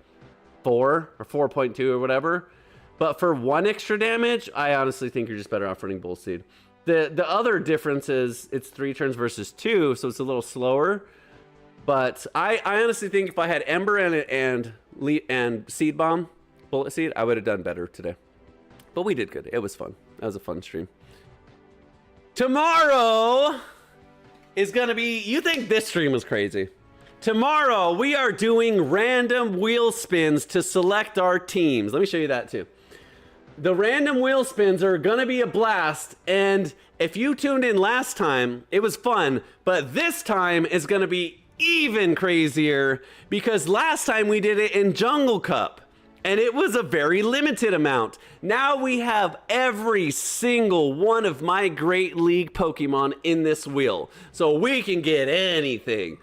4 or 4.2 or whatever. But for 1 extra damage, I honestly think you're just better off running Bullet Seed. The other difference is it's 3 turns versus 2, so it's a little slower. But I honestly think if I had Ember and Seed Bomb, Bullet Seed, I would have done better today. But we did good. It was fun. That was a fun stream. Tomorrow is going to be... You think this stream was crazy. Tomorrow, we are doing random wheel spins to select our teams. Let me show you that too. The random wheel spins are gonna be a blast, and if you tuned in last time, it was fun, but this time is gonna be even crazier because last time we did it in Jungle Cup, and it was a very limited amount. Now we have every single one of my Great League Pokemon in this wheel, so we can get anything.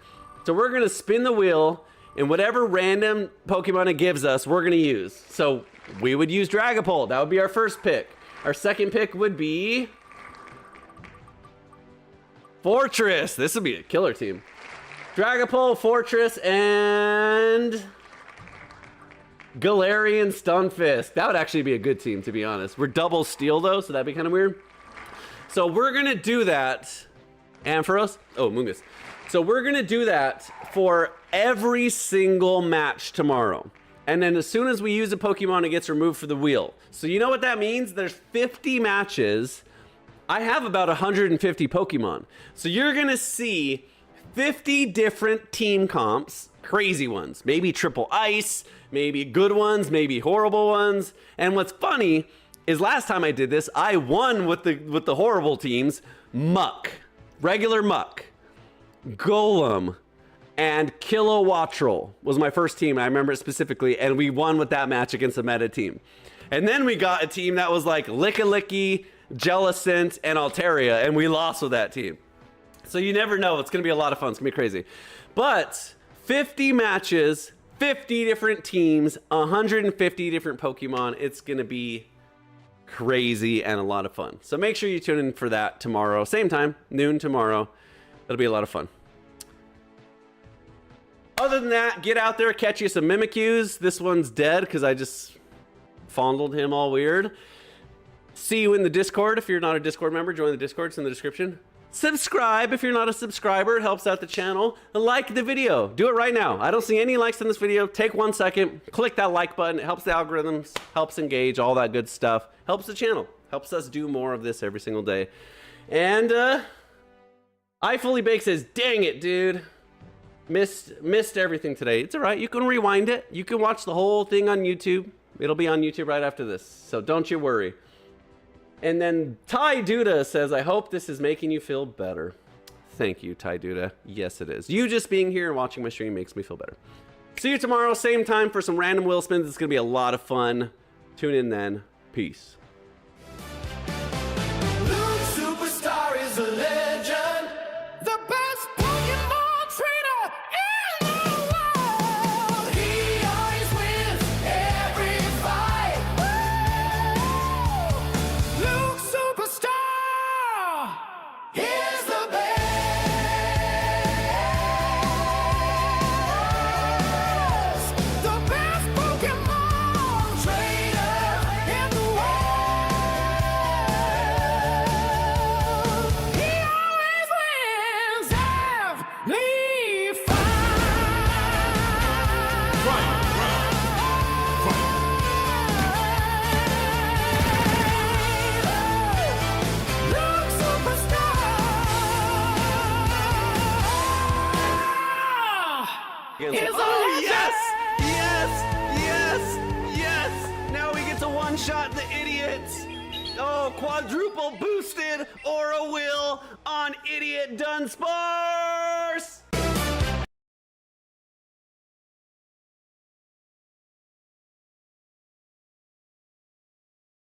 So we're gonna spin the wheel, and whatever random Pokemon it gives us, we're gonna use. So we would use Dragapult. That would be our first pick. Our second pick would be Fortress. This would be a killer team. Dragapult, Fortress, and Galarian Stunfisk. That would actually be a good team, to be honest. We're double steel though, so that'd be kind of weird. So we're gonna do that. Ampharos? Oh, Mungus. So we're gonna do that for every single match tomorrow. And then as soon as we use a Pokemon, it gets removed for the wheel. So you know what that means? There's 50 matches. I have about 150 Pokemon. So you're gonna see 50 different team comps, crazy ones, maybe triple ice, maybe good ones, maybe horrible ones. And what's funny is last time I did this, I won with the horrible teams. Muck, regular Muck, Golem, and Kilowattrel was my first team. I remember it specifically, and we won with that match against a meta team. And then we got a team that was like Lickilicky, Jellicent, and Altaria, and we lost with that team. So you never know. It's going to be a lot of fun. It's going to be crazy. But 50 matches, 50 different teams, 150 different Pokemon. It's going to be crazy and a lot of fun. So make sure you tune in for that tomorrow. Same time, noon tomorrow. It'll be a lot of fun. Other than that, get out there, catch you some Mimikyus. This one's dead because I just fondled him all weird. See you in the Discord. If you're not a Discord member, join the Discord. It's in the description. Subscribe if you're not a subscriber. It helps out the channel. Like the video. Do it right now. I don't see any likes in this video. Take 1 second. Click that like button. It helps the algorithms. Helps engage. All that good stuff. Helps the channel. Helps us do more of this every single day. And I Fully Baked says, dang it, dude. Missed everything today. It's all right. You can rewind it. You can watch the whole thing on YouTube. It'll be on YouTube right after this. So don't you worry. And then Ty Duda says, I hope this is making you feel better. Thank you, Ty Duda. Yes, it is. You just being here and watching my stream makes me feel better. See you tomorrow, same time for some random wheel spins. It's going to be a lot of fun. Tune in then. Peace. Luke Superstar is a legend. The best Pokemon trainer in the world. He always wins every fight. Woo! Luke Superstar is the best. The best Pokemon trainer in the world. He always wins every fight. Luke Superstar. Is a legend. Yes. Now we get to one-shot the idiots. Oh, quadruple boosted Aura Will on Idiot Dunsparce.